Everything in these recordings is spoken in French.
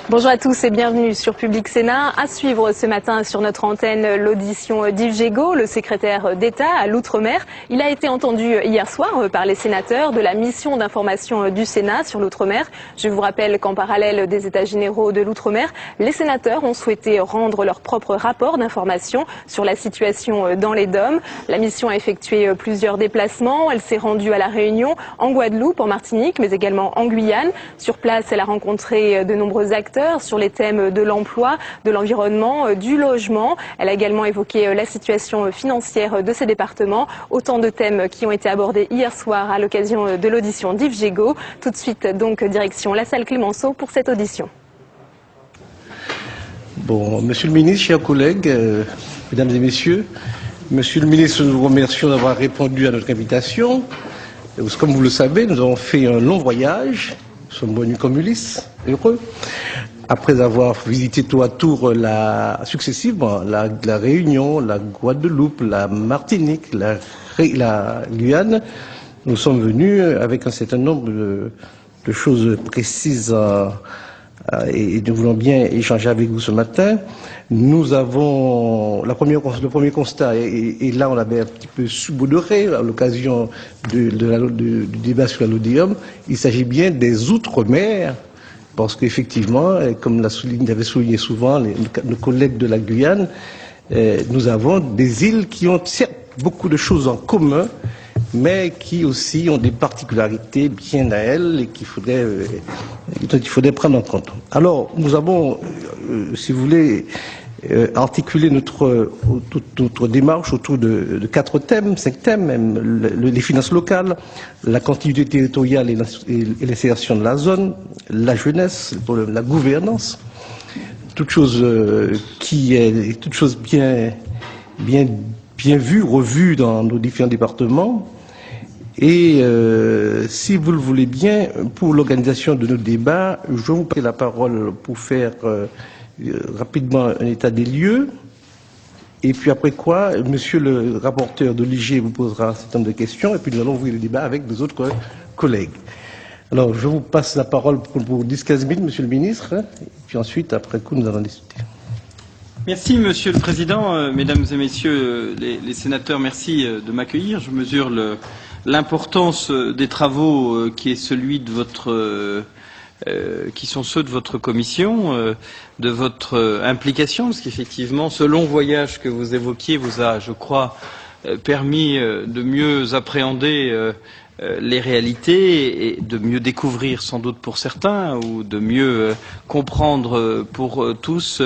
Bonjour à tous et bienvenue sur Public Sénat. À suivre ce matin sur notre antenne l'audition d'Yves Jégo, le secrétaire d'État à l'Outre-mer. Il a été entendu hier soir par les sénateurs de la mission d'information du Sénat sur l'Outre-mer. Je vous rappelle qu'en parallèle des États généraux de l'Outre-mer, les sénateurs ont souhaité rendre leur propre rapport d'information sur la situation dans les DOM. La mission a effectué plusieurs déplacements. Elle s'est rendue à La Réunion, en Guadeloupe, en Martinique, mais également en Guyane. Sur place, elle a rencontré de nombreux acteurs sur les thèmes de l'emploi, de l'environnement, du logement. Elle a également évoqué la situation financière de ces départements. Autant de thèmes qui ont été abordés hier soir à l'occasion de l'audition d'Yves Jégo. Tout de suite, donc, direction la salle Clémenceau pour cette audition. Bon, Monsieur le ministre, chers collègues, mesdames et messieurs, Monsieur le ministre, nous vous remercions d'avoir répondu à notre invitation. Comme vous le savez, nous avons fait un long voyage. Nous sommes venus comme Ulysse, heureux. Après avoir visité tour à tour successivement la Réunion, la Guadeloupe, la Martinique, la Guyane, nous sommes venus avec un certain nombre de choses précises et nous voulons bien échanger avec vous ce matin. Nous avons le premier constat, et là on avait un petit peu subodoré à l'occasion du débat sur la LODEOM. Il s'agit bien des Outre-mer. Parce qu'effectivement, comme l'avaient souligné souvent nos collègues de la Guyane, nous avons des îles qui ont certes beaucoup de choses en commun, mais qui aussi ont des particularités bien à elles et qu'il faudrait prendre en compte. Alors, nous avons, si vous voulez, articulé notre démarche autour de 4 thèmes, 5 thèmes, même les finances locales, la continuité territoriale et l'insertion de la zone, la jeunesse, la gouvernance, toute chose bien vue, revue dans nos différents départements. Et si vous le voulez bien, pour l'organisation de nos débats, je vais vous passer la parole pour faire rapidement un état des lieux. Et puis après quoi, monsieur le rapporteur de l'IG vous posera un certain nombre de questions et puis nous allons ouvrir le débat avec nos autres collègues. Alors, je vous passe la parole pour 10-15 minutes, monsieur le ministre, et puis ensuite, après coup, nous allons discuter. Merci, monsieur le président, mesdames et messieurs les sénateurs, merci de m'accueillir. Je mesure l'importance des travaux qui est celui de votre qui sont ceux de votre commission, de votre implication, parce qu'effectivement, ce long voyage que vous évoquiez vous a, je crois, permis de mieux appréhender les réalités et de mieux découvrir sans doute pour certains ou de mieux comprendre pour tous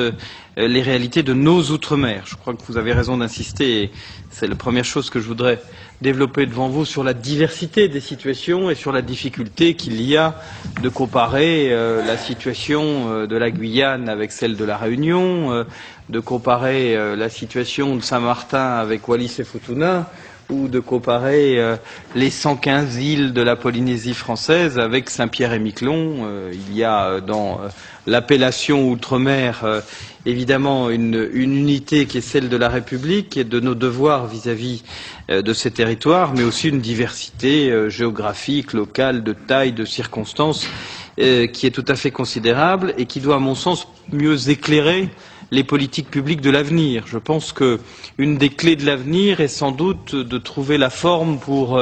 les réalités de nos Outre-mer. Je crois que vous avez raison d'insister, et c'est la première chose que je voudrais développer devant vous, sur la diversité des situations et sur la difficulté qu'il y a de comparer la situation de la Guyane avec celle de la Réunion, de comparer la situation de Saint-Martin avec Wallis et Futuna, ou de comparer les 115 îles de la Polynésie française avec Saint-Pierre et Miquelon. Il y a dans l'appellation Outre-mer évidemment une unité qui est celle de la République et de nos devoirs vis-à-vis de ces territoires, mais aussi une diversité géographique, locale, de taille, de circonstances qui est tout à fait considérable et qui doit, à mon sens, mieux éclairer les politiques publiques de l'avenir. Je pense que une des clés de l'avenir est sans doute de trouver la forme pour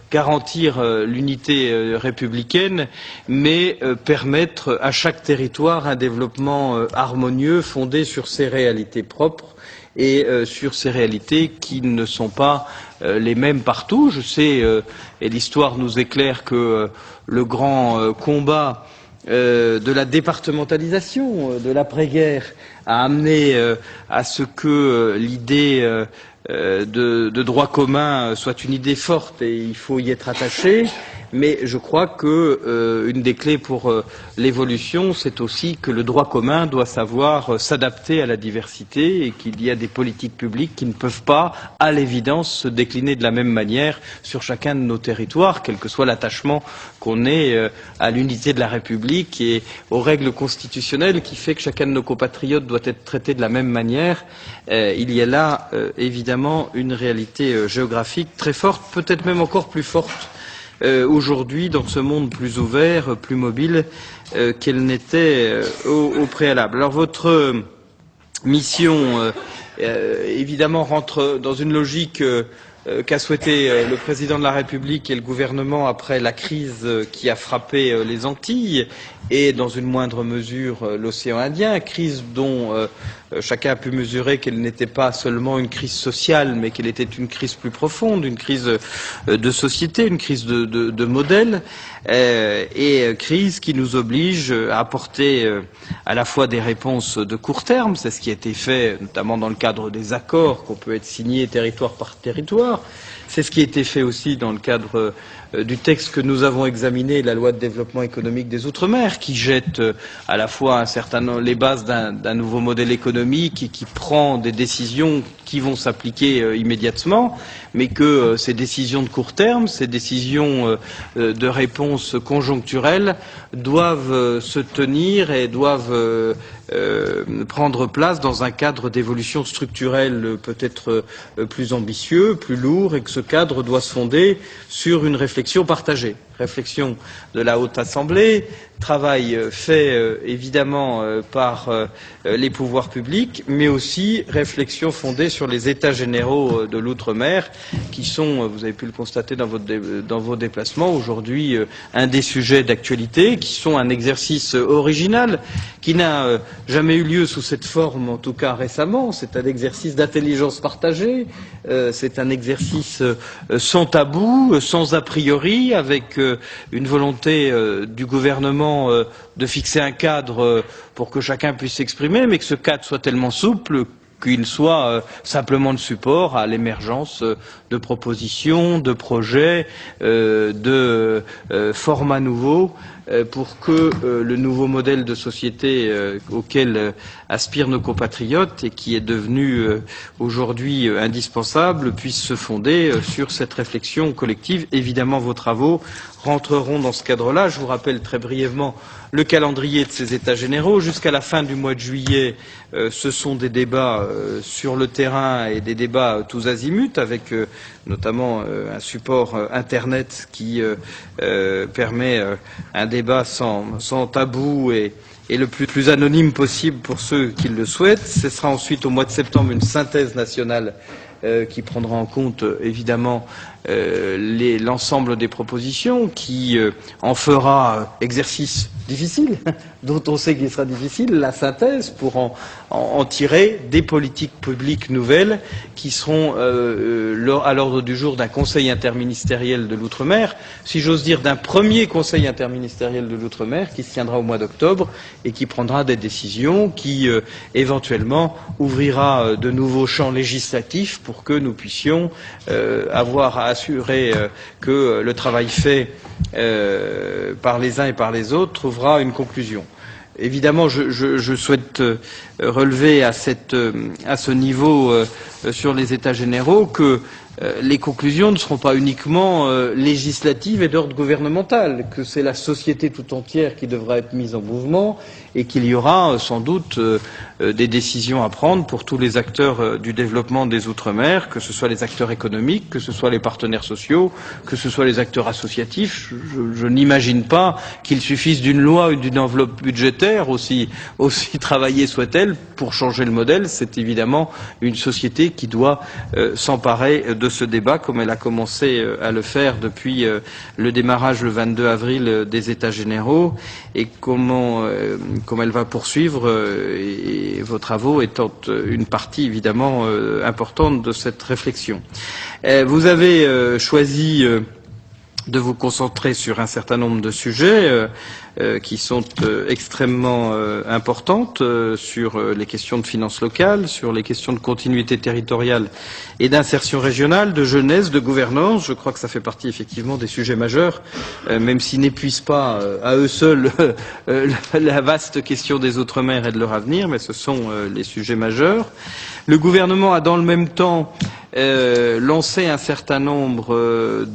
garantir l'unité républicaine, mais permettre à chaque territoire un développement harmonieux fondé sur ses réalités propres et sur ces réalités qui ne sont pas les mêmes partout. Je sais, et l'histoire nous éclaire, que le grand combat de la départementalisation de l'après-guerre a amené à ce que l'idée de droit commun soit une idée forte et il faut y être attaché. Mais je crois que une des clés pour l'évolution, c'est aussi que le droit commun doit savoir s'adapter à la diversité et qu'il y a des politiques publiques qui ne peuvent pas, à l'évidence, se décliner de la même manière sur chacun de nos territoires, quel que soit l'attachement qu'on ait à l'unité de la République et aux règles constitutionnelles qui fait que chacun de nos compatriotes doit être traité de la même manière. Il y a là, évidemment, une réalité géographique très forte, peut-être même encore plus forte aujourd'hui, dans ce monde plus ouvert, plus mobile, qu'elle n'était au préalable. Alors votre mission, évidemment, rentre dans une logique qu'a souhaité le président de la République et le gouvernement après la crise qui a frappé les Antilles et dans une moindre mesure l'océan Indien, crise dont chacun a pu mesurer qu'elle n'était pas seulement une crise sociale, mais qu'elle était une crise plus profonde, une crise de société, une crise de modèle, et crise qui nous oblige à apporter à la fois des réponses de court terme, c'est ce qui a été fait notamment dans le cadre des accords qu'on peut être signés territoire par territoire, c'est ce qui a été fait aussi dans le cadre du texte que nous avons examiné, la loi de développement économique des Outre-mer, qui jette à la fois les bases d'un nouveau modèle économique et qui prend des décisions qui vont s'appliquer immédiatement, mais que ces décisions de court terme, ces décisions de réponse conjoncturelle doivent se tenir et doivent prendre place dans un cadre d'évolution structurelle peut-être plus ambitieux, plus lourd, et que ce cadre doit se fonder sur une réflexion partagée. Réflexion de la Haute Assemblée, travail fait évidemment par les pouvoirs publics, mais aussi réflexion fondée sur les états généraux de l'outre-mer, qui sont, vous avez pu le constater dans vos déplacements, aujourd'hui un des sujets d'actualité, qui sont un exercice original, qui n'a jamais eu lieu sous cette forme, en tout cas récemment. C'est un exercice d'intelligence partagée, c'est un exercice sans tabou, sans a priori, avec une volonté du gouvernement de fixer un cadre pour que chacun puisse s'exprimer, mais que ce cadre soit tellement souple qu'il soit simplement le support à l'émergence de propositions, de projets, de formats nouveaux, pour que le nouveau modèle de société auquel aspirent nos compatriotes et qui est devenu aujourd'hui indispensable puisse se fonder sur cette réflexion collective. Évidemment, vos travaux rentreront dans ce cadre-là. Je vous rappelle très brièvement le calendrier de ces États généraux. Jusqu'à la fin du mois de juillet, ce sont des débats sur le terrain et des débats tous azimuts, avec notamment un support Internet qui permet un débat sans tabou et le plus anonyme possible pour ceux qui le souhaitent. Ce sera ensuite au mois de septembre une synthèse nationale qui prendra en compte évidemment l'ensemble des propositions, qui en fera exercice difficile, dont on sait qu'il sera difficile, la synthèse pour en tirer des politiques publiques nouvelles qui seront à l'ordre du jour d'un conseil interministériel de l'outre-mer, si j'ose dire d'un premier conseil interministériel de l'outre-mer qui se tiendra au mois d'octobre et qui prendra des décisions, qui éventuellement ouvrira de nouveaux champs législatifs pour que nous puissions avoir à assurer que le travail fait par les uns et par les autres trouvera une conclusion. Évidemment, je souhaite relever à ce niveau sur les États généraux que les conclusions ne seront pas uniquement législatives et d'ordre gouvernemental, que c'est la société tout entière qui devra être mise en mouvement et qu'il y aura sans doute des décisions à prendre pour tous les acteurs du développement des Outre-mer, que ce soit les acteurs économiques, que ce soit les partenaires sociaux, que ce soit les acteurs associatifs. Je n'imagine pas qu'il suffise d'une loi ou d'une enveloppe budgétaire, aussi travaillée soit-elle, pour changer le modèle. C'est évidemment une société qui doit s'emparer de ce débat, comme elle a commencé à le faire depuis le démarrage le 22 avril des États généraux, et comment elle va poursuivre, et vos travaux étant une partie évidemment importante de cette réflexion. Vous avez choisi de vous concentrer sur un certain nombre de sujets qui sont extrêmement importantes, sur les questions de finances locales, sur les questions de continuité territoriale et d'insertion régionale, de jeunesse, de gouvernance. Je crois que ça fait partie effectivement des sujets majeurs, même s'ils n'épuisent pas à eux seuls la vaste question des Outre-mer et de leur avenir, mais ce sont les sujets majeurs. Le gouvernement a dans le même temps lancé un certain nombre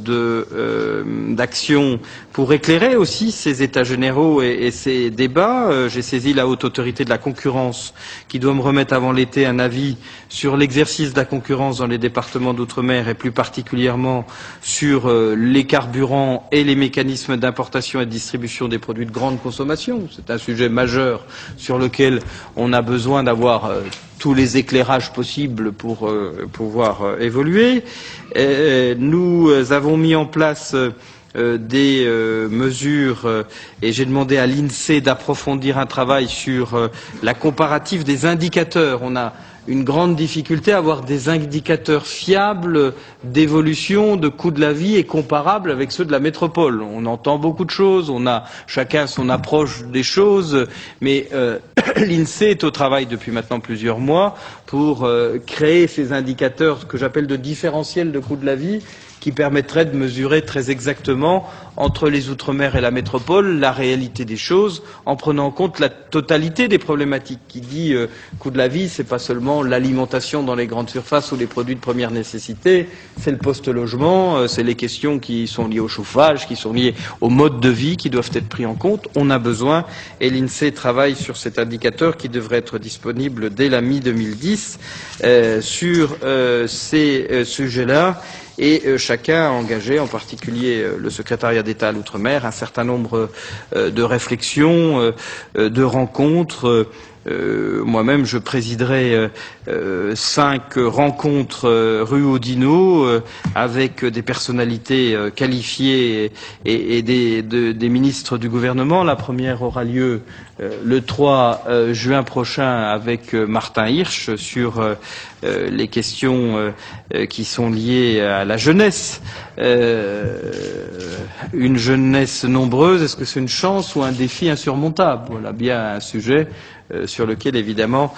d'actions pour éclairer aussi ces états généraux et ces débats. J'ai saisi la Haute Autorité de la concurrence qui doit me remettre avant l'été un avis sur l'exercice de la concurrence dans les départements d'outre-mer et plus particulièrement sur les carburants et les mécanismes d'importation et de distribution des produits de grande consommation. C'est un sujet majeur sur lequel on a besoin d'avoir tous les éclairages possibles pour pouvoir évoluer. Nous avons mis en place des mesures et j'ai demandé à l'INSEE d'approfondir un travail sur la comparative des indicateurs. On a une grande difficulté à avoir des indicateurs fiables d'évolution de coût de la vie et comparables avec ceux de la métropole. On entend beaucoup de choses, on a chacun son approche des choses, mais l'INSEE est au travail depuis maintenant plusieurs mois pour créer ces indicateurs que j'appelle de différentiel de coût de la vie qui permettrait de mesurer très exactement entre les Outre-mer et la métropole la réalité des choses en prenant en compte la totalité des problématiques. Qui dit coût de la vie, c'est pas seulement l'alimentation dans les grandes surfaces ou les produits de première nécessité, c'est le post-logement, c'est les questions qui sont liées au chauffage, qui sont liées au mode de vie qui doivent être pris en compte. On a besoin, et l'INSEE travaille sur cet indicateur qui devrait être disponible dès la mi-2010 sur ces sujets-là. Et chacun a engagé, en particulier le secrétariat d'État à l'outre-mer, un certain nombre de réflexions, de rencontres. Moi-même, je présiderai 5 rencontres rue Oudinot avec des personnalités qualifiées et des ministres du gouvernement. La première aura lieu le 3 juin prochain avec Martin Hirsch sur les questions qui sont liées à la jeunesse. Une jeunesse nombreuse, est-ce que c'est une chance ou un défi insurmontable? Voilà bien un sujet sur lequel, évidemment,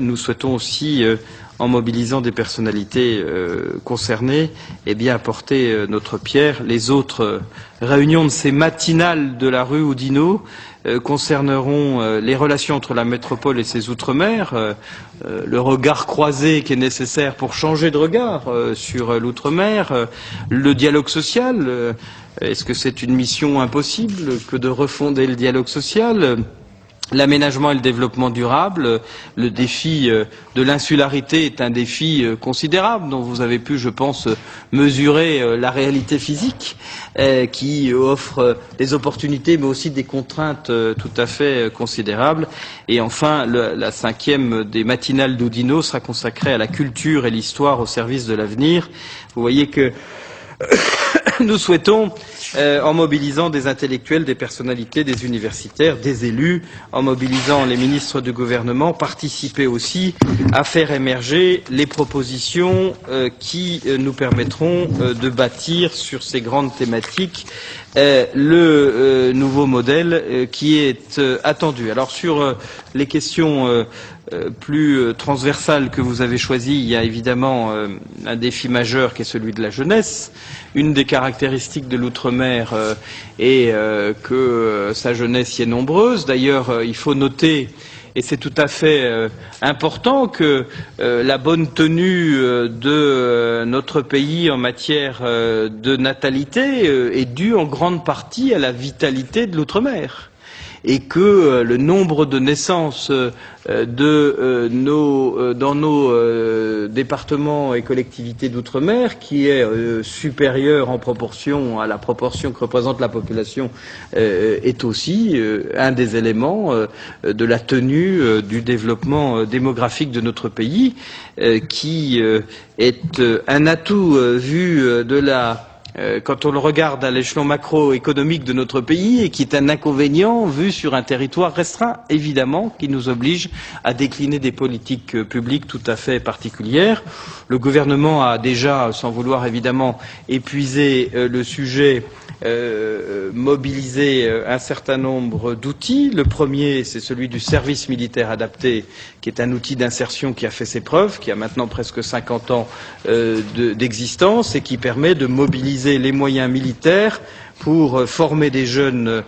nous souhaitons aussi, en mobilisant des personnalités concernées, eh bien, apporter notre pierre. Les autres réunions de ces matinales de la rue Oudinot concerneront les relations entre la métropole et ses outre-mer, le regard croisé qui est nécessaire pour changer de regard sur l'outre-mer, le dialogue social. Est-ce que c'est une mission impossible que de refonder le dialogue social? L'aménagement et le développement durable, le défi de l'insularité est un défi considérable dont vous avez pu, je pense, mesurer la réalité physique qui offre des opportunités mais aussi des contraintes tout à fait considérables. Et enfin, la 5e des matinales d'Oudinot sera consacrée à la culture et l'histoire au service de l'avenir. Vous voyez que nous souhaitons, en mobilisant des intellectuels, des personnalités, des universitaires, des élus, en mobilisant les ministres du gouvernement, participer aussi à faire émerger les propositions qui nous permettront de bâtir sur ces grandes thématiques le nouveau modèle qui est attendu. Alors sur les questions plus transversales que vous avez choisies, il y a évidemment un défi majeur qui est celui de la jeunesse. Une des caractéristiques de l'outre-mer est que sa jeunesse y est nombreuse. D'ailleurs, il faut noter, et c'est tout à fait important, que la bonne tenue de notre pays en matière de natalité est due en grande partie à la vitalité de l'outre-mer. Et que le nombre de naissances dans nos départements et collectivités d'outre-mer, qui est supérieur en proportion à la proportion que représente la population, est aussi un des éléments de la tenue du développement démographique de notre pays, qui est un atout vu de la quand on le regarde à l'échelon macroéconomique de notre pays et qui est un inconvénient vu sur un territoire restreint, évidemment, qui nous oblige à décliner des politiques publiques tout à fait particulières. Le gouvernement a déjà, sans vouloir évidemment épuiser le sujet, mobilisé un certain nombre d'outils. Le premier, c'est celui du service militaire adapté, qui est un outil d'insertion qui a fait ses preuves, qui a maintenant presque 50 ans d'existence et qui permet de mobiliser les moyens militaires pour former des jeunes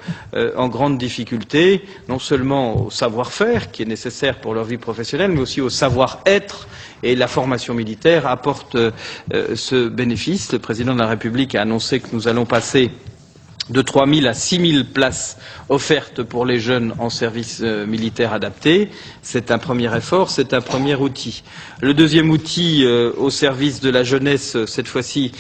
en grande difficulté, non seulement au savoir-faire qui est nécessaire pour leur vie professionnelle, mais aussi au savoir-être. Et la formation militaire apporte ce bénéfice. Le président de la République a annoncé que nous allons passer de 3 000 à 6 000 places offertes pour les jeunes en service militaire adapté. C'est un premier effort, c'est un premier outil. Le deuxième outil au service de la jeunesse, cette fois-ci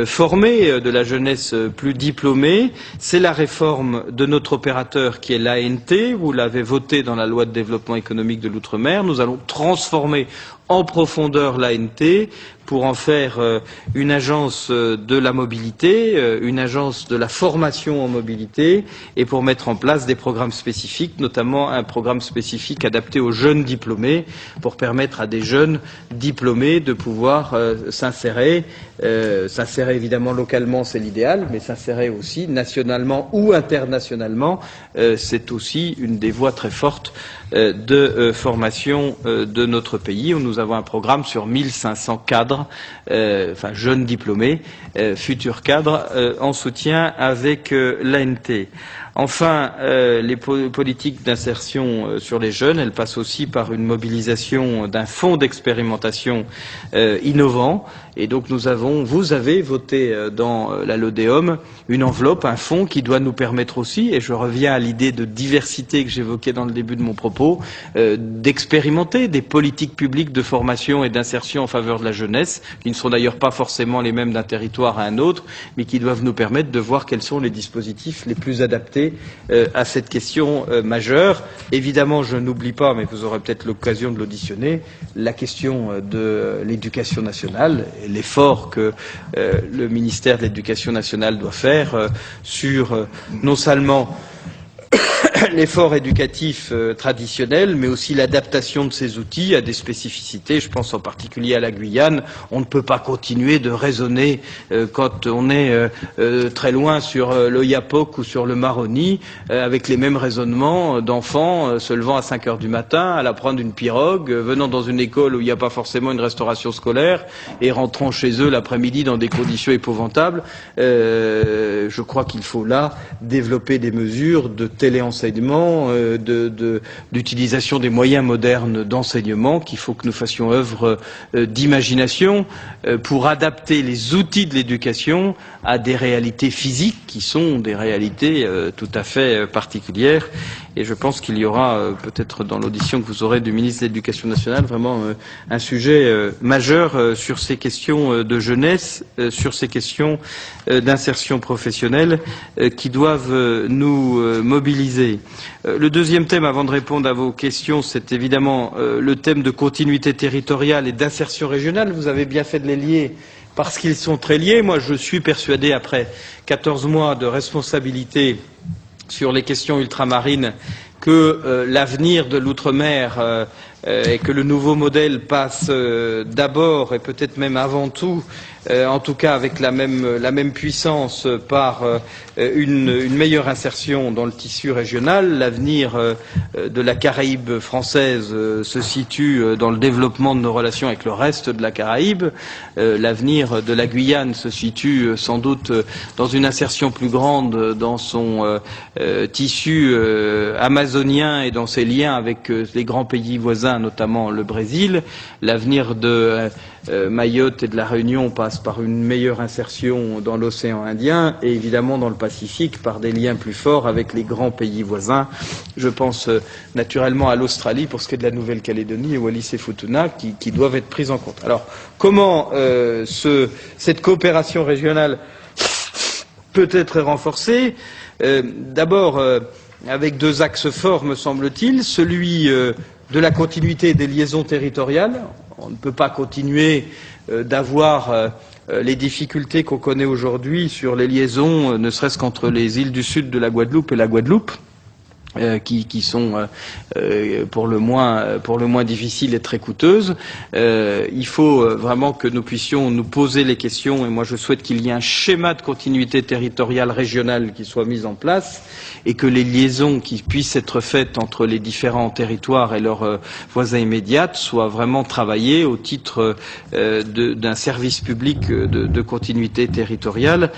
formée, de la jeunesse plus diplômée, c'est la réforme de notre opérateur qui est l'ANT. Vous l'avez voté dans la loi de développement économique de l'outre-mer. Nous allons transformer en profondeur l'ANT pour en faire une agence de la mobilité, une agence de la formation en mobilité, et pour mettre en place des programmes spécifiques, notamment un programme spécifique adapté aux jeunes diplômés, pour permettre à des jeunes diplômés de pouvoir s'insérer évidemment localement, c'est l'idéal, mais s'insérer aussi nationalement ou internationalement, c'est aussi une des voies très fortes de formation de notre pays, où nous avons un programme sur 1500 cadres, enfin jeunes diplômés, futurs cadres, en soutien avec l'ANT. Enfin, les politiques d'insertion sur les jeunes, elles passent aussi par une mobilisation d'un fonds d'expérimentation innovant. Et donc vous avez voté dans la LODEOM une enveloppe, un fonds qui doit nous permettre aussi, et je reviens à l'idée de diversité que j'évoquais dans le début de mon propos, d'expérimenter des politiques publiques de formation et d'insertion en faveur de la jeunesse, qui ne sont d'ailleurs pas forcément les mêmes d'un territoire à un autre, mais qui doivent nous permettre de voir quels sont les dispositifs les plus adaptés à cette question majeure. Évidemment, je n'oublie pas, mais vous aurez peut-être l'occasion de l'auditionner, la question de l'éducation nationale, l'effort que le ministère de l'Éducation nationale doit faire sur non seulement l'effort éducatif traditionnel, mais aussi l'adaptation de ces outils à des spécificités. Je pense en particulier à la Guyane. On ne peut pas continuer de raisonner quand on est très loin sur l'Oyapock ou sur le Maroni, avec les mêmes raisonnements d'enfants se levant à 5 heures du matin, allant prendre une pirogue, venant dans une école où il n'y a pas forcément une restauration scolaire et rentrant chez eux l'après-midi dans des conditions épouvantables. Je crois qu'il faut là développer des mesures de téléenseignement, d'utilisation des moyens modernes d'enseignement, qu'il faut que nous fassions œuvre d'imagination pour adapter les outils de l'éducation à des réalités physiques qui sont des réalités tout à fait particulières. Et je pense qu'il y aura peut-être dans l'audition que vous aurez du ministre de l'Éducation nationale vraiment un sujet majeur sur ces questions de jeunesse, sur ces questions d'insertion professionnelle qui doivent nous mobiliser. Le deuxième thème, avant de répondre à vos questions, c'est évidemment le thème de continuité territoriale et d'insertion régionale. Vous avez bien fait de les lier parce qu'ils sont très liés. Moi, je suis persuadé, après 14 mois de responsabilité sur les questions ultramarines, que l'avenir de l'outre-mer et que le nouveau modèle passe d'abord et peut-être même avant tout, en tout cas avec la même puissance, par une meilleure insertion dans le tissu régional. L'avenir de la Caraïbe française se situe dans le développement de nos relations avec le reste de la Caraïbe. L'avenir de la Guyane se situe sans doute dans une insertion plus grande dans son tissu amazonien et dans ses liens avec les grands pays voisins, notamment le Brésil. L'avenir de Mayotte et de la Réunion passe par une meilleure insertion dans l'océan Indien et évidemment dans le Pacifique par des liens plus forts avec les grands pays voisins. Je pense naturellement à l'Australie pour ce qui est de la Nouvelle-Calédonie et Wallis et Futuna qui doivent être prises en compte. Alors, comment cette coopération régionale peut être renforcée? D'abord, avec deux axes forts, me semble-t-il, celui de la continuité des liaisons territoriales. On ne peut pas continuer d'avoir les difficultés qu'on connaît aujourd'hui sur les liaisons, ne serait-ce qu'entre les îles du sud de la Guadeloupe et la Guadeloupe. qui sont pour le moins difficiles et très coûteuses. Il faut vraiment que nous puissions nous poser les questions, et moi je souhaite qu'il y ait un schéma de continuité territoriale régionale qui soit mis en place, et que les liaisons qui puissent être faites entre les différents territoires et leurs voisins immédiats soient vraiment travaillées au titre d'un service public de continuité territoriale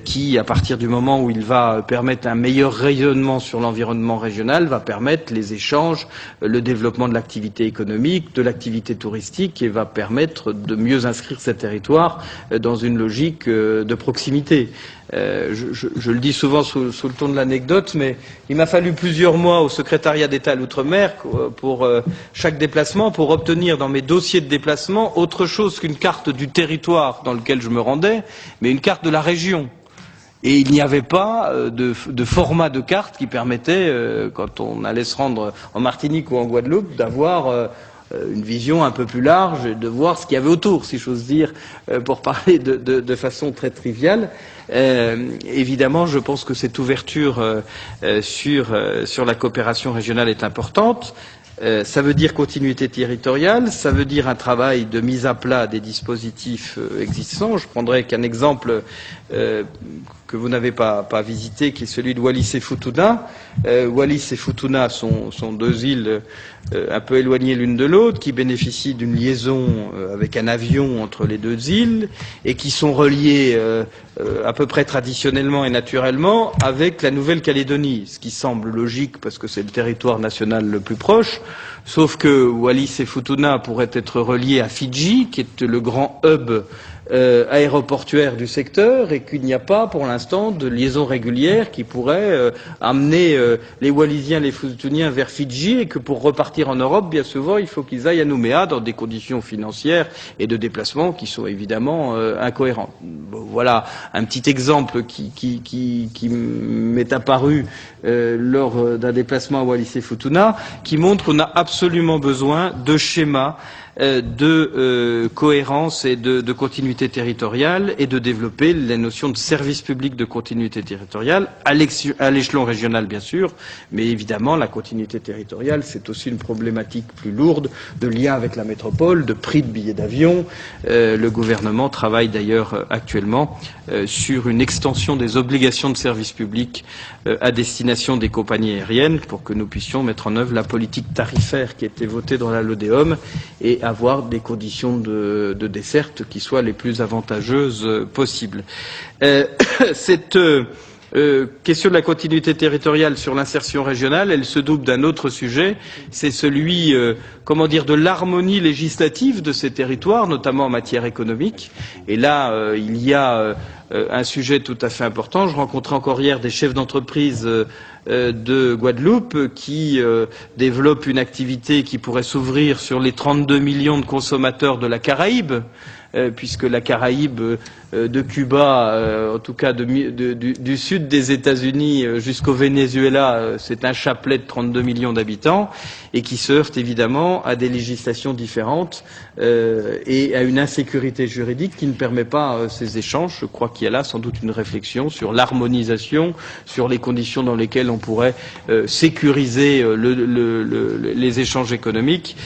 qui, à partir du moment où il va permettre un meilleur rayonnement sur l'environnement régional, va permettre les échanges, le développement de l'activité économique, de l'activité touristique, et va permettre de mieux inscrire ces territoires dans une logique de proximité. Je le dis souvent sous le ton de l'anecdote, mais il m'a fallu plusieurs mois au secrétariat d'État à l'Outre-mer pour chaque déplacement, pour obtenir dans mes dossiers de déplacement autre chose qu'une carte du territoire dans lequel je me rendais, mais une carte de la région. Et il n'y avait pas de format de carte qui permettait, quand on allait se rendre en Martinique ou en Guadeloupe, d'avoir une vision un peu plus large et de voir ce qu'il y avait autour, si j'ose dire, pour parler de façon très triviale. Évidemment, je pense que cette ouverture sur la coopération régionale est importante. Ça veut dire continuité territoriale, ça veut dire un travail de mise à plat des dispositifs existants. Je prendrai qu'un exemple que vous n'avez pas visité, qui est celui de Wallis et Futuna. Wallis et Futuna sont deux îles un peu éloignées l'une de l'autre, qui bénéficient d'une liaison avec un avion entre les deux îles et qui sont reliées à peu près traditionnellement et naturellement avec la Nouvelle-Calédonie, ce qui semble logique parce que c'est le territoire national le plus proche, sauf que Wallis et Futuna pourraient être reliés à Fidji, qui est le grand hub aéroportuaire du secteur, et qu'il n'y a pas pour l'instant de liaison régulière qui pourrait amener les Wallisiens, les Futuniens vers Fidji, et que pour repartir en Europe, bien souvent, il faut qu'ils aillent à Nouméa dans des conditions financières et de déplacement qui sont évidemment incohérentes. Bon, voilà un petit exemple qui m'est apparu lors d'un déplacement à Wallis et Futuna, qui montre qu'on a absolument besoin de schémas de cohérence et de continuité territoriale, et de développer les notions de service public de continuité territoriale à l'échelon régional, bien sûr, mais évidemment la continuité territoriale, c'est aussi une problématique plus lourde de lien avec la métropole, de prix de billets d'avion. Le gouvernement travaille d'ailleurs actuellement sur une extension des obligations de service public à destination des compagnies aériennes, pour que nous puissions mettre en œuvre la politique tarifaire qui a été votée dans la LODEOM et avoir des conditions de desserte qui soient les plus avantageuses possibles. Cette question de la continuité territoriale sur l'insertion régionale, elle se double d'un autre sujet, c'est celui, de l'harmonie législative de ces territoires, notamment en matière économique. Et là, il y a un sujet tout à fait important. Je rencontrais encore hier des chefs d'entreprise de Guadeloupe qui développent une activité qui pourrait s'ouvrir sur les 32 millions de consommateurs de la Caraïbe, puisque la Caraïbe de Cuba, en tout cas du sud des États-Unis jusqu'au Venezuela, c'est un chapelet de 32 millions d'habitants, et qui se heurte évidemment à des législations différentes et à une insécurité juridique qui ne permet pas ces échanges. Je crois qu'il y a là sans doute une réflexion sur l'harmonisation, sur les conditions dans lesquelles on pourrait sécuriser les échanges économiques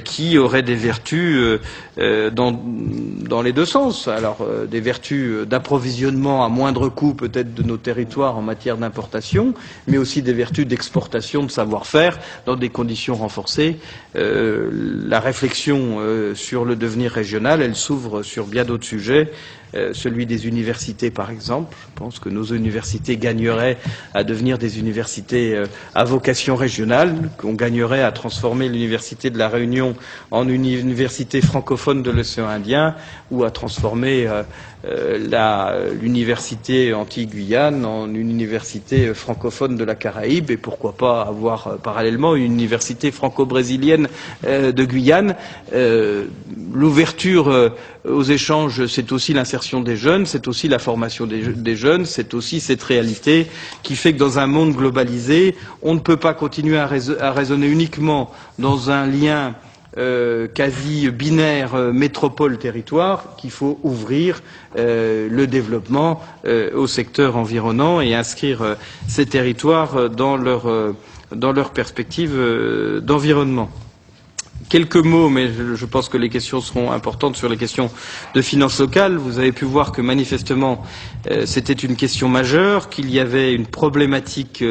qui auraient des vertus dans les deux sens. Alors des vertus d'approvisionnement à moindre coût peut-être de nos territoires en matière d'importation, mais aussi des vertus d'exportation de savoir-faire dans des conditions renforcées. La réflexion sur le devenir régional, elle s'ouvre sur bien d'autres sujets. Celui des universités, par exemple. Je pense que nos universités gagneraient à devenir des universités à vocation régionale, qu'on gagnerait à transformer l'université de la Réunion en une université francophone de l'océan Indien, ou à transformer l'université Antilles-Guyane en une université francophone de la Caraïbe, et pourquoi pas avoir parallèlement une université franco-brésilienne de Guyane. L'ouverture aux échanges, c'est aussi l'insertion des jeunes, c'est aussi la formation des jeunes, c'est aussi cette réalité qui fait que dans un monde globalisé, on ne peut pas continuer à raisonner uniquement dans un lien quasi binaire métropole-territoire, qu'il faut ouvrir le développement au secteur environnant et inscrire ces territoires dans leur dans leur perspective d'environnement. Quelques mots, mais je pense que les questions seront importantes sur les questions de finances locales. Vous avez pu voir que manifestement c'était une question majeure, qu'il y avait une problématique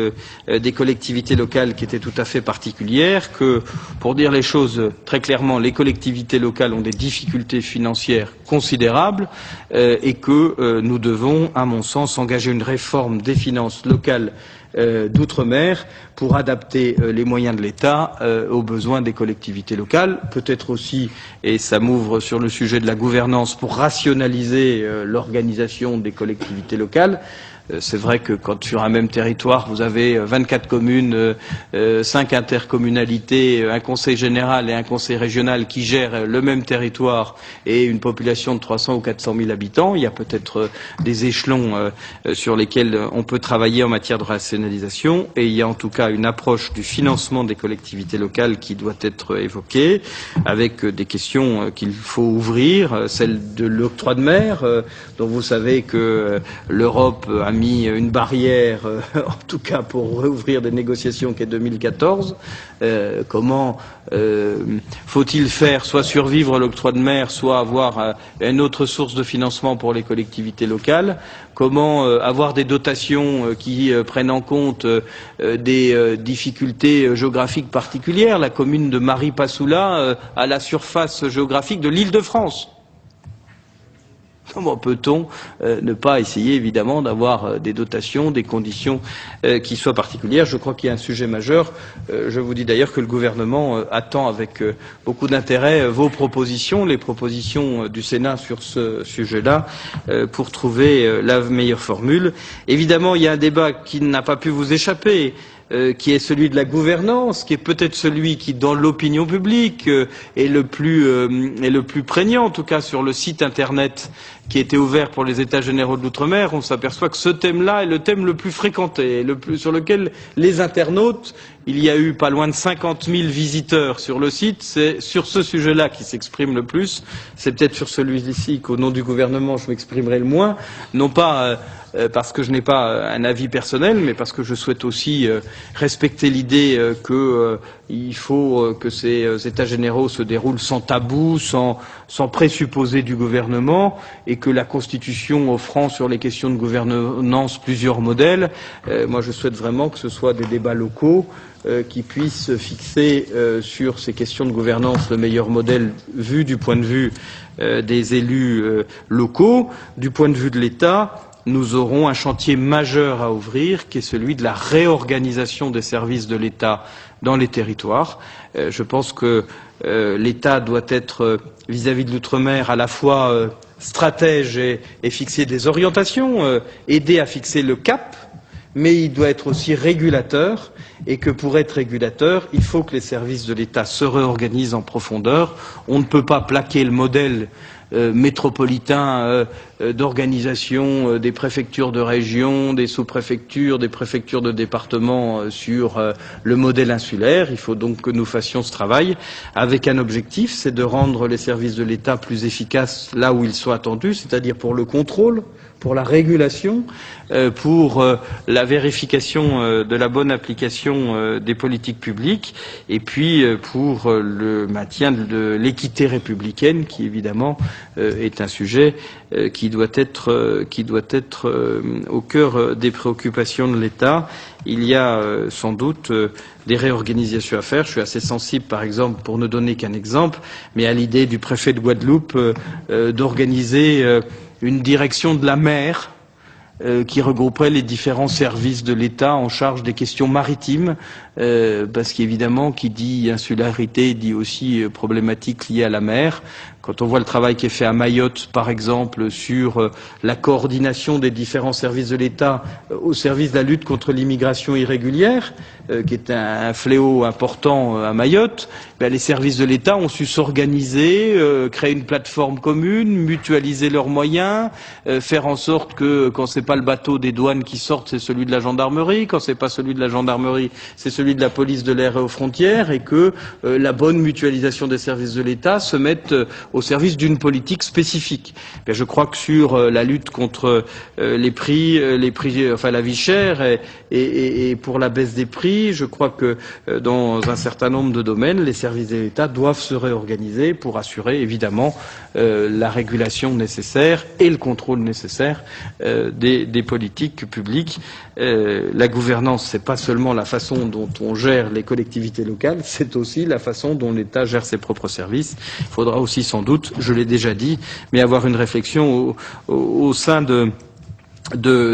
des collectivités locales qui était tout à fait particulière, que, pour dire les choses très clairement, les collectivités locales ont des difficultés financières considérables et que nous devons, à mon sens, engager une réforme des finances locales d'outre-mer pour adapter les moyens de l'État aux besoins des collectivités locales, peut-être aussi, et ça m'ouvre sur le sujet de la gouvernance, pour rationaliser l'organisation des collectivités locales. C'est vrai que quand sur un même territoire vous avez 24 communes, 5 intercommunalités, un conseil général et un conseil régional qui gèrent le même territoire et une population de 300 ou 400 000 habitants, il y a peut-être des échelons sur lesquels on peut travailler en matière de rationalisation, et il y a en tout cas une approche du financement des collectivités locales qui doit être évoquée, avec des questions qu'il faut ouvrir, celle de l'octroi de mer, dont vous savez que l'Europe a mis une barrière, en tout cas pour rouvrir des négociations qu'est 2014. Comment faut-il faire, soit survivre à l'octroi de mer, soit avoir une autre source de financement pour les collectivités locales? Comment avoir des dotations qui prennent en compte des difficultés géographiques particulières? La commune de Maripasoula a la surface géographique de l'Île-de-France. Comment peut-on ne pas essayer, évidemment, d'avoir des dotations, des conditions qui soient particulières? Je crois qu'il y a un sujet majeur. Je vous dis d'ailleurs que le gouvernement attend avec beaucoup d'intérêt vos propositions, les propositions du Sénat sur ce sujet-là, pour trouver la meilleure formule. Évidemment, il y a un débat qui n'a pas pu vous échapper, qui est celui de la gouvernance, qui est peut-être celui qui, dans l'opinion publique, est le plus prégnant, en tout cas sur le site internet qui était ouvert pour les États généraux de l'outre-mer. On s'aperçoit que ce thème-là est le thème le plus fréquenté, sur lequel les internautes, il y a eu pas loin de 50 000 visiteurs sur le site, c'est sur ce sujet-là qui s'exprime le plus. C'est peut-être sur celui-ci qu'au nom du gouvernement je m'exprimerai le moins, non pas parce que je n'ai pas un avis personnel, mais parce que je souhaite aussi respecter l'idée qu'il faut que ces États généraux se déroulent sans tabou, sans présupposés du gouvernement, et que la Constitution offrant sur les questions de gouvernance plusieurs modèles, moi je souhaite vraiment que ce soit des débats locaux qui puissent fixer sur ces questions de gouvernance le meilleur modèle vu du point de vue des élus locaux. Du point de vue de l'État, nous aurons un chantier majeur à ouvrir, qui est celui de la réorganisation des services de l'État dans les territoires. Je pense que l'État doit être, vis-à-vis de l'outre-mer, à la fois stratège et fixer des orientations, aider à fixer le cap, mais il doit être aussi régulateur, et que pour être régulateur, il faut que les services de l'État se réorganisent en profondeur. On ne peut pas plaquer le modèle métropolitain d'organisation des préfectures de région, des sous-préfectures, des préfectures de département sur le modèle insulaire. Il faut donc que nous fassions ce travail avec un objectif, c'est de rendre les services de l'État plus efficaces là où ils sont attendus, c'est-à-dire pour le contrôle, pour la régulation, pour la vérification de la bonne application des politiques publiques, et puis pour le maintien de l'équité républicaine, qui évidemment est un sujet qui doit être au cœur des préoccupations de l'État. Il y a sans doute des réorganisations à faire. Je suis assez sensible, par exemple, pour ne donner qu'un exemple, mais à l'idée du préfet de Guadeloupe d'organiser une direction de la mer qui regrouperait les différents services de l'État en charge des questions maritimes, parce qu'évidemment, qui dit insularité dit aussi problématiques liées à la mer. Quand on voit le travail qui est fait à Mayotte, par exemple, sur la coordination des différents services de l'État au service de la lutte contre l'immigration irrégulière, qui est un fléau important à Mayotte, les services de l'État ont su s'organiser, créer une plateforme commune, mutualiser leurs moyens, faire en sorte que quand c'est pas le bateau des douanes qui sortent, c'est celui de la gendarmerie, quand c'est pas celui de la gendarmerie, c'est celui de la police de l'air et aux frontières, et que la bonne mutualisation des services de l'État se mette au service d'une politique spécifique. Bien, je crois que sur la lutte contre les prix, enfin la vie chère et pour la baisse des prix, je crois que dans un certain nombre de domaines, les services de l'État doivent se réorganiser pour assurer évidemment la régulation nécessaire et le contrôle nécessaire des politiques publiques. La gouvernance, c'est pas seulement la façon dont on gère les collectivités locales, c'est aussi la façon dont l'État gère ses propres services. Il faudra aussi sans doute, je l'ai déjà dit, mais avoir une réflexion au sein de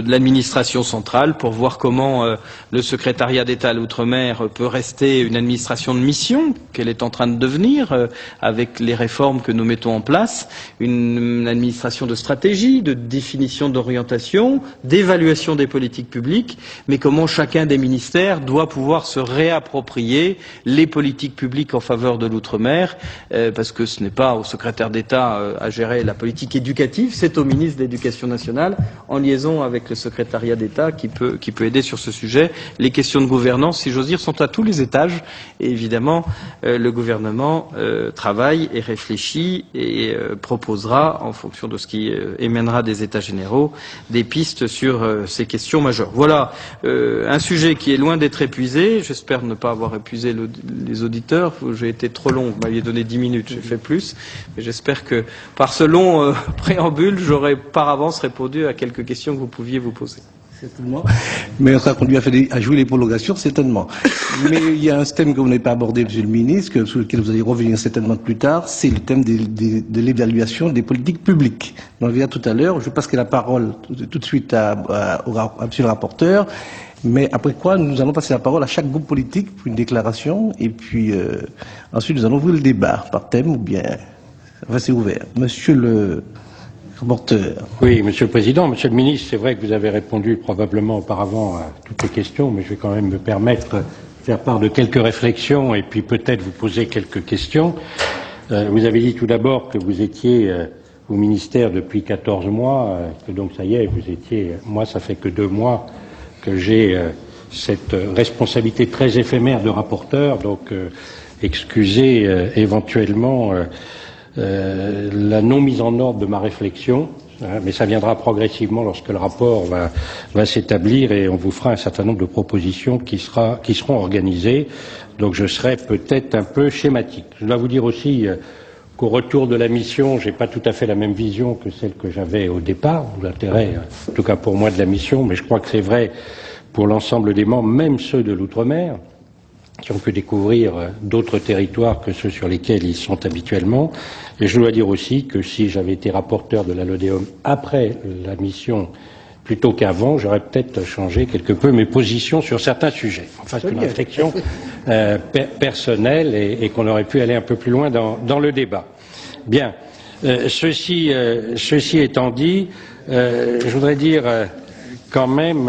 l'administration centrale pour voir comment le secrétariat d'État à l'outre-mer peut rester une administration de mission qu'elle est en train de devenir avec les réformes que nous mettons en place, une administration de stratégie, de définition d'orientation, d'évaluation des politiques publiques, mais comment chacun des ministères doit pouvoir se réapproprier les politiques publiques en faveur de l'outre-mer, parce que ce n'est pas au secrétaire d'État à gérer la politique éducative, c'est au ministre de l'Éducation nationale en liaison avec le secrétariat d'État qui peut aider sur ce sujet. Les questions de gouvernance, si j'ose dire, sont à tous les étages et évidemment le gouvernement travaille et réfléchit et proposera, en fonction de ce qui émènera des États généraux, des pistes sur ces questions majeures. Voilà un sujet qui est loin d'être épuisé. J'espère ne pas avoir épuisé les auditeurs. J'ai été trop long, vous m'aviez donné 10 minutes, j'ai fait plus. Mais j'espère que par ce long préambule, j'aurai par avance répondu à quelques questions que vous pouviez vous poser. Certainement. Mais ça conduit à jouer les prolongations, certainement. Mais il y a un thème que vous n'avez pas abordé, Monsieur le Ministre, sur lequel vous allez revenir certainement plus tard, c'est le thème de l'évaluation des politiques publiques. On le verra tout à l'heure. Je passerai la parole tout de suite à Monsieur le rapporteur. Mais après quoi, nous allons passer la parole à chaque groupe politique pour une déclaration. Et puis, ensuite, nous allons ouvrir le débat par thème ou bien, enfin, c'est ouvert. Monsieur le rapporteur. Oui, Monsieur le Président, Monsieur le Ministre, c'est vrai que vous avez répondu probablement auparavant à toutes les questions, mais je vais quand même me permettre de faire part de quelques réflexions et puis peut-être vous poser quelques questions. Vous avez dit tout d'abord que vous étiez au ministère depuis 14 mois, que donc ça y est, vous étiez, moi ça fait que 2 mois que j'ai cette responsabilité très éphémère de rapporteur, donc excusez éventuellement la non mise en ordre de ma réflexion, mais ça viendra progressivement lorsque le rapport va s'établir et on vous fera un certain nombre de propositions qui seront organisées. Donc je serai peut-être un peu schématique. Je dois vous dire aussi qu'au retour de la mission, j'ai pas tout à fait la même vision que celle que j'avais au départ, ou l'intérêt, en tout cas pour moi, de la mission, mais je crois que c'est vrai pour l'ensemble des membres, même ceux de l'outre-mer, qui ont pu découvrir d'autres territoires que ceux sur lesquels ils sont habituellement. Et je dois dire aussi que si j'avais été rapporteur de la LODEOM après la mission plutôt qu'avant, j'aurais peut-être changé quelque peu mes positions sur certains sujets. Enfin, c'est une réflexion personnelle et qu'on aurait pu aller un peu plus loin dans le débat. Bien. Ceci étant dit, je voudrais dire quand même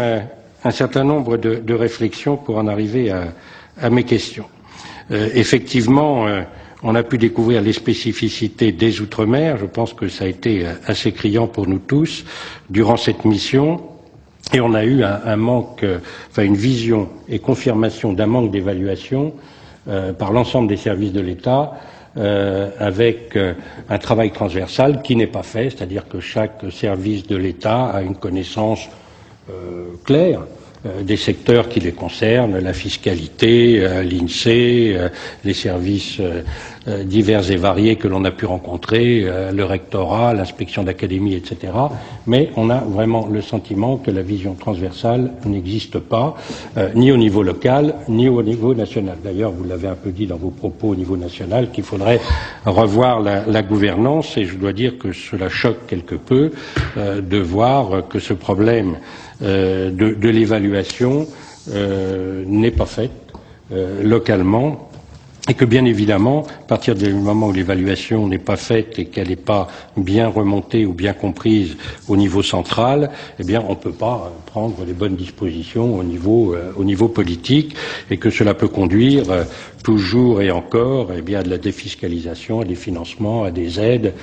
un certain nombre de réflexions pour en arriver à mes questions. Effectivement, on a pu découvrir les spécificités des Outre-mer. Je pense que ça a été assez criant pour nous tous durant cette mission. Et on a eu un manque, enfin une vision et confirmation d'un manque d'évaluation par l'ensemble des services de l'État, avec un travail transversal qui n'est pas fait, c'est-à-dire que chaque service de l'État a une connaissance claire des secteurs qui les concernent, la fiscalité, l'INSEE, les services divers et variés que l'on a pu rencontrer, le rectorat, l'inspection d'académie, etc. Mais on a vraiment le sentiment que la vision transversale n'existe pas, ni au niveau local, ni au niveau national. D'ailleurs, vous l'avez un peu dit dans vos propos au niveau national, qu'il faudrait revoir la gouvernance, et je dois dire que cela choque quelque peu de voir que ce problème de l'évaluation n'est pas faite localement, et que bien évidemment, à partir du moment où l'évaluation n'est pas faite et qu'elle n'est pas bien remontée ou bien comprise au niveau central, eh bien on ne peut pas prendre les bonnes dispositions au niveau politique, et que cela peut conduire toujours et encore à de la défiscalisation, à des financements, à des aides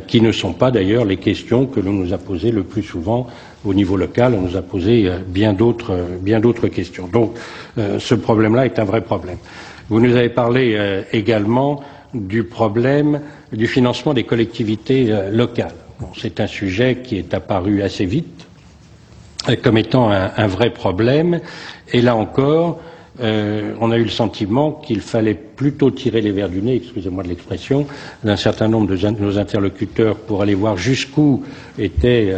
qui ne sont pas d'ailleurs les questions que l'on nous a posées le plus souvent au niveau local. On nous a posé bien d'autres questions. Donc ce problème-là est un vrai problème. Vous nous avez parlé également du problème du financement des collectivités locales. Bon, c'est un sujet qui est apparu assez vite comme étant un vrai problème, et là encore, on a eu le sentiment qu'il fallait plutôt tirer les vers du nez, excusez-moi de l'expression, d'un certain nombre de nos interlocuteurs pour aller voir jusqu'où était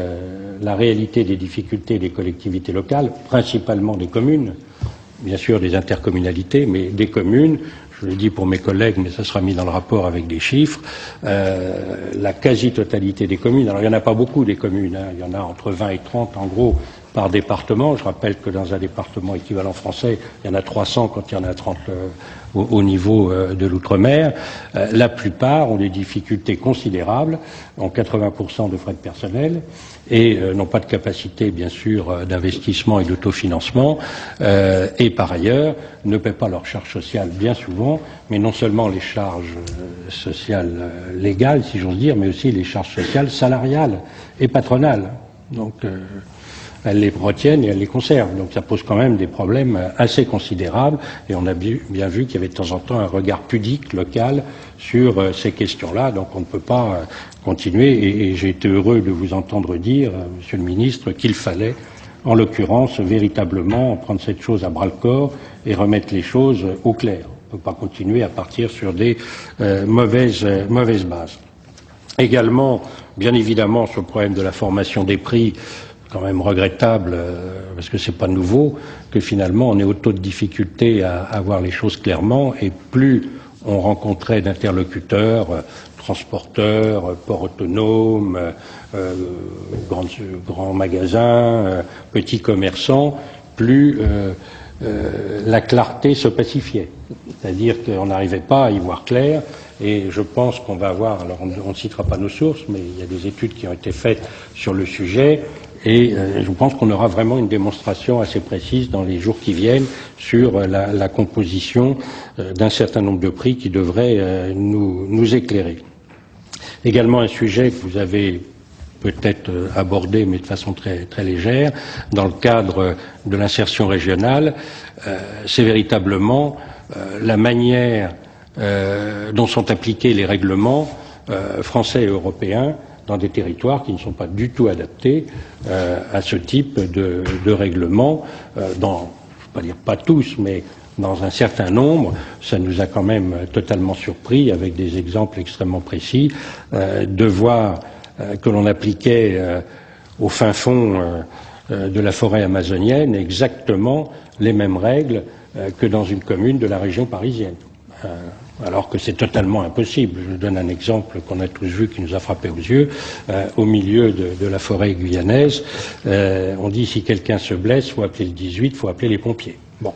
la réalité des difficultés des collectivités locales, principalement des communes, bien sûr des intercommunalités, mais des communes. Je le dis pour mes collègues, mais ça sera mis dans le rapport avec des chiffres, la quasi-totalité des communes. Alors il n'y en a pas beaucoup des communes, hein, il y en a entre 20 et 30 en gros par département. Je rappelle que dans un département équivalent français, il y en a 300 quand il y en a 30 au niveau de l'outre-mer. La plupart ont des difficultés considérables, ont 80% de frais de personnel et n'ont pas de capacité, bien sûr, d'investissement et d'autofinancement, et par ailleurs ne paient pas leurs charges sociales bien souvent, mais non seulement les charges sociales légales, si j'ose dire, mais aussi les charges sociales salariales et patronales. Donc, elles les retiennent et elles les conservent. Donc ça pose quand même des problèmes assez considérables, et on a bien vu qu'il y avait de temps en temps un regard pudique local sur ces questions-là. Donc on ne peut pas continuer, et j'ai été heureux de vous entendre dire, Monsieur le Ministre, qu'il fallait, en l'occurrence, véritablement prendre cette chose à bras-le-corps et remettre les choses au clair. On ne peut pas continuer à partir sur des mauvaises bases. Également, bien évidemment, sur le problème de la formation des prix, quand même regrettable, parce que c'est pas nouveau, que finalement on est autant de difficultés à voir les choses clairement, et plus on rencontrait d'interlocuteurs, transporteurs, ports autonomes, grands magasins, petits commerçants, plus la clarté se pacifiait. C'est-à-dire qu'on n'arrivait pas à y voir clair, et je pense qu'on va avoir, alors on ne citera pas nos sources, mais il y a des études qui ont été faites sur le sujet, et je pense qu'on aura vraiment une démonstration assez précise dans les jours qui viennent sur la composition d'un certain nombre de prix qui devraient nous éclairer. Également un sujet que vous avez peut-être abordé, mais de façon très, très légère, dans le cadre de l'insertion régionale, c'est véritablement la manière dont sont appliqués les règlements français et européens dans des territoires qui ne sont pas du tout adaptés à ce type de règlement. Dans, je ne vais pas dire pas tous, mais dans un certain nombre, ça nous a quand même totalement surpris, avec des exemples extrêmement précis, de voir que l'on appliquait au fin fond de la forêt amazonienne exactement les mêmes règles que dans une commune de la région parisienne. Alors que c'est totalement impossible. Je donne un exemple qu'on a tous vu, qui nous a frappé aux yeux. Au milieu de la forêt guyanaise, on dit si quelqu'un se blesse, il faut appeler le 18, il faut appeler les pompiers. Bon,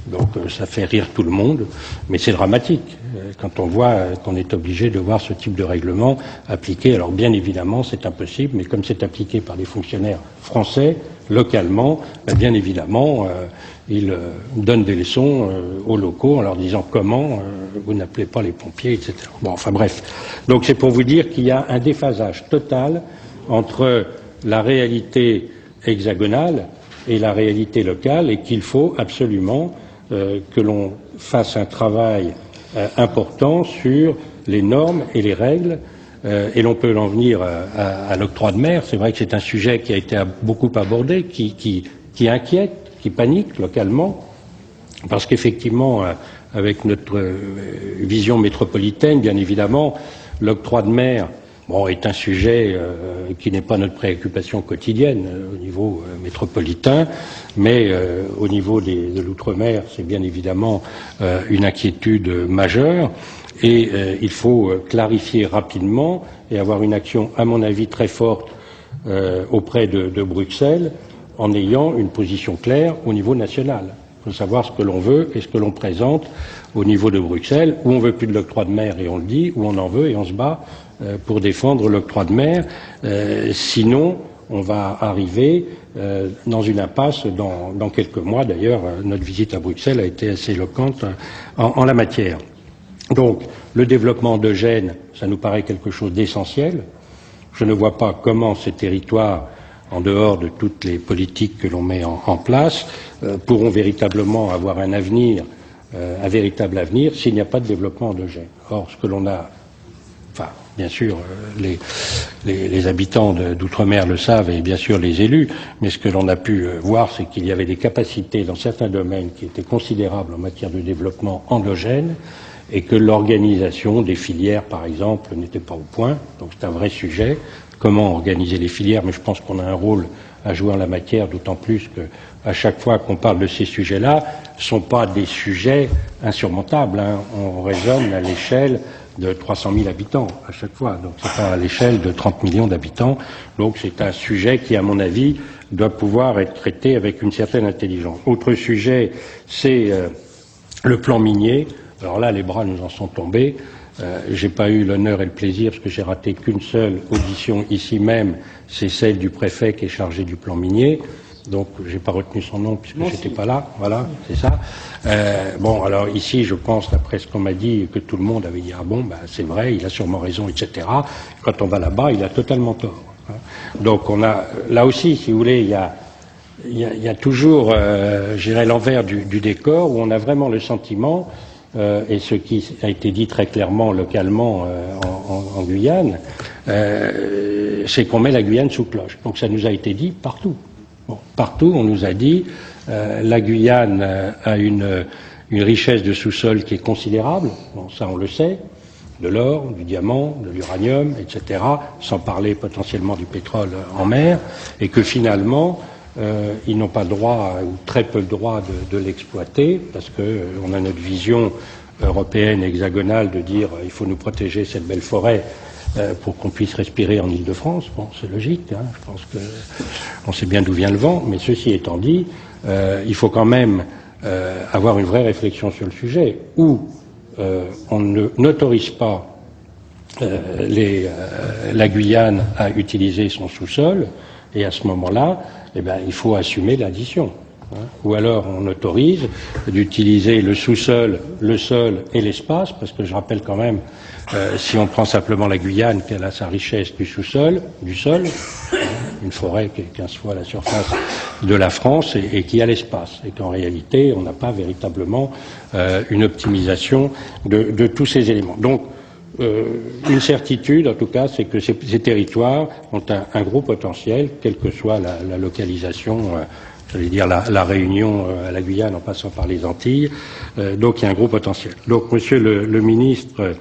donc ça fait rire tout le monde, mais c'est dramatique quand on voit qu'on est obligé de voir ce type de règlement appliqué. Alors bien évidemment, c'est impossible, mais comme c'est appliqué par des fonctionnaires français, localement, bien évidemment, ils donnent des leçons aux locaux en leur disant comment vous n'appelez pas les pompiers, etc. Bon, enfin bref. Donc c'est pour vous dire qu'il y a un déphasage total entre la réalité hexagonale et la réalité locale, et qu'il faut absolument que l'on fasse un travail important sur les normes et les règles. Et l'on peut en venir à l'octroi de mer. C'est vrai que c'est un sujet qui a été beaucoup abordé, qui inquiète, qui panique localement, parce qu'effectivement, avec notre vision métropolitaine, bien évidemment, l'octroi de mer, bon, est un sujet qui n'est pas notre préoccupation quotidienne au niveau métropolitain, mais au niveau de l'outre-mer, c'est bien évidemment une inquiétude majeure. Et il faut clarifier rapidement et avoir une action, à mon avis, très forte auprès de Bruxelles, en ayant une position claire au niveau national. Il faut savoir ce que l'on veut et ce que l'on présente au niveau de Bruxelles, où on veut plus de l'octroi de mer et on le dit, où on en veut et on se bat pour défendre l'octroi de mer. Sinon, on va arriver dans une impasse dans quelques mois. D'ailleurs, notre visite à Bruxelles a été assez éloquente en la matière. Donc, le développement endogène, ça nous paraît quelque chose d'essentiel. Je ne vois pas comment ces territoires, en dehors de toutes les politiques que l'on met en place, pourront véritablement avoir un avenir un véritable avenir s'il n'y a pas de développement endogène. Or, ce que l'on a, enfin, bien sûr, les habitants d'outre-mer le savent et bien sûr les élus, mais ce que l'on a pu voir, c'est qu'il y avait des capacités dans certains domaines qui étaient considérables en matière de développement endogène et que l'organisation des filières, par exemple, n'était pas au point. Donc c'est un vrai sujet. Comment organiser les filières? Mais je pense qu'on a un rôle à jouer en la matière, d'autant plus que à chaque fois qu'on parle de ces sujets-là, ce ne sont pas des sujets insurmontables. Hein. On raisonne à l'échelle de 300 000 habitants à chaque fois. Donc c'est pas à l'échelle de 30 millions d'habitants. Donc c'est un sujet qui, à mon avis, doit pouvoir être traité avec une certaine intelligence. Autre sujet, c'est le plan minier. Alors là, les bras nous en sont tombés. J'ai pas eu l'honneur et le plaisir, parce que j'ai raté qu'une seule audition ici même, c'est celle du préfet qui est chargé du plan minier. Donc, j'ai pas retenu son nom puisque j'étais pas là. Voilà, c'est ça. Bon, alors ici, je pense, d'après ce qu'on m'a dit, que tout le monde avait dit ah bon, ben c'est vrai, il a sûrement raison, etc. Quand on va là-bas, il a totalement tort. Hein. Donc, on a là aussi, si vous voulez, il y a toujours, je dirais, l'envers du décor où on a vraiment le sentiment, et ce qui a été dit très clairement localement en Guyane, c'est qu'on met la Guyane sous cloche. Donc, ça nous a été dit partout. Bon, partout, on nous a dit la Guyane a une richesse de sous-sol qui est considérable. Bon, ça, on le sait. De l'or, du diamant, de l'uranium, etc. Sans parler potentiellement du pétrole en mer. Et que finalement, ils n'ont pas le droit, ou très peu le droit de l'exploiter, parce que on a notre vision européenne hexagonale de dire il faut nous protéger cette belle forêt pour qu'on puisse respirer en Île-de-France. Bon, c'est logique, hein, je pense que on sait bien d'où vient le vent, mais ceci étant dit, il faut quand même avoir une vraie réflexion sur le sujet, où on n'autorise pas la Guyane à utiliser son sous-sol, et à ce moment-là, eh ben, il faut assumer l'addition. Hein. Ou alors on autorise d'utiliser le sous-sol, le sol et l'espace, parce que je rappelle quand même, si on prend simplement la Guyane, qu'elle a sa richesse du sous-sol, du sol, une forêt qui est 15 fois la surface de la France et qui a l'espace, et qu'en réalité on n'a pas véritablement une optimisation de tous ces éléments. Donc une certitude, en tout cas, c'est que ces territoires ont un gros potentiel, quelle que soit la localisation, j'allais dire la Réunion à la Guyane en passant par les Antilles, donc il y a un gros potentiel. Donc, Monsieur le ministre,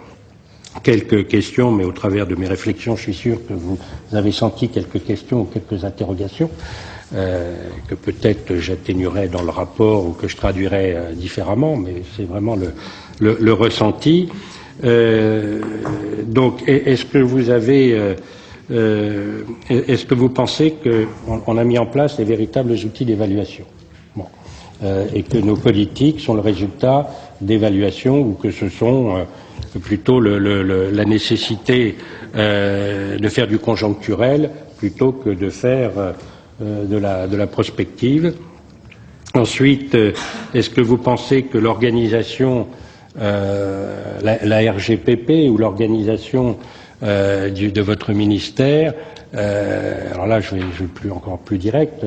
quelques questions, mais au travers de mes réflexions, je suis sûr que vous avez senti quelques questions ou quelques interrogations, que peut-être j'atténuerai dans le rapport ou que je traduirai différemment, mais c'est vraiment le ressenti. Donc, est-ce que vous avez, est-ce que vous pensez qu'on a mis en place les véritables outils d'évaluation, bon, et que nos politiques sont le résultat d'évaluation, ou que ce sont plutôt la nécessité de faire du conjoncturel plutôt que de faire de la prospective? Ensuite, est-ce que vous pensez que l'organisation la RGPP ou l'organisation de votre ministère, alors là je vais encore plus direct,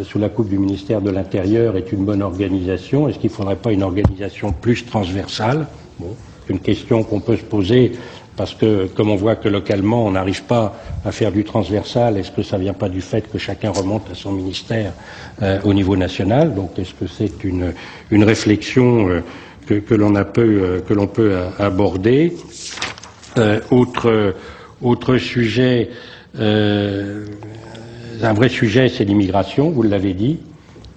sous la coupe du ministère de l'Intérieur, est une bonne organisation? Est-ce qu'il ne faudrait pas une organisation plus transversale? Bon, c'est une question qu'on peut se poser, parce que comme on voit que localement on n'arrive pas à faire du transversal, est-ce que ça vient pas du fait que chacun remonte à son ministère au niveau national? Donc est-ce que c'est une réflexion que l'on peut aborder? Autre sujet, un vrai sujet, c'est l'immigration, vous l'avez dit.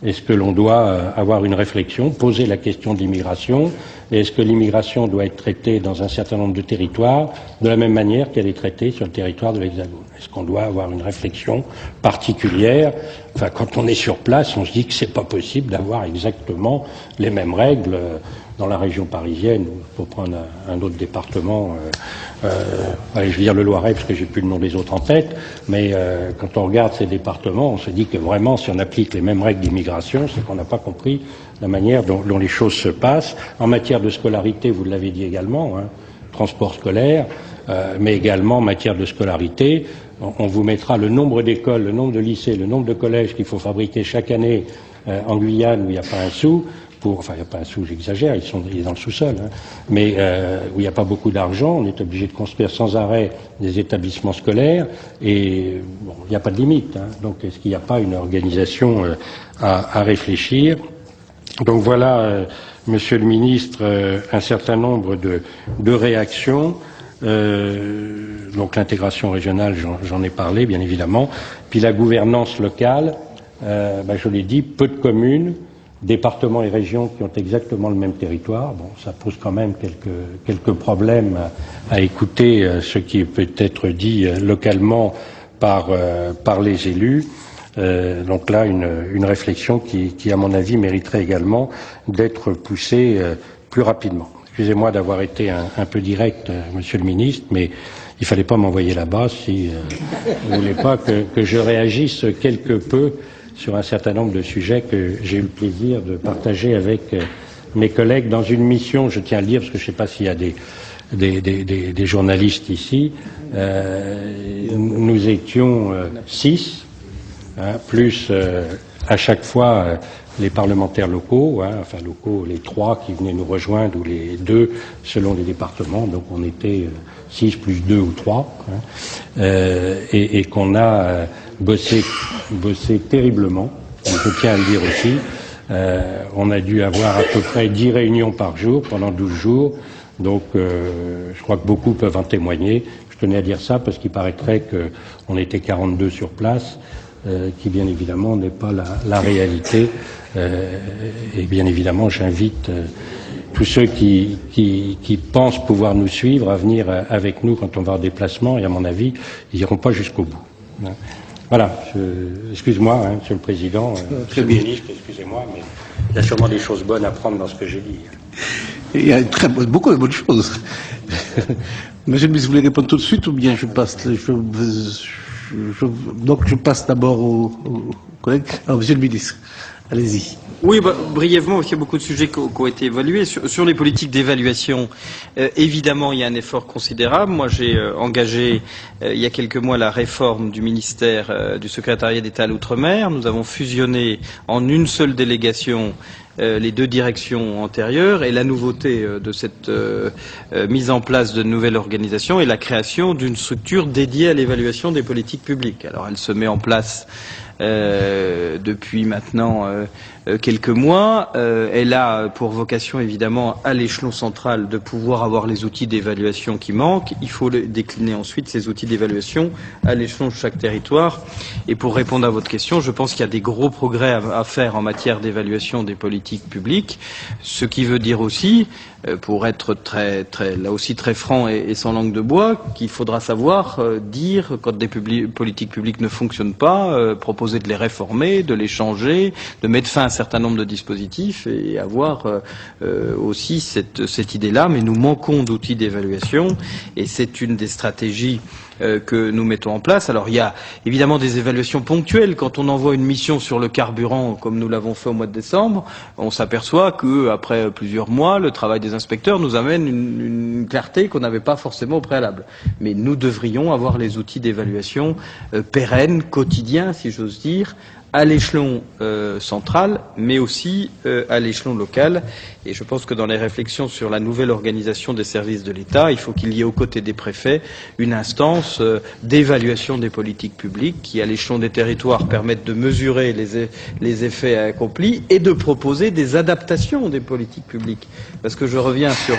Est-ce que l'on doit avoir une réflexion, poser la question de l'immigration, et est-ce que l'immigration doit être traitée dans un certain nombre de territoires de la même manière qu'elle est traitée sur le territoire de l'Hexagone? Est-ce qu'on doit avoir une réflexion particulière? Enfin, quand on est sur place, on se dit que c'est pas possible d'avoir exactement les mêmes règles dans la région parisienne, ou pour prendre un autre département, allez, je vais dire le Loiret parce que j'ai plus le nom des autres en tête, mais quand on regarde ces départements, on se dit que vraiment, si on applique les mêmes règles d'immigration, c'est qu'on n'a pas compris la manière dont les choses se passent. En matière de scolarité, vous l'avez dit également, hein, transport scolaire, mais également en matière de scolarité, on vous mettra le nombre d'écoles, le nombre de lycées, le nombre de collèges qu'il faut fabriquer chaque année en Guyane où il n'y a pas un sou. enfin, il n'y a pas un sou, j'exagère, il est dans le sous-sol, hein, mais où il n'y a pas beaucoup d'argent, on est obligé de construire sans arrêt des établissements scolaires, et bon, il n'y a pas de limite. Hein, donc, est-ce qu'il n'y a pas une organisation à réfléchir? Donc voilà, Monsieur le Ministre, un certain nombre de réactions. Donc l'intégration régionale, j'en ai parlé, bien évidemment. Puis la gouvernance locale, je l'ai dit, peu de communes, départements et régions qui ont exactement le même territoire. Bon, ça pose quand même quelques problèmes à écouter ce qui peut être dit localement par les élus. Donc là, une réflexion qui, à mon avis, mériterait également d'être poussée plus rapidement. Excusez-moi d'avoir été un peu direct, Monsieur le Ministre, mais il fallait pas m'envoyer là-bas si vous voulez pas que je réagisse quelque peu sur un certain nombre de sujets que j'ai eu le plaisir de partager avec mes collègues dans une mission, je tiens à le dire parce que je ne sais pas s'il y a des journalistes ici, nous étions 6, plus à chaque fois les parlementaires locaux, enfin locaux, les 3 qui venaient nous rejoindre ou les 2 selon les départements, donc on était 6 plus 2 ou 3, et qu'on a bossé terriblement, je tiens à le dire aussi. On a dû avoir à peu près 10 réunions par jour pendant 12 jours, donc je crois que beaucoup peuvent en témoigner. Je tenais à dire ça parce qu'il paraîtrait qu'on était 42 sur place, qui bien évidemment n'est pas la réalité. Et bien évidemment, j'invite tous ceux qui pensent pouvoir nous suivre à venir avec nous quand on va en déplacement, et à mon avis, ils n'iront pas jusqu'au bout. Voilà, excuse-moi, Monsieur le Président, Monsieur le Ministre, excusez-moi, mais il y a sûrement des choses bonnes à prendre dans ce que j'ai dit. Il y a beaucoup de bonnes choses. Monsieur le Ministre, vous voulez répondre tout de suite ou bien je passe donc je passe d'abord aux collègues. Alors, Monsieur le Ministre, allez-y. Oui, brièvement, parce qu'il y a beaucoup de sujets qui ont été évalués. Sur les politiques d'évaluation, évidemment, il y a un effort considérable. Moi, j'ai engagé il y a quelques mois la réforme du ministère du secrétariat d'État à l'Outre-mer. Nous avons fusionné en une seule délégation les 2 directions antérieures, et la nouveauté de cette mise en place de nouvelles organisations est la création d'une structure dédiée à l'évaluation des politiques publiques. Alors, elle se met en place depuis maintenant quelques mois. Elle a pour vocation, évidemment, à l'échelon central, de pouvoir avoir les outils d'évaluation qui manquent. Il faut décliner ensuite ces outils d'évaluation à l'échelon de chaque territoire. Et pour répondre à votre question, je pense qu'il y a des gros progrès à faire en matière d'évaluation des politiques publiques, ce qui veut dire aussi, pour être là aussi très franc et sans langue de bois, qu'il faudra savoir dire quand des politiques publiques ne fonctionnent pas, proposer de les réformer, de les changer, de mettre fin à un certain nombre de dispositifs, et avoir aussi cette idée-là. Mais nous manquons d'outils d'évaluation, et c'est une des stratégies que nous mettons en place. Alors, il y a évidemment des évaluations ponctuelles. Quand on envoie une mission sur le carburant, comme nous l'avons fait au mois de décembre, on s'aperçoit que, après plusieurs mois, le travail des inspecteurs nous amène une clarté qu'on n'avait pas forcément au préalable. Mais nous devrions avoir les outils d'évaluation pérennes, quotidiens, si j'ose dire, à l'échelon central, mais aussi à l'échelon local. Et je pense que dans les réflexions sur la nouvelle organisation des services de l'État, il faut qu'il y ait aux côtés des préfets une instance d'évaluation des politiques publiques qui, à l'échelon des territoires, permette de mesurer les effets accomplis et de proposer des adaptations des politiques publiques. Parce que je reviens sur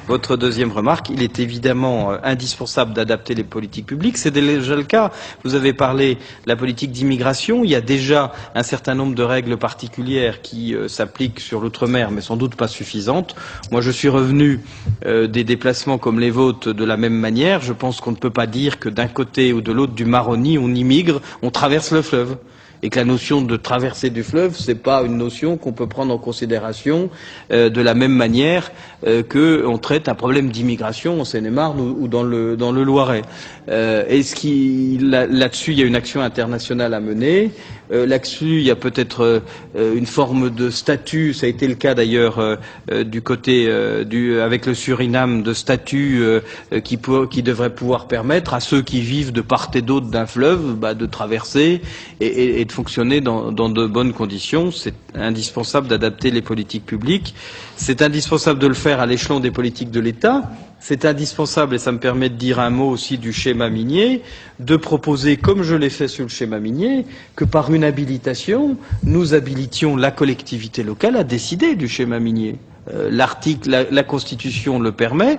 votre deuxième remarque, il est évidemment indispensable d'adapter les politiques publiques. C'est déjà le cas. Vous avez parlé de la politique d'immigration. Il y a déjà un certain nombre de règles particulières qui s'appliquent sur l'outre-mer, mais sans doute pas suffisantes. Moi, je suis revenu des déplacements comme les vôtres de la même manière. Je pense qu'on ne peut pas dire que d'un côté ou de l'autre du Maroni, on immigre, on traverse le fleuve. Et que la notion de traversée du fleuve, c'est pas une notion qu'on peut prendre en considération de la même manière qu'on traite un problème d'immigration en Seine-et-Marne ou dans le Loiret. Là-dessus, il y a une action internationale à mener. Là-dessus, il y a peut-être une forme de statut. Ça a été le cas d'ailleurs du côté avec le Suriname, de statut qui devrait pouvoir permettre à ceux qui vivent de part et d'autre d'un fleuve de traverser et de fonctionner dans de bonnes conditions. C'est indispensable d'adapter les politiques publiques. C'est indispensable de le faire à l'échelon des politiques de l'État. C'est indispensable, et ça me permet de dire un mot aussi du schéma minier, de proposer, comme je l'ai fait sur le schéma minier, que par une habilitation, nous habilitions la collectivité locale à décider du schéma minier. La Constitution le permet,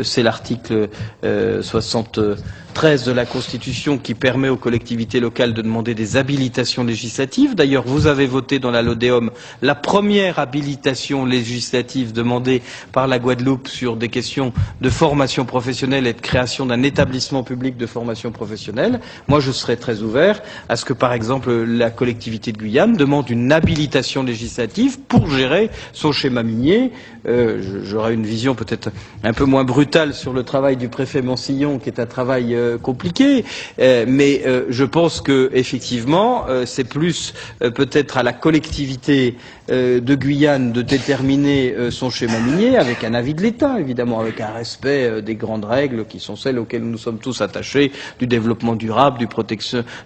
c'est l'article 73 de la Constitution qui permet aux collectivités locales de demander des habilitations législatives. D'ailleurs, vous avez voté dans la LODEOM la première habilitation législative demandée par la Guadeloupe sur des questions de formation professionnelle et de création d'un établissement public de formation professionnelle. Moi, je serais très ouvert à ce que, par exemple, la collectivité de Guyane demande une habilitation législative pour gérer son schéma minier. J'aurais une vision peut-être un peu moins brutale sur le travail du préfet Mansillon, qui est un travail compliqué, mais je pense que effectivement, c'est plus peut-être à la collectivité de Guyane de déterminer son schéma minier, avec un avis de l'État, évidemment, avec un respect des grandes règles qui sont celles auxquelles nous sommes tous attachés, du développement durable, de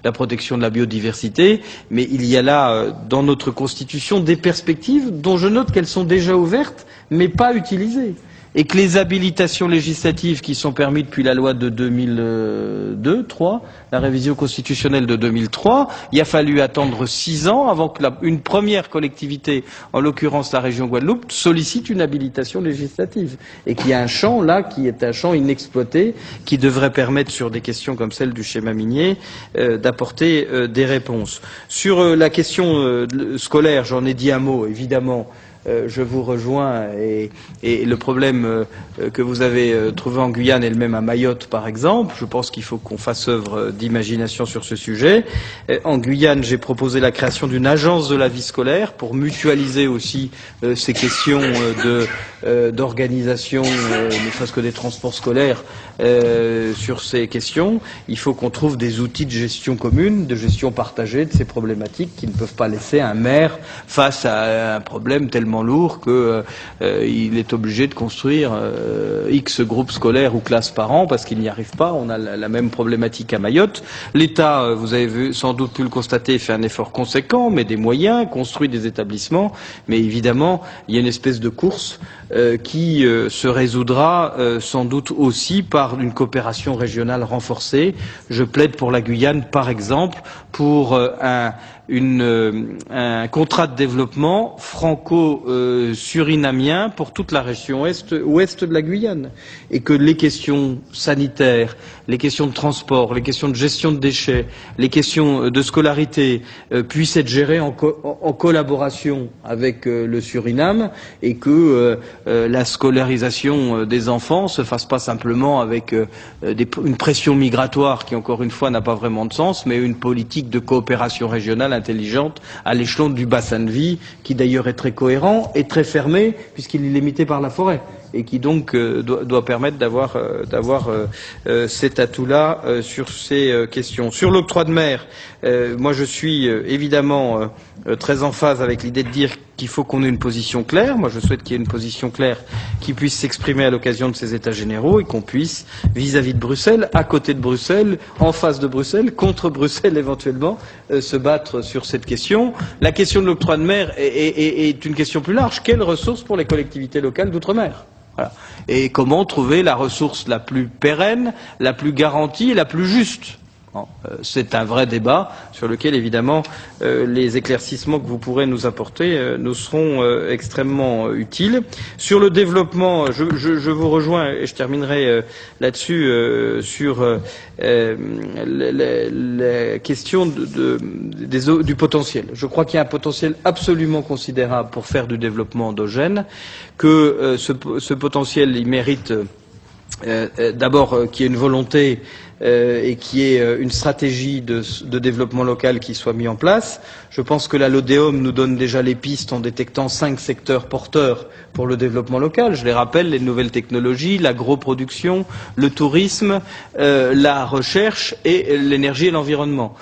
la protection de la biodiversité. Mais il y a là, dans notre Constitution, des perspectives dont je note qu'elles sont déjà ouvertes, mais pas utilisées. Et que les habilitations législatives qui sont permises depuis la loi de 2002-3, la révision constitutionnelle de 2003, il a fallu attendre 6 ans avant que une première collectivité, en l'occurrence la région Guadeloupe, sollicite une habilitation législative. Et qu'il y a un champ là qui est un champ inexploité, qui devrait permettre, sur des questions comme celle du schéma minier, d'apporter des réponses. Sur la question scolaire, j'en ai dit un mot, évidemment. Je vous rejoins et le problème que vous avez trouvé en Guyane est le même à Mayotte, par exemple. Je pense qu'il faut qu'on fasse œuvre d'imagination sur ce sujet. En Guyane, j'ai proposé la création d'une agence de la vie scolaire pour mutualiser aussi ces questions d'organisation, ne serait-ce que des transports scolaires, sur ces questions. Il faut qu'on trouve des outils de gestion commune, de gestion partagée de ces problématiques qui ne peuvent pas laisser un maire face à un problème tellement lourd qu'il est obligé de construire X groupes scolaires ou classes par an parce qu'il n'y arrive pas. On a la même problématique à Mayotte. L'État, vous avez sans doute pu le constater, fait un effort conséquent, met des moyens, construit des établissements, mais évidemment, il y a une espèce de course qui se résoudra sans doute aussi par une coopération régionale renforcée. Je plaide pour la Guyane, par exemple, pour un contrat de développement franco-surinamien pour toute la région ouest de la Guyane, et que les questions sanitaires, les questions de transport, les questions de gestion de déchets, les questions de scolarité puissent être gérées en collaboration avec le Suriname, et que la scolarisation des enfants se fasse pas simplement avec une pression migratoire qui, encore une fois, n'a pas vraiment de sens, mais une politique de coopération régionale intelligente à l'échelon du bassin de vie, qui d'ailleurs est très cohérent et très fermé, puisqu'il est limité par la forêt, et qui donc doit permettre d'avoir cet atout-là sur ces questions. Sur l'octroi de mer, moi je suis évidemment très en phase avec l'idée de dire qu'il faut qu'on ait une position claire. Moi je souhaite qu'il y ait une position claire qui puisse s'exprimer à l'occasion de ces États généraux, et qu'on puisse, vis-à-vis de Bruxelles, à côté de Bruxelles, en face de Bruxelles, contre Bruxelles éventuellement, se battre sur cette question. La question de l'octroi de mer est une question plus large. Quelles ressources pour les collectivités locales d'outre-mer ? Voilà. Et comment trouver la ressource la plus pérenne, la plus garantie et la plus juste? C'est un vrai débat sur lequel, évidemment, les éclaircissements que vous pourrez nous apporter nous seront extrêmement utiles. Sur le développement, je vous rejoins, et je terminerai là-dessus, sur la question du potentiel. Je crois qu'il y a un potentiel absolument considérable pour faire du développement endogène, que ce potentiel, il mérite d'abord qu'il y ait une volonté et qu'il y ait une stratégie de développement local qui soit mise en place. Je pense que la LODEOM nous donne déjà les pistes en détectant 5 secteurs porteurs pour le développement local. Je les rappelle: les nouvelles technologies, l'agroproduction, le tourisme, la recherche et l'énergie et l'environnement.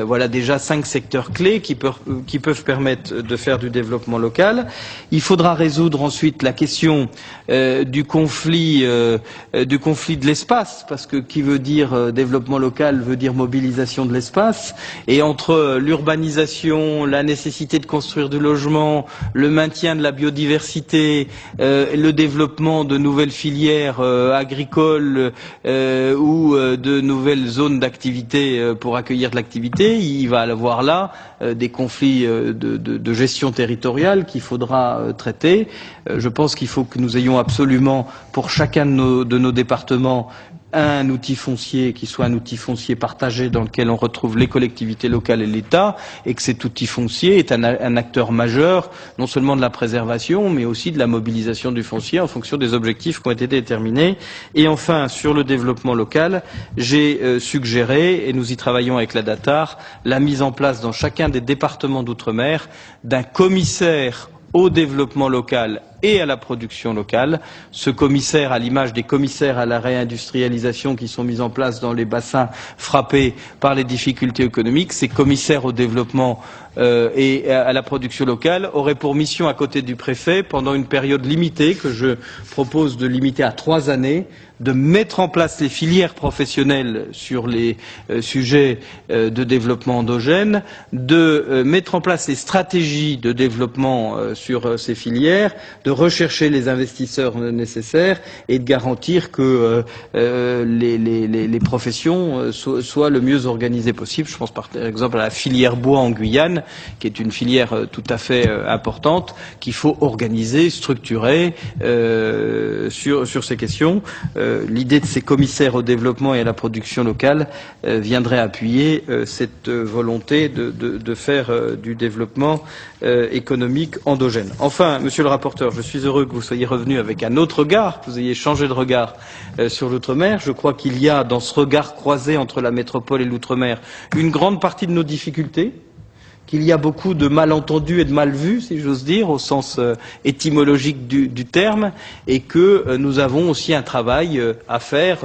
Voilà déjà 5 secteurs clés qui peuvent permettre de faire du développement local. Il faudra résoudre ensuite la question du conflit de l'espace, parce que qui veut dire dire développement local veut dire mobilisation de l'espace, et entre l'urbanisation, la nécessité de construire du logement, le maintien de la biodiversité, le développement de nouvelles filières agricoles ou de nouvelles zones d'activité pour accueillir de l'activité, il va y avoir là des conflits de gestion territoriale qu'il faudra traiter. Je pense qu'il faut que nous ayons absolument pour chacun de nos départements un outil foncier qui soit un outil foncier partagé dans lequel on retrouve les collectivités locales et l'État, et que cet outil foncier est un acteur majeur non seulement de la préservation mais aussi de la mobilisation du foncier en fonction des objectifs qui ont été déterminés. Et enfin, sur le développement local, j'ai suggéré, et nous y travaillons avec la DATAR, la mise en place dans chacun des départements d'outre-mer d'un commissaire au développement local et à la production locale. Ce commissaire, à l'image des commissaires à la réindustrialisation qui sont mis en place dans les bassins frappés par les difficultés économiques, ces commissaires au développement et à la production locale auraient pour mission, à côté du préfet, pendant une période limitée, que je propose de limiter à 3 années, de mettre en place les filières professionnelles sur les sujets de développement endogène, de mettre en place les stratégies de développement sur ces filières, de rechercher les investisseurs nécessaires et de garantir que les professions soient le mieux organisées possible. Je pense par exemple à la filière bois en Guyane, qui est une filière tout à fait importante, qu'il faut organiser, structurer sur ces questions. L'idée de ces commissaires au développement et à la production locale viendrait appuyer cette volonté de faire du développement économique endogène. Enfin, monsieur le rapporteur, je suis heureux que vous soyez revenu avec un autre regard, que vous ayez changé de regard sur l'outre-mer. Je crois qu'il y a dans ce regard croisé entre la métropole et l'outre-mer une grande partie de nos difficultés, qu'il y a beaucoup de malentendus et de mal vus, si j'ose dire, au sens étymologique du terme, et que nous avons aussi un travail à faire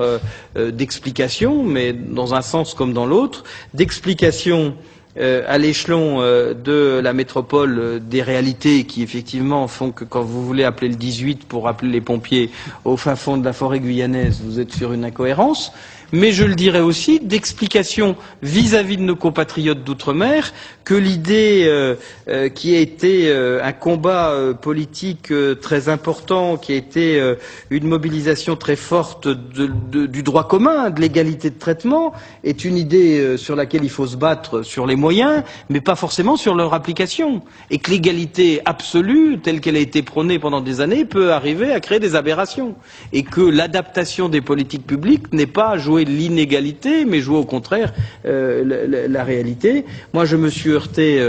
d'explication, mais dans un sens comme dans l'autre, d'explication à l'échelon de la métropole des réalités qui effectivement font que quand vous voulez appeler le 18 pour appeler les pompiers au fin fond de la forêt guyanaise, vous êtes sur une incohérence. Mais je le dirais aussi d'explication vis-à-vis de nos compatriotes d'outre-mer que l'idée qui a été un combat politique très important, qui a été une mobilisation très forte du droit commun, de l'égalité de traitement, est une idée sur laquelle il faut se battre sur les moyens, mais pas forcément sur leur application. Et que l'égalité absolue, telle qu'elle a été prônée pendant des années, peut arriver à créer des aberrations. Et que l'adaptation des politiques publiques n'est pas jouer l'inégalité, mais jouer au contraire la réalité. Moi, je me suis heurté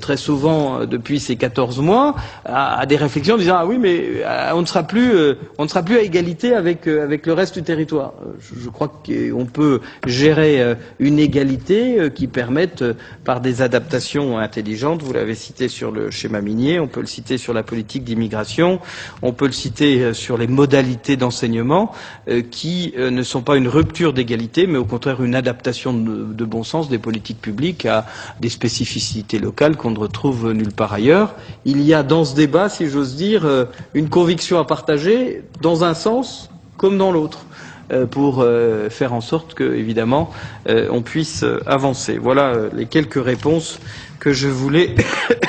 très souvent depuis ces 14 mois à des réflexions en disant ah oui, mais on ne sera plus à égalité avec le reste du territoire. Je crois qu'on peut gérer une égalité qui permette, par des adaptations intelligentes, vous l'avez cité sur le schéma minier, on peut le citer sur la politique d'immigration, on peut le citer sur les modalités d'enseignement, qui ne sont pas une rupture d'égalité, mais au contraire une adaptation de bon sens des politiques publiques à des spécificités locales qu'on ne retrouve nulle part ailleurs. Il y a dans ce débat, si j'ose dire, une conviction à partager dans un sens comme dans l'autre, pour faire en sorte que, évidemment, on puisse avancer. Voilà les quelques réponses que je voulais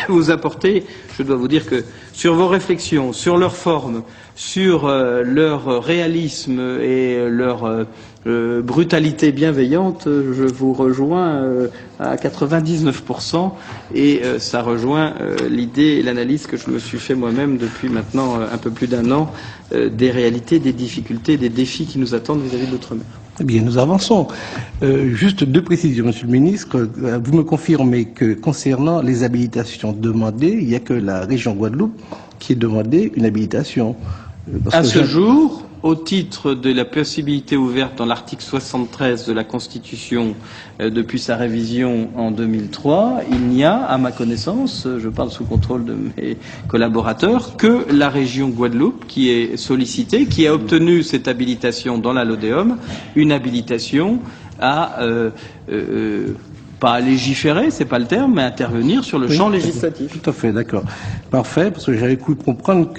vous apporter. Je dois vous dire que sur vos réflexions, sur leur forme, sur leur réalisme et leur brutalité bienveillante, je vous rejoins à 99% et ça rejoint l'idée et l'analyse que je me suis fait moi-même depuis maintenant un peu plus d'1 an des réalités, des difficultés, des défis qui nous attendent vis-à-vis de l'outre-mer. Eh bien, nous avançons. Juste 2 précisions, Monsieur le Ministre. Vous me confirmez que concernant les habilitations demandées, il n'y a que la région Guadeloupe qui est demandé une habilitation. À ce jour, au titre de la possibilité ouverte dans l'article 73 de la Constitution depuis sa révision en 2003, il n'y a, à ma connaissance, je parle sous contrôle de mes collaborateurs, que la région Guadeloupe qui est sollicitée, qui a obtenu cette habilitation dans la LODEOM, une habilitation à pas à légiférer, c'est pas le terme, mais intervenir sur le champ législatif. Tout à fait, d'accord. Parfait, parce que j'avais cru comprendre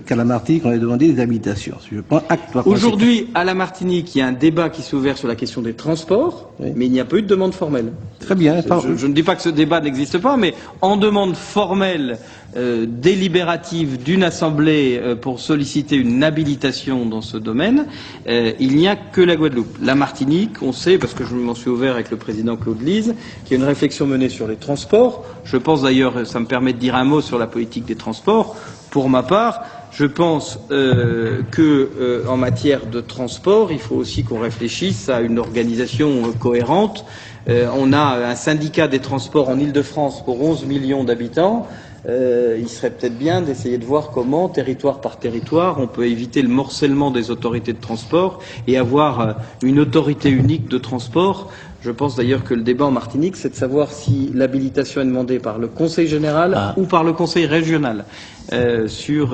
qu'à la Martinique, on avait demandé des habitations. Si je prends acte. Aujourd'hui, à la Martinique, il y a un débat qui s'est ouvert sur la question des transports, mais il n'y a pas eu de demande formelle. Très bien. Je ne dis pas que ce débat n'existe pas, mais en demande formelle délibérative d'une assemblée pour solliciter une habilitation dans ce domaine, il n'y a que la Guadeloupe. La Martinique, on sait, parce que je m'en suis ouvert avec le président Claude Lise, qu'il y a une réflexion menée sur les transports. Je pense d'ailleurs, ça me permet de dire un mot sur la politique des transports. Pour ma part, je pense en matière de transport, il faut aussi qu'on réfléchisse à une organisation cohérente. On a un syndicat des transports en Île-de-France pour 11 millions d'habitants. Il serait peut-être bien d'essayer de voir comment, territoire par territoire, on peut éviter le morcellement des autorités de transport et avoir une autorité unique de transport. Je pense d'ailleurs que le débat en Martinique, c'est de savoir si l'habilitation est demandée par le Conseil général ou par le Conseil régional sur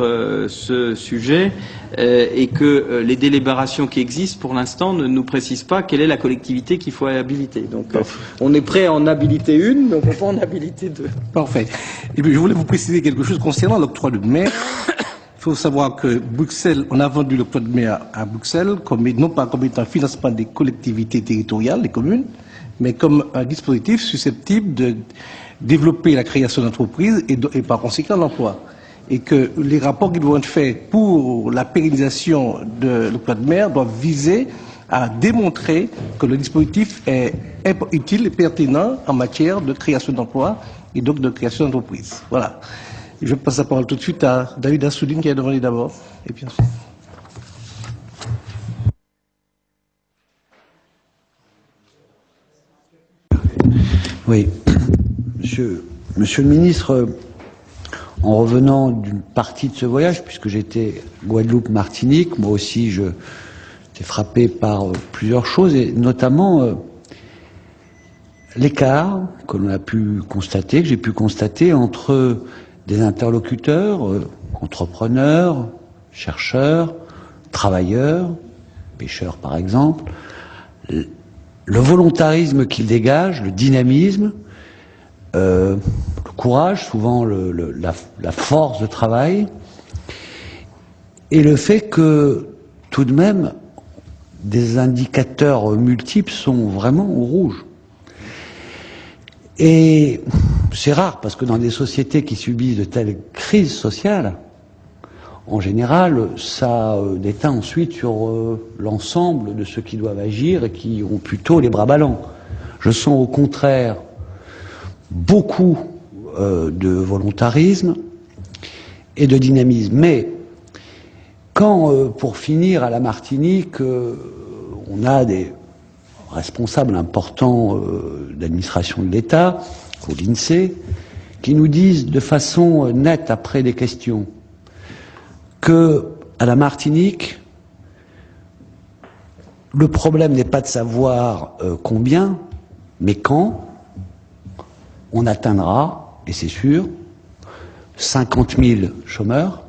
ce sujet et que les délibérations qui existent pour l'instant ne nous précisent pas quelle est la collectivité qu'il faut habiliter. Donc on est prêt à en habiliter une, donc on peut en habiliter deux. Parfait. Et puis je voulais vous préciser quelque chose concernant l'octroi de mer. Il faut savoir que Bruxelles, on a vendu l'octroi de mer à Bruxelles, non pas comme étant un financement des collectivités territoriales, des communes, mais comme un dispositif susceptible de développer la création d'entreprises et par conséquent l'emploi. Et que les rapports qui doivent être faits pour la pérennisation de l'octroi de mer doivent viser à démontrer que le dispositif est utile et pertinent en matière de création d'emplois et donc de création d'entreprises. Voilà. Je passe la parole tout de suite à David Assouline qui a demandé d'abord. Et puis ensuite. Oui. Monsieur le ministre, en revenant d'une partie de ce voyage, puisque j'étais Guadeloupe-Martinique, moi aussi j'étais frappé par plusieurs choses, et notamment l'écart que l'on a pu constater, que j'ai pu constater entre des interlocuteurs, entrepreneurs, chercheurs, travailleurs, pêcheurs par exemple, le volontarisme qu'ils dégagent, le dynamisme, le courage, souvent la force de travail, et le fait que tout de même des indicateurs multiples sont vraiment au rouge. Et c'est rare, parce que dans des sociétés qui subissent de telles crises sociales, en général, ça déteint ensuite sur l'ensemble de ceux qui doivent agir et qui ont plutôt les bras ballants. Je sens au contraire beaucoup de volontarisme et de dynamisme. Mais quand, pour finir, à la Martinique, on a des responsables importants d'administration de l'État, au l'INSEE, qui nous disent de façon nette, après des questions, que à la Martinique, le problème n'est pas de savoir combien, mais quand on atteindra, et c'est sûr, 50 000 chômeurs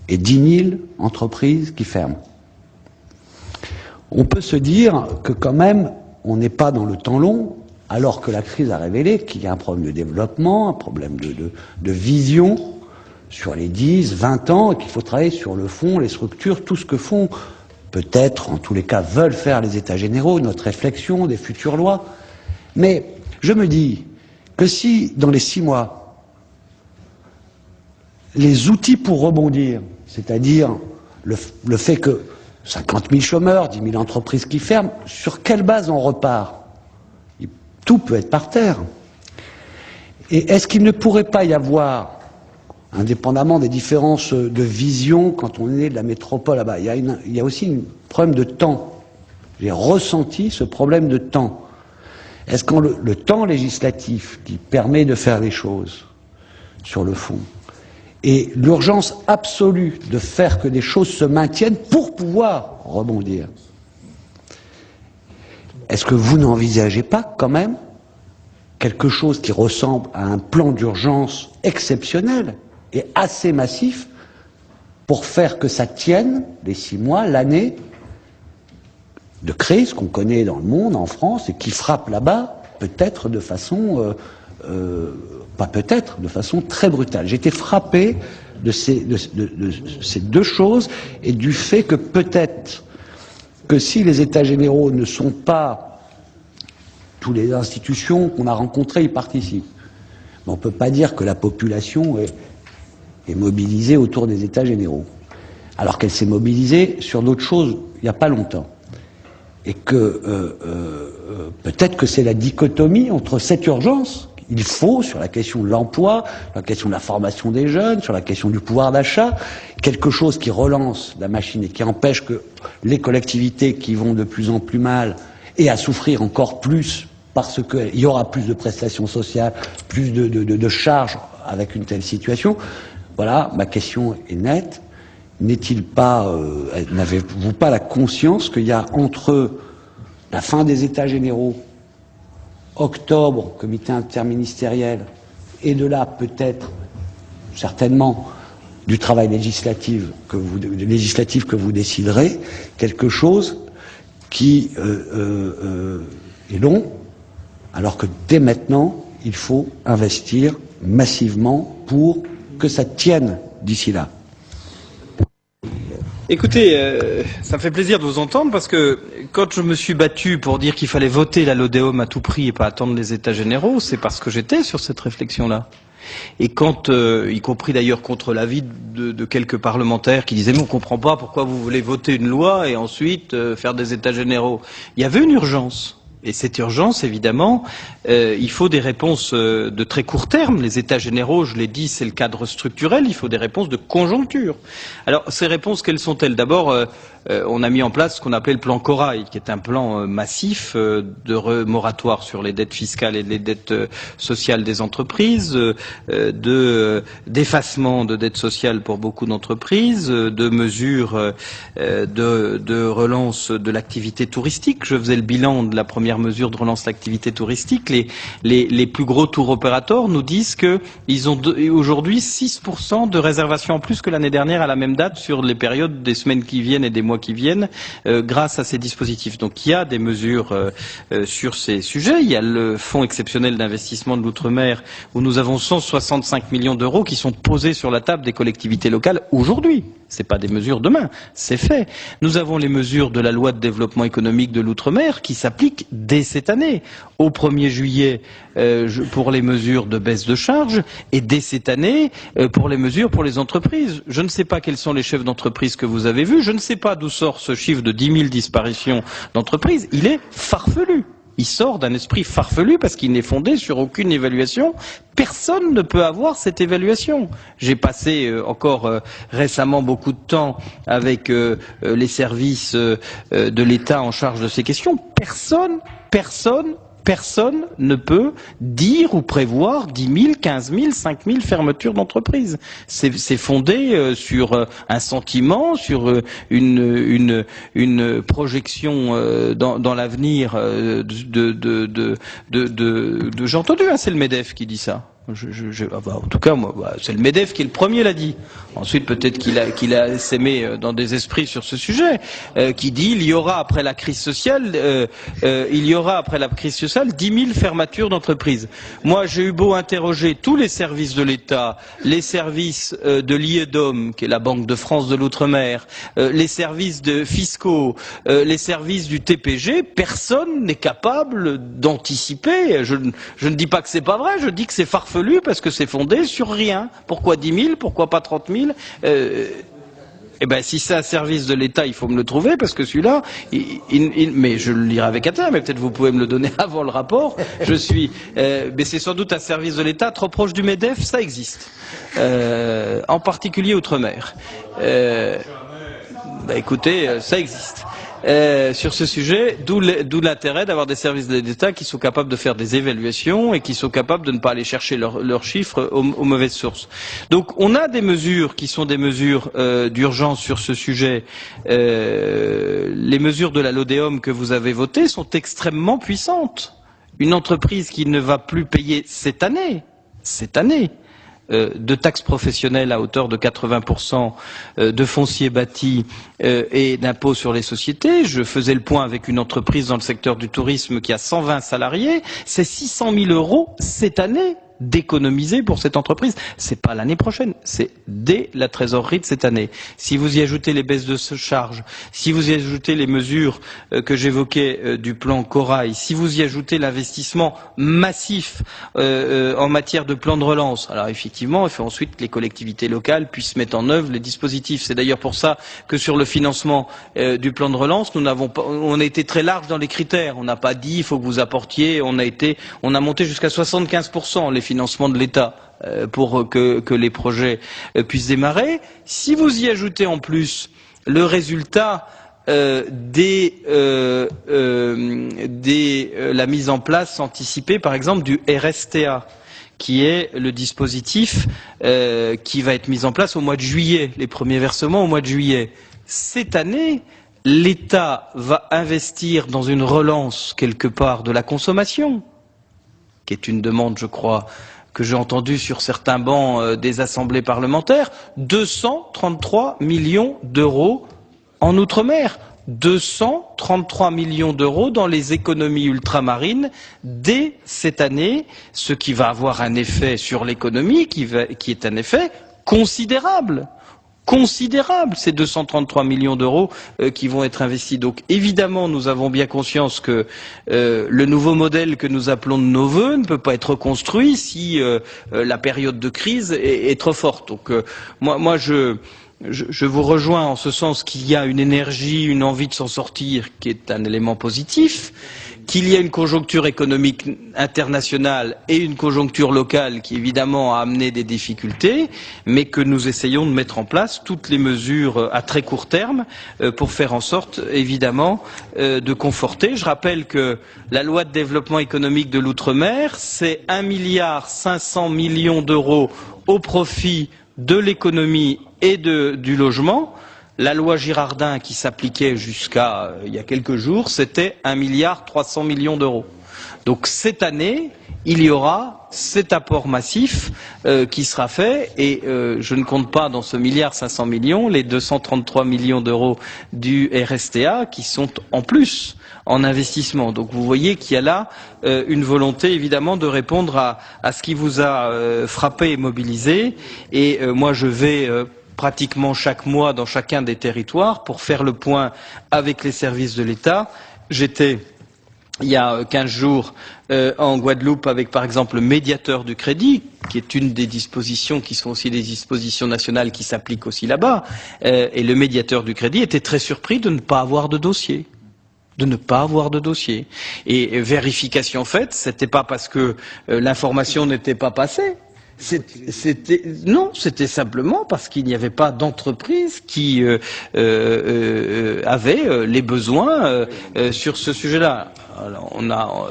et 10 000 entreprises qui ferment. On peut se dire que quand même, on n'est pas dans le temps long, alors que la crise a révélé qu'il y a un problème de développement, un problème de vision sur les 10, 20 ans, et qu'il faut travailler sur le fond, les structures, tout ce que font, peut-être, en tous les cas, veulent faire les États généraux, notre réflexion, des futures lois. Mais je me dis que si, dans les 6 mois, les outils pour rebondir, c'est-à-dire le fait que 50 000 chômeurs, 10 000 entreprises qui ferment, sur quelle base on repart? Tout peut être par terre. Et est-ce qu'il ne pourrait pas y avoir, indépendamment des différences de vision quand on est de la métropole là-bas, il y a aussi un problème de temps. J'ai ressenti ce problème de temps. Est-ce que le temps législatif qui permet de faire les choses sur le fond et l'urgence absolue de faire que des choses se maintiennent pour pouvoir rebondir, est-ce que vous n'envisagez pas quand même quelque chose qui ressemble à un plan d'urgence exceptionnel et assez massif pour faire que ça tienne les 6 mois, l'année de crise qu'on connaît dans le monde, en France, et qui frappe là-bas, peut-être de façon, pas peut-être, de façon très brutale. J'ai été frappé de ces deux choses et du fait que peut-être que si les États généraux ne sont pas, toutes les institutions qu'on a rencontrées y participent. Mais on ne peut pas dire que la population est mobilisée autour des États généraux, alors qu'elle s'est mobilisée sur d'autres choses il n'y a pas longtemps. Et que peut-être que c'est la dichotomie entre cette urgence, il faut, sur la question de l'emploi, sur la question de la formation des jeunes, sur la question du pouvoir d'achat, quelque chose qui relance la machine et qui empêche que les collectivités qui vont de plus en plus mal et à souffrir encore plus parce qu'il y aura plus de prestations sociales, plus de charges avec une telle situation. Voilà, ma question est nette. N'est-il pas, n'avez-vous pas la conscience qu'il y a entre la fin des États généraux, octobre, comité interministériel, et de là peut-être, certainement, du travail législatif que vous déciderez, quelque chose qui est long, alors que dès maintenant, il faut investir massivement pour que ça tienne d'ici là. Écoutez, ça me fait plaisir de vous entendre parce que quand je me suis battu pour dire qu'il fallait voter la LODEOM à tout prix et pas attendre les États généraux, c'est parce que j'étais sur cette réflexion-là. Et quand, y compris d'ailleurs contre l'avis de quelques parlementaires qui disaient « mais on ne comprend pas pourquoi vous voulez voter une loi et ensuite faire des États généraux », il y avait une urgence. Et cette urgence, évidemment, il faut des réponses de très court terme. Les États généraux, je l'ai dit, c'est le cadre structurel. Il faut des réponses de conjoncture. Alors, ces réponses, quelles sont-elles? D'abord, on a mis en place ce qu'on appelait le plan Corail, qui est un plan massif de moratoire sur les dettes fiscales et les dettes sociales des entreprises, d'effacement de dettes sociales pour beaucoup d'entreprises, de mesures de relance de l'activité touristique. Je faisais le bilan de la première mesure de relance de l'activité touristique. Les plus gros tour opérateurs nous disent qu'ils ont aujourd'hui 6% de réservations en plus que l'année dernière à la même date sur les périodes des semaines qui viennent et des mois qui viennent grâce à ces dispositifs. Donc il y a des mesures sur ces sujets. Il y a le fonds exceptionnel d'investissement de l'outre-mer où nous avons 165 millions d'euros qui sont posés sur la table des collectivités locales aujourd'hui. C'est pas des mesures demain, c'est fait. Nous avons les mesures de la loi de développement économique de l'outre-mer qui s'appliquent dès cette année, au 1er juillet pour les mesures de baisse de charges et dès cette année pour les mesures pour les entreprises. Je ne sais pas quels sont les chefs d'entreprise que vous avez vus, je ne sais pas d'où sort ce chiffre de 10 000 disparitions d'entreprises, il est farfelu. Il sort d'un esprit farfelu parce qu'il n'est fondé sur aucune évaluation. Personne ne peut avoir cette évaluation. J'ai passé encore récemment beaucoup de temps avec les services de l'État en charge de ces questions. Personne ne peut dire ou prévoir 10 000, 15 000, 5 000 fermetures d'entreprises. C'est fondé sur un sentiment, sur une projection dans l'avenir j'ai entendu, hein, c'est le MEDEF qui dit ça. En tout cas, moi, c'est le MEDEF qui le premier l'a dit. Ensuite, peut-être qu'il a s'aimé dans des esprits sur ce sujet, qui dit il y aura après la crise sociale 10 000 fermetures d'entreprises. Moi, j'ai eu beau interroger tous les services de l'État, les services de l'IEDOM, qui est la Banque de France de l'Outre-mer, les services fiscaux, les services du TPG, personne n'est capable d'anticiper. Je ne dis pas que c'est pas vrai, je dis que c'est farfelu parce que c'est fondé sur rien. Pourquoi 10 000? Pourquoi pas 30 000? Eh ben, si c'est un service de l'État, il faut me le trouver, parce que celui-là, mais je le lirai avec intérêt, mais peut-être vous pouvez me le donner avant le rapport. Mais c'est sans doute un service de l'État trop proche du MEDEF, ça existe. En particulier outre-mer. Écoutez, ça existe. Sur ce sujet, d'où l'intérêt d'avoir des services de l'État qui sont capables de faire des évaluations et qui sont capables de ne pas aller chercher leurs chiffres aux mauvaises sources. Donc on a des mesures qui sont des mesures d'urgence sur ce sujet. Les mesures de la LODEOM que vous avez votées sont extrêmement puissantes. Une entreprise qui ne va plus payer cette année, de taxes professionnelles à hauteur de 80%, de foncier bâti et d'impôts sur les sociétés. Je faisais le point avec une entreprise dans le secteur du tourisme qui a 120 salariés. C'est 600 000 € cette année d'économiser pour cette entreprise. C'est pas l'année prochaine, c'est dès la trésorerie de cette année. Si vous y ajoutez les baisses de charges, si vous y ajoutez les mesures que j'évoquais du plan Corail, si vous y ajoutez l'investissement massif en matière de plan de relance, alors effectivement, il faut ensuite que les collectivités locales puissent mettre en œuvre les dispositifs. C'est d'ailleurs pour ça que sur le financement du plan de relance, on a été très large dans les critères. On n'a pas dit il faut que vous apportiez, on a monté jusqu'à 75% les financements de l'État pour que les projets puissent démarrer. Si vous y ajoutez en plus le résultat la mise en place anticipée, par exemple, du RSTA, qui est le dispositif qui va être mis en place au mois de juillet, les premiers versements au mois de juillet. Cette année, l'État va investir dans une relance quelque part de la consommation, qui est une demande, je crois, que j'ai entendue sur certains bancs des assemblées parlementaires, 233 millions d'euros en Outre-mer, 233 millions d'euros dans les économies ultramarines dès cette année, ce qui va avoir un effet sur l'économie qui est un effet considérable. Ces 233 millions d'euros qui vont être investis. Donc évidemment, nous avons bien conscience que le nouveau modèle que nous appelons de nos vœux ne peut pas être construit si la période de crise est trop forte. Donc moi je vous rejoins en ce sens qu'il y a une énergie, une envie de s'en sortir qui est un élément positif, qu'il y a une conjoncture économique internationale et une conjoncture locale qui évidemment a amené des difficultés, mais que nous essayons de mettre en place toutes les mesures à très court terme pour faire en sorte évidemment de conforter. Je rappelle que la loi de développement économique de l'outre-mer, c'est 1,5 milliard d'euros au profit de l'économie et du logement. La loi Girardin, qui s'appliquait jusqu'à il y a quelques jours, c'était 1,3 milliard d'euros. Donc cette année, il y aura cet apport massif qui sera fait et je ne compte pas dans ce 1,5 milliard les 233 millions d'euros du RSTA qui sont en plus en investissement. Donc vous voyez qu'il y a là une volonté évidemment de répondre à ce qui vous a frappé et mobilisé. Et moi je vais pratiquement chaque mois dans chacun des territoires pour faire le point avec les services de l'État. J'étais il y a 15 jours en Guadeloupe avec par exemple le médiateur du crédit, qui est une des dispositions qui sont aussi des dispositions nationales qui s'appliquent aussi là-bas. Et le médiateur du crédit était très surpris de ne pas avoir de dossier. Et vérification faite, c'était pas parce que l'information n'était pas passée. C'était simplement parce qu'il n'y avait pas d'entreprise qui avait les besoins sur ce sujet-là. Alors,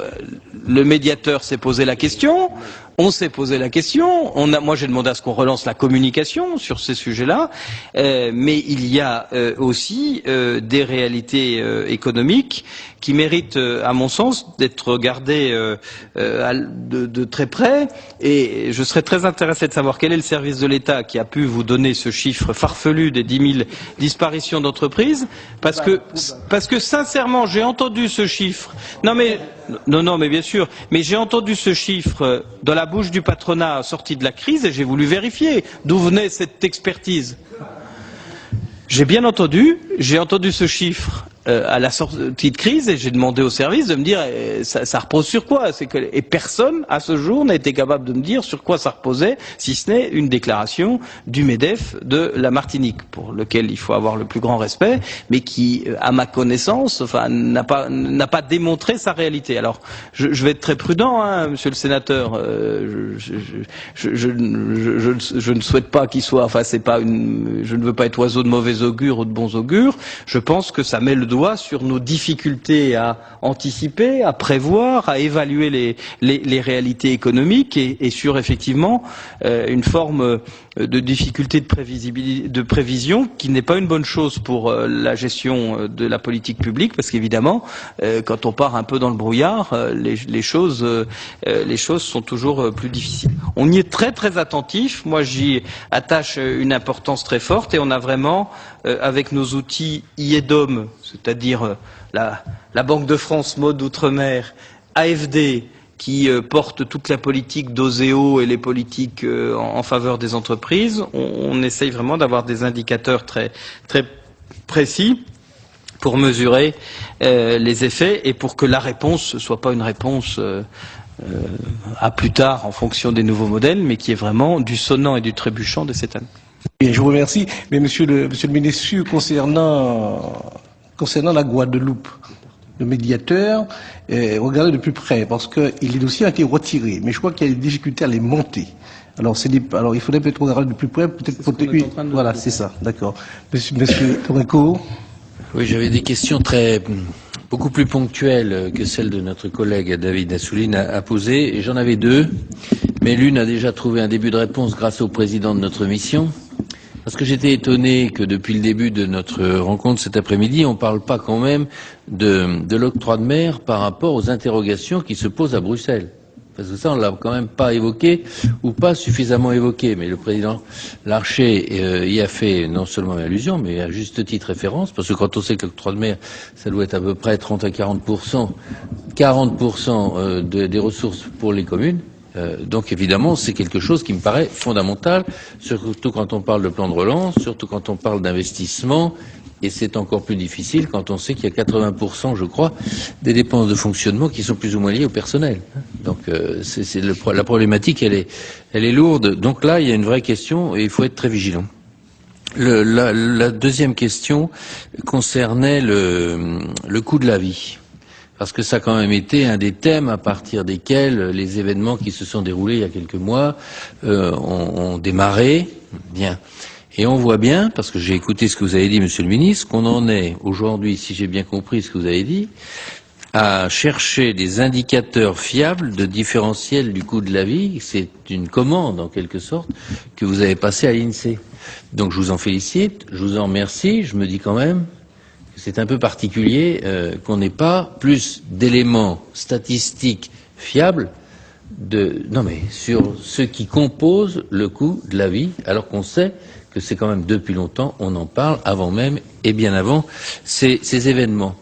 le médiateur s'est posé la question, on s'est posé la question, moi j'ai demandé à ce qu'on relance la communication sur ces sujets-là, mais il y a aussi des réalités économiques qui méritent, à mon sens, d'être regardées de très près, et je serais très intéressé de savoir quel est le service de l'État qui a pu vous donner ce chiffre farfelu des 10 000 disparitions d'entreprises, parce que sincèrement, j'ai entendu ce chiffre. Non mais bien sûr, mais j'ai entendu ce chiffre dans la bouche du patronat sorti de la crise et j'ai voulu vérifier d'où venait cette expertise. J'ai entendu ce chiffre à la sortie de crise et j'ai demandé au service de me dire ça repose sur quoi, et personne à ce jour n'a été capable de me dire sur quoi ça reposait, si ce n'est une déclaration du MEDEF de la Martinique, pour lequel il faut avoir le plus grand respect, mais qui, à ma connaissance, n'a pas démontré sa réalité. Alors, je vais être très prudent, hein, monsieur le sénateur. Je ne souhaite pas qu'il soit, je ne veux pas être oiseau de mauvais augure ou de bons augures. Je pense que ça met le doigt sur nos difficultés à anticiper, à prévoir, à évaluer les réalités économiques et sur effectivement une forme difficulté de prévision, qui n'est pas une bonne chose pour la gestion de la politique publique, parce qu'évidemment, quand on part un peu dans le brouillard, les choses sont toujours plus difficiles. On y est très très attentif. Moi, j'y attache une importance très forte, et on a vraiment, avec nos outils IEDOM, c'est-à-dire la Banque de France mode outre-mer, AFD, qui porte toute la politique d'OSEO et les politiques en faveur des entreprises, on essaye vraiment d'avoir des indicateurs très, très précis pour mesurer les effets et pour que la réponse ne soit pas une réponse à plus tard en fonction des nouveaux modèles, mais qui est vraiment du sonnant et du trébuchant de cette année. Et je vous remercie. Mais monsieur le ministre, concernant la Guadeloupe, le médiateur, regardez de plus près, parce que les dossiers ont été retirés, mais je crois qu'il y a des difficultés à les monter. Alors, il faudrait peut-être regarder de plus près, peut-être. Voilà, c'est ça, d'accord. Monsieur Toreco. Oui, j'avais des questions beaucoup plus ponctuelles que celles de notre collègue David Assouline a posées, et j'en avais deux, mais l'une a déjà trouvé un début de réponse grâce au président de notre mission. Parce que j'étais étonné que depuis le début de notre rencontre cet après-midi, on ne parle pas quand même de l'octroi de mer par rapport aux interrogations qui se posent à Bruxelles. Parce que ça, on l'a quand même pas évoqué, ou pas suffisamment évoqué. Mais le président Larcher y a fait non seulement allusion, mais à juste titre référence, parce que quand on sait que l'octroi de mer, ça doit être à peu près 30 à 40% des ressources pour les communes. Donc évidemment, c'est quelque chose qui me paraît fondamental, surtout quand on parle de plan de relance, surtout quand on parle d'investissement, et c'est encore plus difficile quand on sait qu'il y a 80%, je crois, des dépenses de fonctionnement qui sont plus ou moins liées au personnel. Donc la problématique, elle est lourde. Donc là, il y a une vraie question et il faut être très vigilant. La deuxième question concernait le coût de la vie. Parce que ça a quand même été un des thèmes à partir desquels les événements qui se sont déroulés il y a quelques mois ont démarré. Bien. Et on voit bien, parce que j'ai écouté ce que vous avez dit, Monsieur le Ministre, qu'on en est aujourd'hui, si j'ai bien compris ce que vous avez dit, à chercher des indicateurs fiables de différentiel du coût de la vie. C'est une commande, en quelque sorte, que vous avez passée à l'INSEE. Donc je vous en félicite, je vous en remercie. Je me dis quand même, c'est un peu particulier qu'on n'ait pas plus d'éléments statistiques fiables sur ce qui compose le coût de la vie, alors qu'on sait que c'est quand même depuis longtemps, on en parle avant même et bien avant ces événements.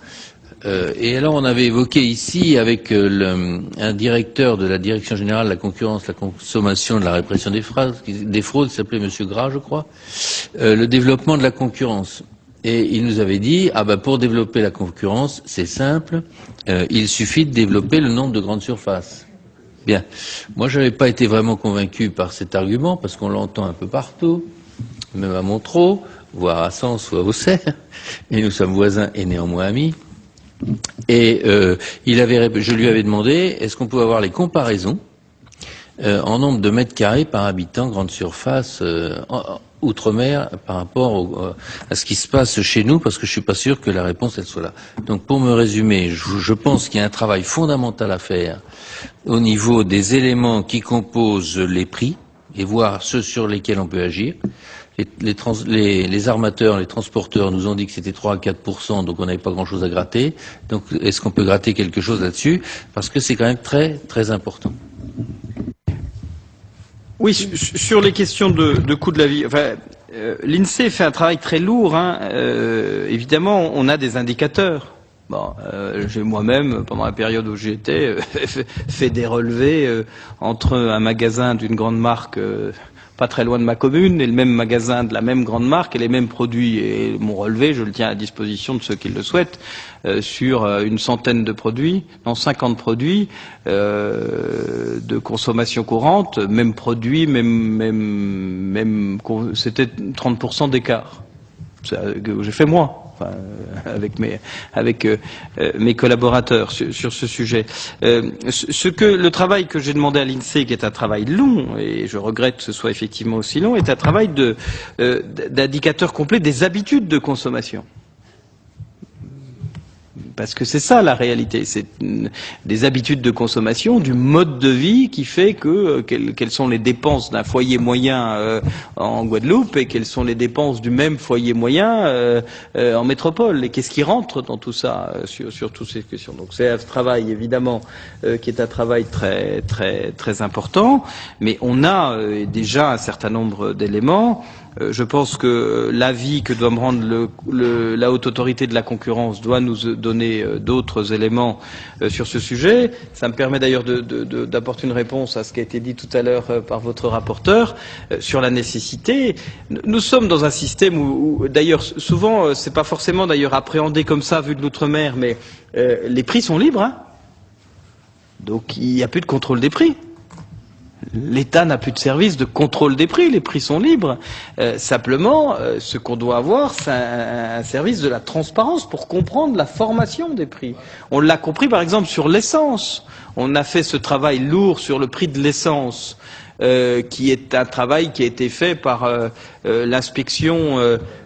Et alors on avait évoqué ici avec un directeur de la Direction générale de la concurrence, la consommation, de la répression des fraudes, qui s'appelait Monsieur Gras, je crois, le développement de la concurrence. Et il nous avait dit, pour développer la concurrence, c'est simple, il suffit de développer le nombre de grandes surfaces. Bien. Moi, je n'avais pas été vraiment convaincu par cet argument, parce qu'on l'entend un peu partout, même à Montreux, voire à Sens ou à Auxerre, et nous sommes voisins et néanmoins amis. Et je lui avais demandé, est-ce qu'on pouvait avoir les comparaisons en nombre de mètres carrés par habitant, grande surface, outre-mer, par rapport à ce qui se passe chez nous, parce que je suis pas sûr que la réponse elle soit là. Donc pour me résumer, je pense qu'il y a un travail fondamental à faire au niveau des éléments qui composent les prix et voir ceux sur lesquels on peut agir. Les armateurs, les transporteurs nous ont dit que c'était 3 à 4%, donc on n'avait pas grand-chose à gratter. Donc est-ce qu'on peut gratter quelque chose là-dessus? Parce que c'est quand même très très important. Oui, sur les questions de coût de la vie, l'INSEE fait un travail très lourd. Évidemment, on a des indicateurs. Bon, j'ai moi-même, pendant la période où j'y étais, fait des relevés entre un magasin d'une grande marque pas très loin de ma commune et le même magasin de la même grande marque et les mêmes produits. Et mon relevé, je le tiens à disposition de ceux qui le souhaitent, sur une centaine de produits, 50 produits de consommation courante, même produit, c'était 30% d'écart. J'ai fait moi. Avec mes collaborateurs sur ce sujet. Le travail que j'ai demandé à l'INSEE, qui est un travail long, et je regrette que ce soit effectivement aussi long, est un travail d'indicateurs complets des habitudes de consommation. parce que c'est ça la réalité, c'est des habitudes de consommation, du mode de vie qui fait que quelles sont les dépenses d'un foyer moyen en Guadeloupe et quelles sont les dépenses du même foyer moyen en métropole, et qu'est-ce qui rentre dans tout ça sur toutes ces questions. Donc c'est un travail évidemment qui est un travail très important, mais on a déjà un certain nombre d'éléments. Je pense que l'avis que doit me rendre la haute autorité de la concurrence doit nous donner d'autres éléments sur ce sujet. Ça me permet d'ailleurs d'apporter une réponse à ce qui a été dit tout à l'heure par votre rapporteur sur la nécessité. Nous sommes dans un système où d'ailleurs souvent c'est pas forcément d'ailleurs appréhendé comme ça vu de l'outre-mer, mais les prix sont libres, hein. Donc il n'y a plus de contrôle des prix. L'État n'a plus de service de contrôle des prix, les prix sont libres. Simplement, ce qu'on doit avoir, c'est un service de la transparence pour comprendre la formation des prix. On l'a compris par exemple sur l'essence. On a fait ce travail lourd sur le prix de l'essence, qui est un travail qui a été fait par l'inspection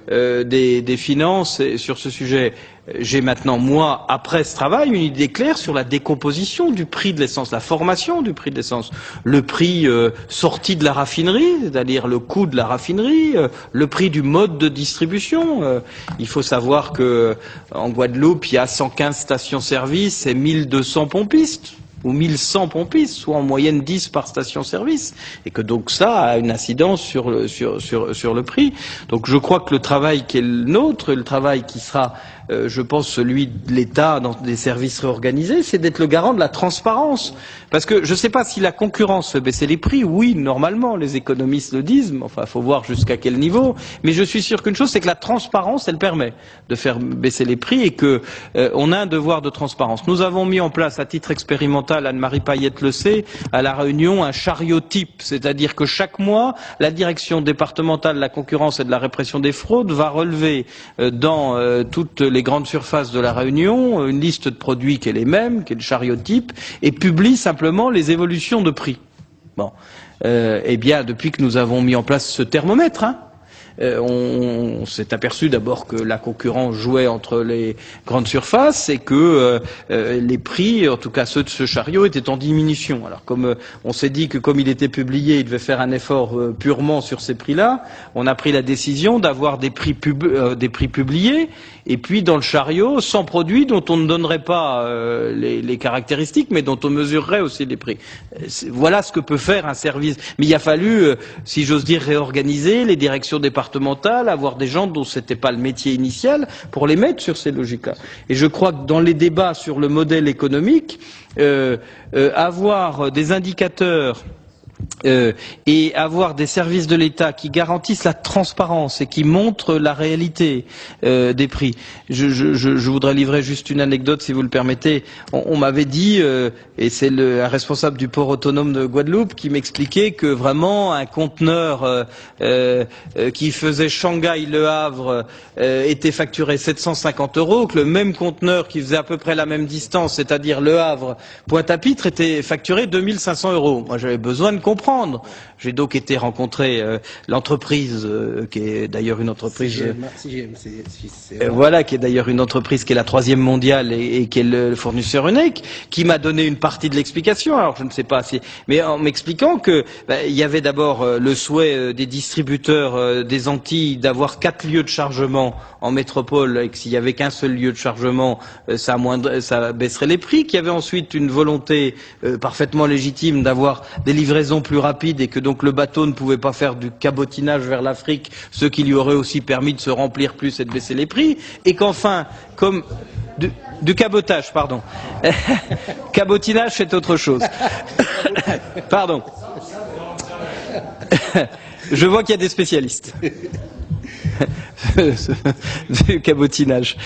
des finances sur ce sujet. J'ai maintenant, moi, après ce travail, une idée claire sur la décomposition du prix de l'essence, la formation du prix de l'essence, le prix sorti de la raffinerie, c'est-à-dire le coût de la raffinerie, le prix du mode de distribution. Il faut savoir que en Guadeloupe, il y a 115 stations-service et 1200 pompistes, ou 1100 pompistes, soit en moyenne 10 par station-service, et que donc ça a une incidence sur le prix. Donc je crois que le travail qui est le nôtre, le travail qui sera je pense celui de l'État dans des services réorganisés, c'est d'être le garant de la transparence. Parce que je ne sais pas si la concurrence fait baisser les prix, oui, normalement, les économistes le disent, mais enfin, il faut voir jusqu'à quel niveau. Mais je suis sûr qu'une chose, c'est que la transparence, elle permet de faire baisser les prix et que on a un devoir de transparence. Nous avons mis en place, à titre expérimental, Anne-Marie Payette le sait, à La Réunion, un chariot type, c'est-à-dire que chaque mois, la direction départementale de la concurrence et de la répression des fraudes va relever dans toutes les grandes surfaces de La Réunion une liste de produits qui est les mêmes, qui est le chariot type, et publie simplement les évolutions de prix. Bon, eh bien, depuis que nous avons mis en place ce thermomètre, on s'est aperçu d'abord que la concurrence jouait entre les grandes surfaces et que les prix, en tout cas ceux de ce chariot, étaient en diminution. Alors comme on s'est dit que comme il était publié, il devait faire un effort purement sur ces prix-là, on a pris la décision d'avoir des prix publiés, et puis dans le chariot, 100 produits dont on ne donnerait pas les caractéristiques, mais dont on mesurerait aussi les prix. Voilà ce que peut faire un service. Mais il a fallu, si j'ose dire, réorganiser les directions départementales, avoir des gens dont c'était pas le métier initial pour les mettre sur ces logiques-là. Et je crois que dans les débats sur le modèle économique, avoir des indicateurs et avoir des services de l'État qui garantissent la transparence et qui montrent la réalité des prix. Je voudrais livrer juste une anecdote, si vous le permettez. On m'avait dit, et c'est un responsable du port autonome de Guadeloupe qui m'expliquait que vraiment un conteneur qui faisait Shanghai-Le Havre était facturé 750 €, que le même conteneur qui faisait à peu près la même distance, c'est-à-dire Le Havre, Pointe-à-Pitre, était facturé 2500 €. Moi, j'avais besoin de comprendre. J'ai donc été rencontrer l'entreprise qui est d'ailleurs une entreprise voilà, qui est d'ailleurs une entreprise qui est la 3e mondiale et qui est le fournisseur unique, qui m'a donné une partie de l'explication. Alors je ne sais pas si, mais en m'expliquant que il y avait d'abord le souhait des distributeurs des Antilles d'avoir 4 lieux de chargement en métropole, et que s'il y avait qu'un seul lieu de chargement, ça baisserait les prix, qu'il y avait ensuite une volonté parfaitement légitime d'avoir des livraisons plus rapides et que donc le bateau ne pouvait pas faire du cabotinage vers l'Afrique, ce qui lui aurait aussi permis de se remplir plus et de baisser les prix, et qu'enfin, comme du cabotage, pardon. Cabotinage, c'est autre chose. Pardon. Je vois qu'il y a des spécialistes. Du cabotinage,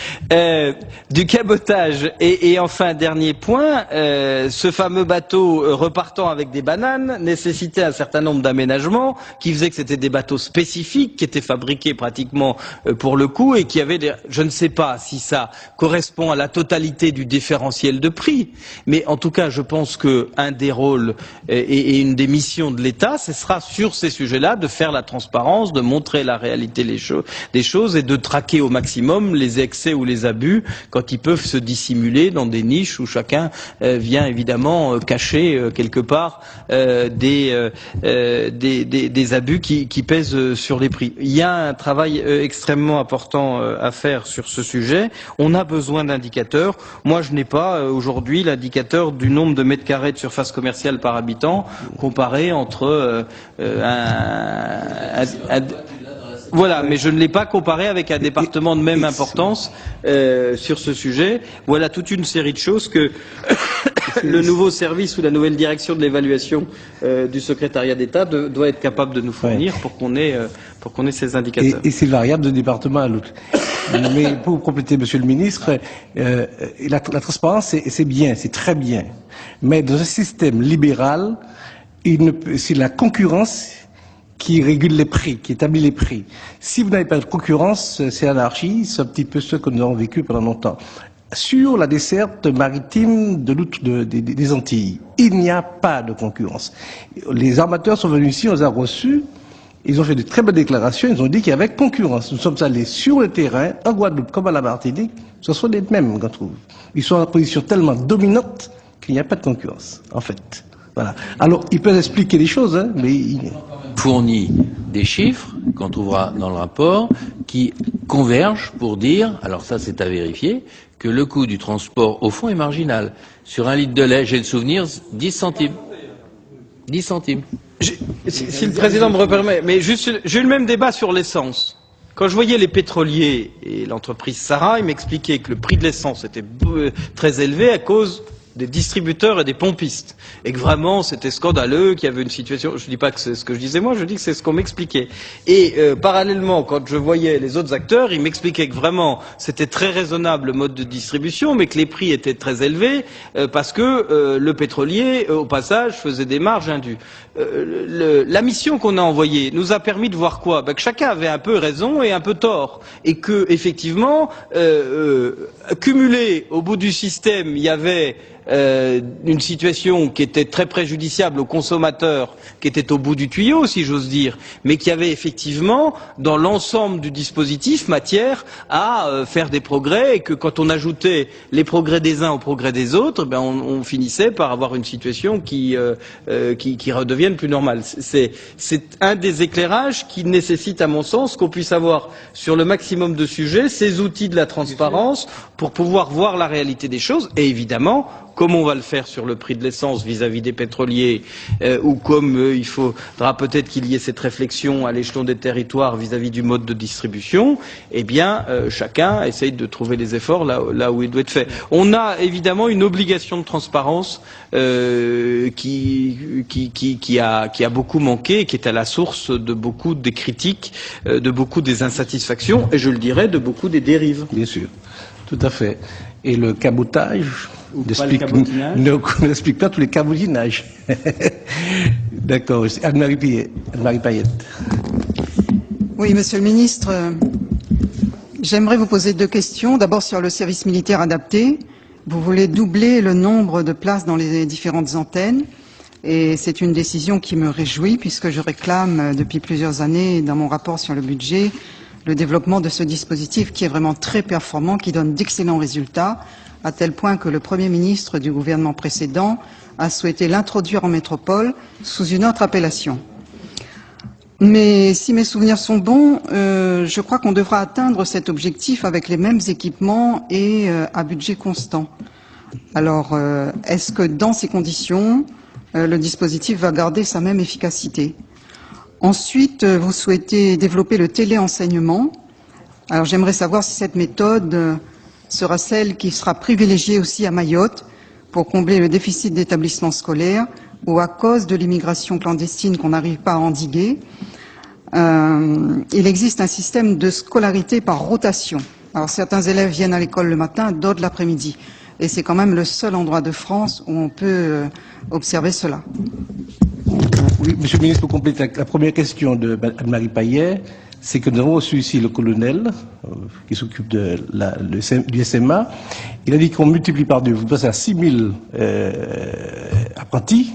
du cabotage, et enfin dernier point, ce fameux bateau repartant avec des bananes nécessitait un certain nombre d'aménagements qui faisaient que c'était des bateaux spécifiques qui étaient fabriqués pratiquement pour le coup et qui avaient je ne sais pas si ça correspond à la totalité du différentiel de prix, mais en tout cas je pense que un des rôles et une des missions de l'État, ce sera sur ces sujets-là de faire la transparence, de montrer la réalité des choses des choses et de traquer au maximum les excès ou les abus quand ils peuvent se dissimuler dans des niches où chacun vient évidemment cacher quelque part des abus qui pèsent sur les prix. Il y a un travail extrêmement important à faire sur ce sujet. On a besoin d'indicateurs. Moi, je n'ai pas aujourd'hui l'indicateur du nombre de mètres carrés de surface commerciale par habitant comparé entre voilà, mais je ne l'ai pas comparé avec un département de même importance sur ce sujet. Voilà toute une série de choses que le nouveau service ou la nouvelle direction de l'évaluation du secrétariat d'État doit être capable de nous fournir pour qu'on ait ces indicateurs. Et c'est variable d'un département à l'autre. Mais pour compléter, Monsieur le Ministre, la transparence, c'est bien, c'est très bien. Mais dans un système libéral, c'est la concurrence qui régule les prix, qui établit les prix. Si vous n'avez pas de concurrence, c'est anarchie, c'est un petit peu ce que nous avons vécu pendant longtemps. Sur la desserte maritime des Antilles, il n'y a pas de concurrence. Les armateurs sont venus ici, on les a reçus, ils ont fait de très belles déclarations, ils ont dit qu'il y avait concurrence. Nous sommes allés sur le terrain, en Guadeloupe comme à la Martinique, ce sont les mêmes qu'on trouve. Ils sont en position tellement dominante qu'il n'y a pas de concurrence, en fait. Voilà. Alors, ils peuvent expliquer les choses, hein, mais... Fournit des chiffres qu'on trouvera dans le rapport qui convergent pour dire, alors ça c'est à vérifier, que le coût du transport au fond est marginal. Sur un litre de lait, j'ai le souvenir, 10 centimes. 10 centimes. Si le président me permet, mais juste, j'ai eu le même débat sur l'essence. Quand je voyais les pétroliers et l'entreprise Sarah, ils m'expliquaient que le prix de l'essence était très élevé à cause des distributeurs et des pompistes. Et que vraiment, c'était scandaleux, qu'il y avait une situation... Je ne dis pas que c'est ce que je disais moi, je dis que c'est ce qu'on m'expliquait. Et parallèlement, quand je voyais les autres acteurs, ils m'expliquaient que vraiment, c'était très raisonnable le mode de distribution, mais que les prix étaient très élevés, parce que le pétrolier, au passage, faisait des marges indues. La mission qu'on a envoyée nous a permis de voir quoi? Que chacun avait un peu raison et un peu tort. Et que, effectivement, cumulé au bout du système, il y avait une situation qui était très préjudiciable aux consommateurs, qui était au bout du tuyau, si j'ose dire, mais qui avait effectivement, dans l'ensemble du dispositif, matière à faire des progrès, et que quand on ajoutait les progrès des uns aux progrès des autres, ben on finissait par avoir une situation qui redevienne plus normale. C'est un des éclairages qui nécessite, à mon sens, qu'on puisse avoir sur le maximum de sujets ces outils de la transparence pour pouvoir voir la réalité des choses, et évidemment, comme on va le faire sur le prix de l'essence vis-à-vis des pétroliers, ou comme il faudra peut-être qu'il y ait cette réflexion à l'échelon des territoires vis-à-vis du mode de distribution, eh bien, chacun essaye de trouver les efforts là où il doit être fait. On a évidemment une obligation de transparence qui a beaucoup manqué et qui est à la source de beaucoup des critiques, de beaucoup des insatisfactions, et je le dirais, de beaucoup des dérives. Bien sûr, tout à fait. Et le cabotage n'explique pas tous les cabotinages. D'accord. Anne-Marie Payette. Oui, Monsieur le Ministre, j'aimerais vous poser deux questions. D'abord sur le service militaire adapté. Vous voulez doubler le nombre de places dans les différentes antennes. Et c'est une décision qui me réjouit puisque je réclame depuis plusieurs années dans mon rapport sur le budget le développement de ce dispositif qui est vraiment très performant, qui donne d'excellents résultats, à tel point que le Premier ministre du gouvernement précédent a souhaité l'introduire en métropole sous une autre appellation. Mais si mes souvenirs sont bons, je crois qu'on devra atteindre cet objectif avec les mêmes équipements et à budget constant. Alors, est-ce que dans ces conditions, le dispositif va garder sa même efficacité? Ensuite, vous souhaitez développer le téléenseignement. Alors, j'aimerais savoir si cette méthode sera celle qui sera privilégiée aussi à Mayotte pour combler le déficit d'établissements scolaires ou à cause de l'immigration clandestine qu'on n'arrive pas à endiguer. Il existe un système de scolarité par rotation. Alors, certains élèves viennent à l'école le matin, d'autres l'après-midi. Et c'est quand même le seul endroit de France où on peut observer cela. Oui, Monsieur le Ministre, pour compléter la première question de Anne-Marie Payet, c'est que nous avons reçu ici le colonel qui s'occupe du SMA. Il a dit qu'on multiplie par deux. Vous passez à 6 000 apprentis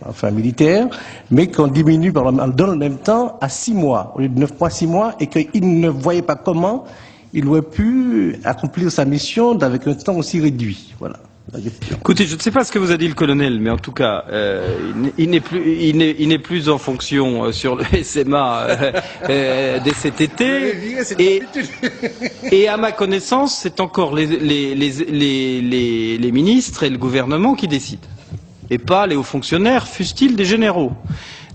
enfin militaire, mais qu'on diminue dans le même temps à 6 mois, au lieu de 9 mois, 6 mois, et qu'il ne voyait pas comment il aurait pu accomplir sa mission avec un temps aussi réduit. Voilà. Écoutez, je ne sais pas ce que vous a dit le colonel, mais en tout cas, il n'est plus en fonction sur le SMA dès cet été. Et à ma connaissance, c'est encore les ministres et le gouvernement qui décident, et pas les hauts fonctionnaires, fussent-ils des généraux.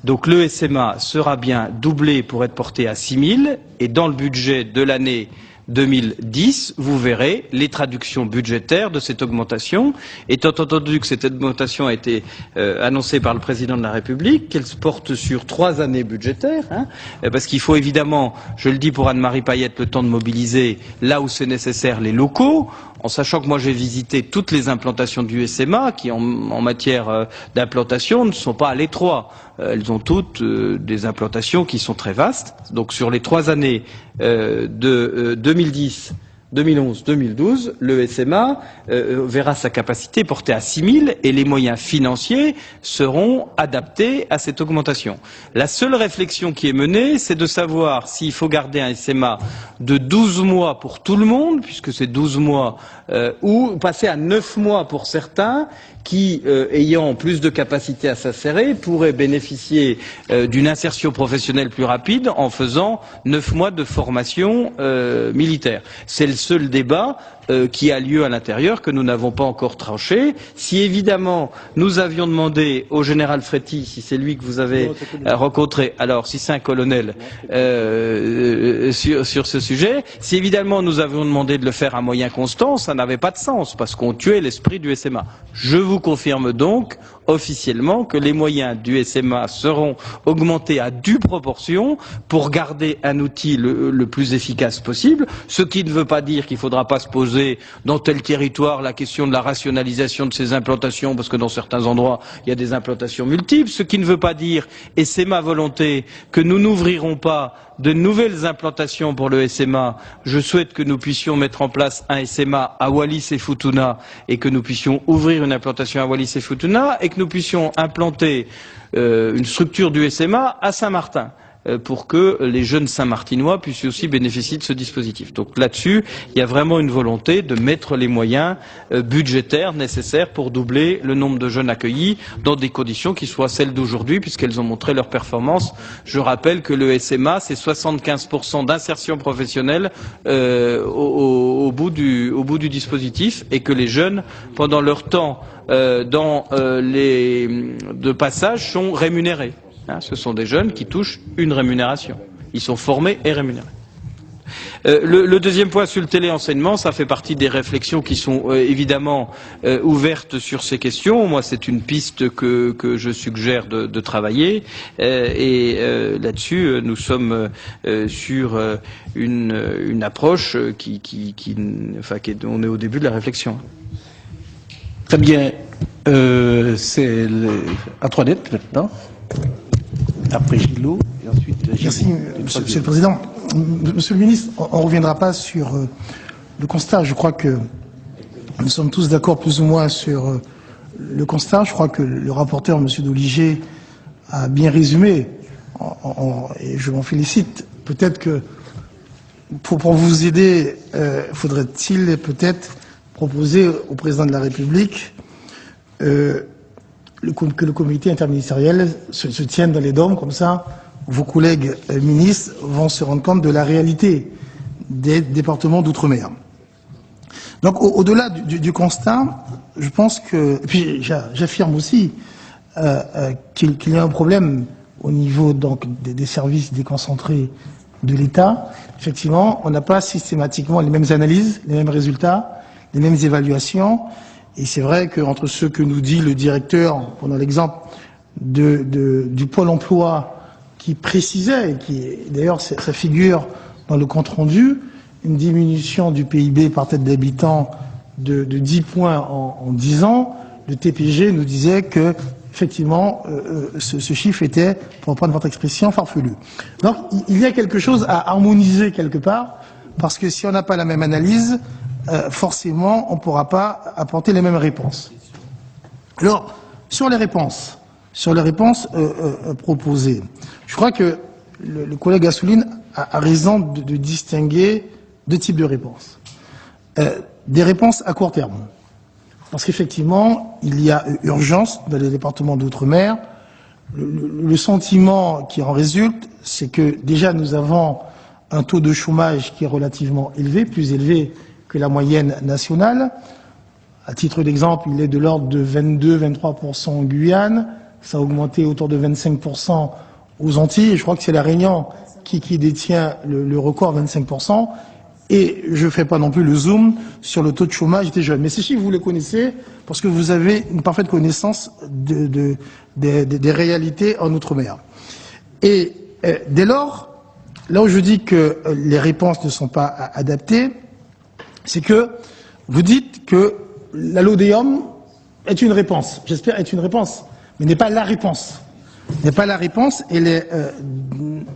Donc le SMA sera bien doublé pour être porté à 6 000, et dans le budget de l'année 2010, vous verrez les traductions budgétaires de cette augmentation, étant entendu que cette augmentation a été annoncée par le président de la République, qu'elle se porte sur 3 années budgétaires, parce qu'il faut évidemment, je le dis pour Anne-Marie Payette, le temps de mobiliser là où c'est nécessaire les locaux, en sachant que moi j'ai visité toutes les implantations du SMA qui en matière d'implantation ne sont pas à l'étroit. Elles ont toutes des implantations qui sont très vastes. Donc sur les 3 années de 2010, 2011, 2012, le SMA verra sa capacité portée à 6 000 et les moyens financiers seront adaptés à cette augmentation. La seule réflexion qui est menée, c'est de savoir s'il faut garder un SMA de 12 mois pour tout le monde, puisque c'est 12 mois, ou passer à 9 mois pour certains qui, ayant plus de capacité à s'insérer, pourraient bénéficier d'une insertion professionnelle plus rapide en faisant 9 mois de formation militaire. C'est le seul débat qui a lieu à l'intérieur, que nous n'avons pas encore tranché. Si évidemment nous avions demandé au général Fréty, si c'est lui que vous avez rencontré, alors si c'est un colonel sur ce sujet, si évidemment nous avions demandé de le faire à moyens constants, ça n'avait pas de sens, parce qu'on tuait l'esprit du SMA. Je vous confirme donc officiellement que les moyens du SMA seront augmentés à due proportion pour garder un outil le plus efficace possible, ce qui ne veut pas dire qu'il ne faudra pas se poser dans tel territoire la question de la rationalisation de ces implantations, parce que dans certains endroits il y a des implantations multiples, ce qui ne veut pas dire, et c'est ma volonté, que nous n'ouvrirons pas de nouvelles implantations pour le SMA. Je souhaite que nous puissions mettre en place un SMA à Wallis et Futuna, et que nous puissions ouvrir une implantation à Wallis et Futuna, et que nous puissions implanter une structure du SMA à Saint-Martin, pour que les jeunes Saint-Martinois puissent aussi bénéficier de ce dispositif. Donc là-dessus, il y a vraiment une volonté de mettre les moyens budgétaires nécessaires pour doubler le nombre de jeunes accueillis dans des conditions qui soient celles d'aujourd'hui, puisqu'elles ont montré leur performance. Je rappelle que le SMA, c'est 75% d'insertion professionnelle au bout du dispositif, et que les jeunes, pendant leur temps de passage, sont rémunérés. Ce sont des jeunes qui touchent une rémunération. Ils sont formés et rémunérés. Le deuxième point sur le téléenseignement, ça fait partie des réflexions qui sont évidemment ouvertes sur ces questions. Moi, c'est une piste que je suggère de travailler. Et là-dessus, nous sommes sur une approche on est au début de la réflexion. Très bien. C'est Antoinette maintenant. Après Gillot, et ensuite Gillot. Merci, Monsieur le Président. Monsieur le Ministre, on ne reviendra pas sur le constat. Je crois que nous sommes tous d'accord plus ou moins sur le constat. Je crois que le rapporteur, Monsieur Doligé, a bien résumé, et je m'en félicite. Peut-être que pour vous aider, faudrait-il peut-être proposer au Président de la République que le comité interministériel se tienne dans les dômes, comme ça, vos collègues ministres vont se rendre compte de la réalité des départements d'outre-mer. Donc, au-delà du constat, je pense que, et puis j'affirme aussi qu'il y a un problème au niveau donc des services déconcentrés de l'État. Effectivement, on n'a pas systématiquement les mêmes analyses, les mêmes résultats, les mêmes évaluations. Et c'est vrai qu'entre ce que nous dit le directeur, prenons l'exemple du Pôle emploi, qui précisait, et qui d'ailleurs ça figure dans le compte rendu, une diminution du PIB par tête d'habitant de 10 points en 10 ans, le TPG nous disait que effectivement ce chiffre était, pour reprendre votre expression, farfelu. Donc il y a quelque chose à harmoniser quelque part, parce que si on n'a pas la même analyse, forcément, on ne pourra pas apporter les mêmes réponses. Alors, sur les réponses, sur les réponses proposées. Je crois que le collègue Assouline a raison de distinguer deux types de réponses. Des réponses à court terme. Parce qu'effectivement, il y a urgence dans les départements d'outre-mer. Le sentiment qui en résulte, c'est que déjà nous avons un taux de chômage qui est relativement élevé, plus élevé que la moyenne nationale. À titre d'exemple, il est de l'ordre de 22-23% en Guyane, ça a augmenté autour de 25% aux Antilles, et je crois que c'est la Réunion qui détient le record 25%, et je ne fais pas non plus le zoom sur le taux de chômage des jeunes. Mais ces chiffres, vous les connaissez, parce que vous avez une parfaite connaissance des réalités en Outre-mer. Et dès lors, là où je dis que les réponses ne sont pas adaptées, c'est que vous dites que la LODEOM est une réponse, j'espère est une réponse, mais n'est pas la réponse. N'est pas la réponse, elle est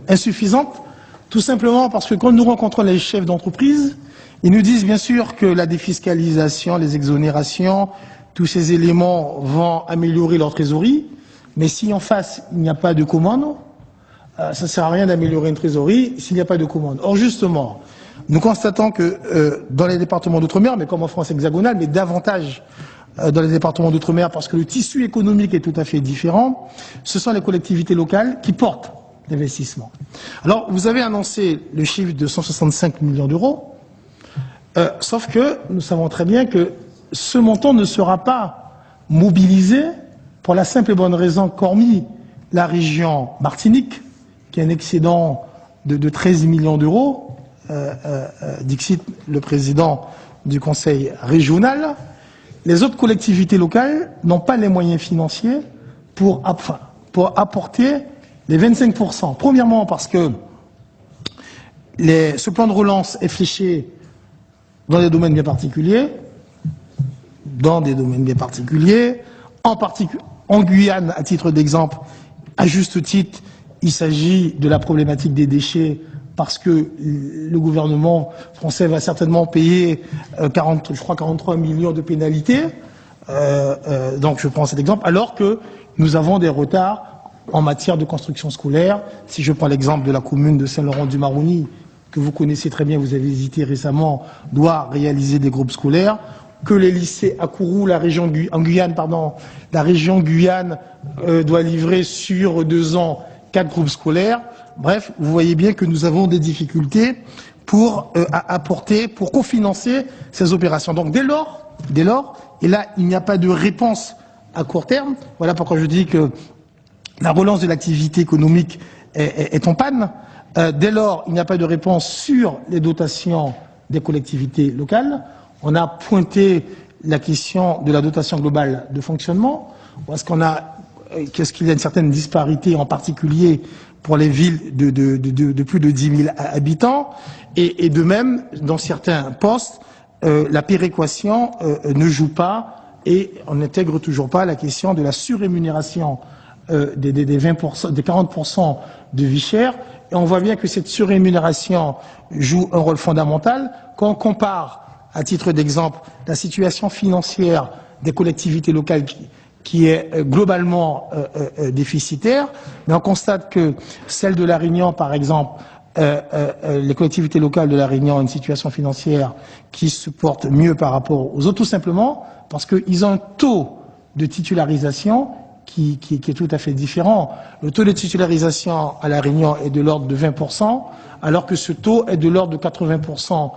insuffisante, tout simplement parce que quand nous rencontrons les chefs d'entreprise, ils nous disent bien sûr que la défiscalisation, les exonérations, tous ces éléments vont améliorer leur trésorerie, mais si en face il n'y a pas de commande, ça ne sert à rien d'améliorer une trésorerie s'il n'y a pas de commande. Or justement, nous constatons que dans les départements d'outre-mer, mais comme en France hexagonale, mais davantage dans les départements d'outre-mer, parce que le tissu économique est tout à fait différent, ce sont les collectivités locales qui portent l'investissement. Alors, vous avez annoncé le chiffre de 165 millions d'euros, sauf que nous savons très bien que ce montant ne sera pas mobilisé pour la simple et bonne raison qu'hormis la région Martinique, qui a un excédent de 13 millions d'euros, dixit le président du conseil régional, les autres collectivités locales n'ont pas les moyens financiers pour apporter les 25%. Premièrement, parce que ce plan de relance est fléché dans des domaines bien particuliers, en Guyane, à titre d'exemple, à juste titre, il s'agit de la problématique des déchets, parce que le gouvernement français va certainement payer 43 millions de pénalités. Donc je prends cet exemple, alors que nous avons des retards en matière de construction scolaire. Si je prends l'exemple de la commune de Saint-Laurent-du-Maroni, que vous connaissez très bien, vous avez visité récemment, doit réaliser des groupes scolaires, que les lycées à Kourou, la région Guyane doit livrer sur 2 ans 4 groupes scolaires. Bref, vous voyez bien que nous avons des difficultés pour apporter, pour cofinancer ces opérations. Donc dès lors, et là il n'y a pas de réponse à court terme, voilà pourquoi je dis que la relance de l'activité économique est en panne. Dès lors, il n'y a pas de réponse sur les dotations des collectivités locales. On a pointé la question de la dotation globale de fonctionnement, parce qu'est-ce qu'il y a une certaine disparité, en particulier pour les villes de plus de 10 000 habitants, et de même, dans certains postes, la péréquation ne joue pas, et on n'intègre toujours pas la question de la surrémunération des 20%, des 40% de vie chère, et on voit bien que cette surrémunération joue un rôle fondamental. Quand on compare, à titre d'exemple, la situation financière des collectivités locales qui est globalement déficitaire, mais on constate que celle de La Réunion, par exemple, les collectivités locales de La Réunion ont une situation financière qui se porte mieux par rapport aux autres, tout simplement parce qu'ils ont un taux de titularisation qui est tout à fait différent. Le taux de titularisation à La Réunion est de l'ordre de 20%, alors que ce taux est de l'ordre de 80%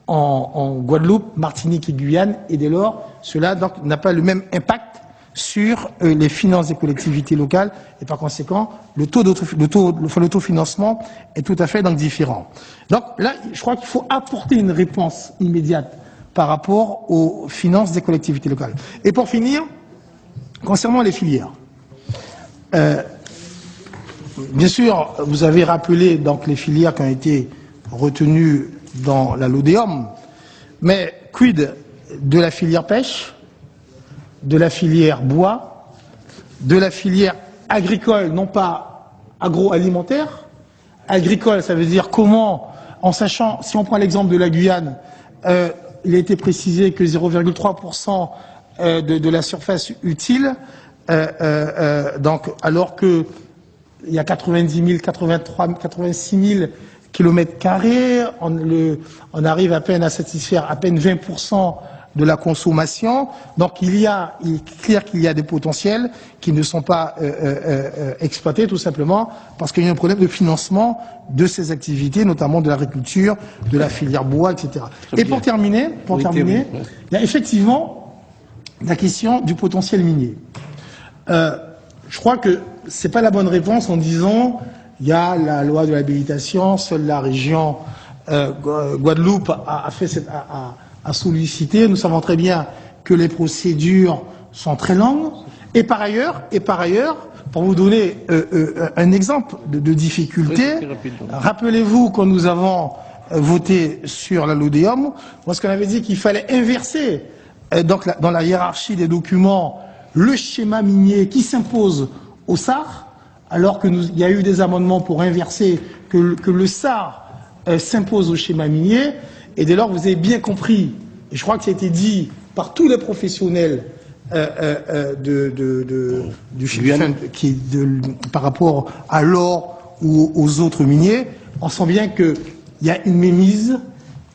en Guadeloupe, Martinique et Guyane, et dès lors, cela n'a pas le même impact sur les finances des collectivités locales, et par conséquent, le taux financement est tout à fait différent. Donc là, je crois qu'il faut apporter une réponse immédiate par rapport aux finances des collectivités locales. Et pour finir, concernant les filières, bien sûr, vous avez rappelé donc les filières qui ont été retenues dans la LODEOM, mais quid de la filière pêche, de la filière bois, de la filière agricole, non pas agroalimentaire. Agricole, ça veut dire comment, en sachant, si on prend l'exemple de la Guyane, il a été précisé que 0,3% de la surface utile Donc, alors que il y a 90 000, 86 000 kilomètres carrés, on arrive à peine à satisfaire à peine 20% de la consommation. Donc il est clair qu'il y a des potentiels qui ne sont pas exploités, tout simplement parce qu'il y a un problème de financement de ces activités, notamment de l'agriculture, de la filière bois, etc. Et pour terminer, il y a effectivement la question du potentiel minier. Je crois que c'est pas la bonne réponse en disant il y a la loi de l'habilitation, seule la région Guadeloupe a sollicité. Nous savons très bien que les procédures sont très longues. Et par ailleurs, pour vous donner un exemple de difficulté, rappelez-vous quand nous avons voté sur la LODEOM, lorsqu'on avait dit qu'il fallait inverser donc dans la hiérarchie des documents le schéma minier qui s'impose au SAR, alors il y a eu des amendements pour inverser que le SAR s'impose au schéma minier. Et dès lors, vous avez bien compris, et je crois que ça a été dit par tous les professionnels par rapport à l'or ou aux autres miniers, on sent bien qu'il y a une mémise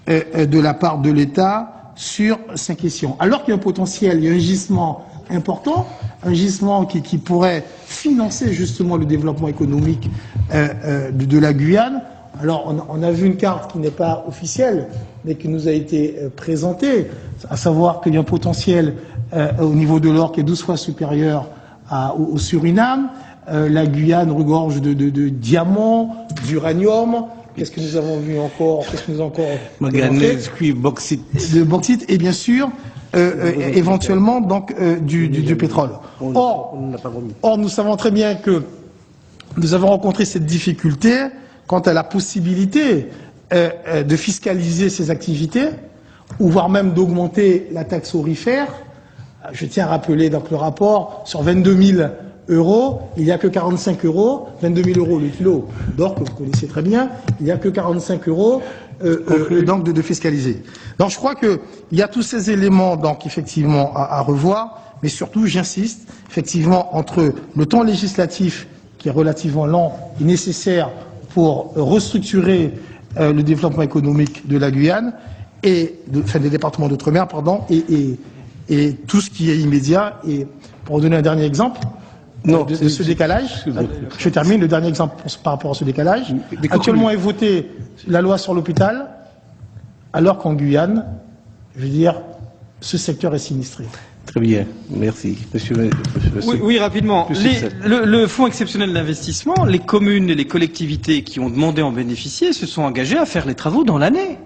de la part de l'État sur ces questions. Alors qu'il y a un potentiel, il y a un gisement important, un gisement qui pourrait financer justement le développement économique de la Guyane. Alors, on a vu une carte qui n'est pas officielle, mais qui nous a été présentée, à savoir qu'il y a un potentiel au niveau de l'or qui est 12 fois supérieur au Suriname. La Guyane regorge de diamants, d'uranium. Qu'est-ce que nous avons vu encore? Qu'est-ce que nous avons encore? Manganèse, cuivre, bauxite. De bauxite et bien sûr, éventuellement donc du pétrole. Or, nous savons très bien que nous avons rencontré cette difficulté quant à la possibilité de fiscaliser ces activités, ou voire même d'augmenter la taxe aurifère. Je tiens à rappeler donc le rapport, sur 22 000 euros, il n'y a que 45 euros, 22 000 euros le kilo d'or, que vous connaissez très bien, il n'y a que 45 euros donc de fiscaliser. Donc je crois qu'il y a tous ces éléments donc effectivement à revoir, mais surtout, j'insiste, effectivement, entre le temps législatif qui est relativement lent et nécessaire pour restructurer le développement économique de la Guyane des départements d'outre-mer, pardon, et tout ce qui est immédiat. Et pour vous donner un dernier exemple de ce décalage, je termine, le dernier exemple par rapport à ce décalage. Actuellement est votée la loi sur l'hôpital, alors qu'en Guyane, je veux dire, ce secteur est sinistré. Très bien, merci. Monsieur. Oui, rapidement. Le fonds exceptionnel d'investissement, les communes et les collectivités qui ont demandé à en bénéficier se sont engagées à faire les travaux dans l'année.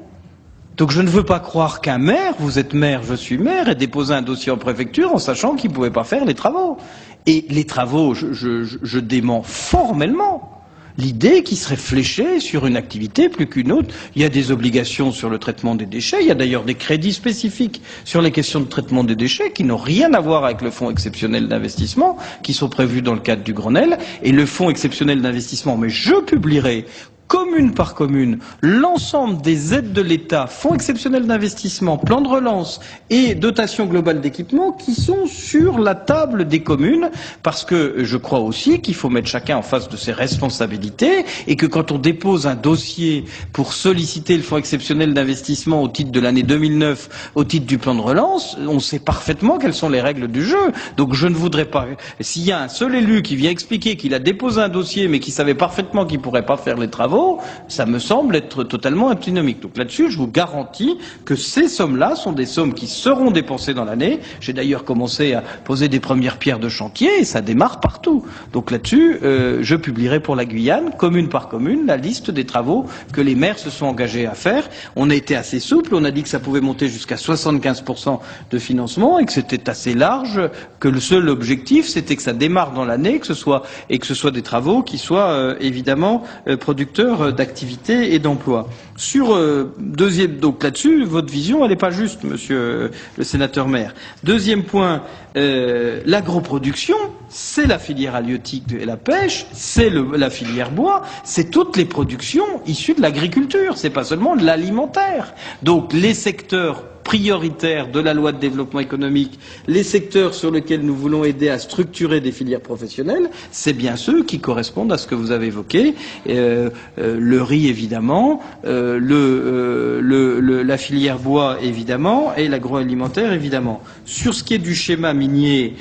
Donc je ne veux pas croire qu'un maire, vous êtes maire, je suis maire, ait déposé un dossier en préfecture en sachant qu'il ne pouvait pas faire les travaux. Et les travaux, je dément formellement l'idée qui serait fléchée sur une activité plus qu'une autre. Il y a des obligations sur le traitement des déchets, il y a d'ailleurs des crédits spécifiques sur les questions de traitement des déchets qui n'ont rien à voir avec le fonds exceptionnel d'investissement, qui sont prévus dans le cadre du Grenelle, et le fonds exceptionnel d'investissement, mais je publierai commune par commune, l'ensemble des aides de l'État, fonds exceptionnels d'investissement, plan de relance et dotation globale d'équipement qui sont sur la table des communes, parce que je crois aussi qu'il faut mettre chacun en face de ses responsabilités et que quand on dépose un dossier pour solliciter le fonds exceptionnel d'investissement au titre de l'année 2009, au titre du plan de relance, on sait parfaitement quelles sont les règles du jeu. Donc je ne voudrais pas, s'il y a un seul élu qui vient expliquer qu'il a déposé un dossier mais qui savait parfaitement qu'il ne pourrait pas faire les travaux, ça me semble être totalement antinomique. Donc là-dessus, je vous garantis que ces sommes-là sont des sommes qui seront dépensées dans l'année. J'ai d'ailleurs commencé à poser des premières pierres de chantier et ça démarre partout. Donc là-dessus, je publierai pour la Guyane, commune par commune, la liste des travaux que les maires se sont engagés à faire. On a été assez souple, on a dit que ça pouvait monter jusqu'à 75% de financement et que c'était assez large, que le seul objectif, c'était que ça démarre dans l'année, que ce soit des travaux qui soient évidemment producteurs d'activité et d'emploi. Sur deuxième, donc là-dessus, votre vision, elle n'est pas juste, monsieur le sénateur maire. Deuxième point, l'agroproduction, c'est la filière halieutique et la pêche, c'est la filière bois, c'est toutes les productions issues de l'agriculture, c'est pas seulement de l'alimentaire. Donc les secteurs prioritaires de la loi de développement économique, les secteurs sur lesquels nous voulons aider à structurer des filières professionnelles, c'est bien ceux qui correspondent à ce que vous avez évoqué, le riz évidemment, la filière bois évidemment, et l'agroalimentaire évidemment. Sur ce qui est du schéma minier,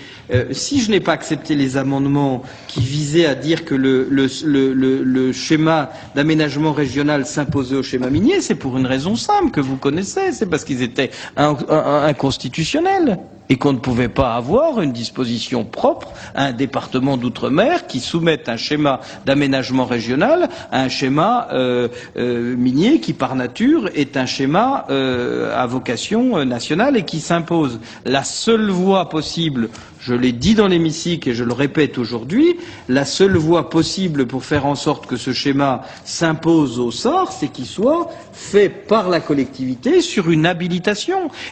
si je n'ai pas accepté les amendements qui visaient à dire que le schéma d'aménagement régional s'imposait au schéma minier, c'est pour une raison simple que vous connaissez, c'est parce qu'ils étaient inconstitutionnels et qu'on ne pouvait pas avoir une disposition propre à un département d'outre-mer qui soumette un schéma d'aménagement régional à un schéma minier qui, par nature, est un schéma à vocation nationale et qui s'impose. La seule voie possible, je l'ai dit dans l'hémicycle et je le répète aujourd'hui, la seule voie possible pour faire en sorte que ce schéma s'impose au SAR, c'est qu'il soit fait par la collectivité sur une habilitation.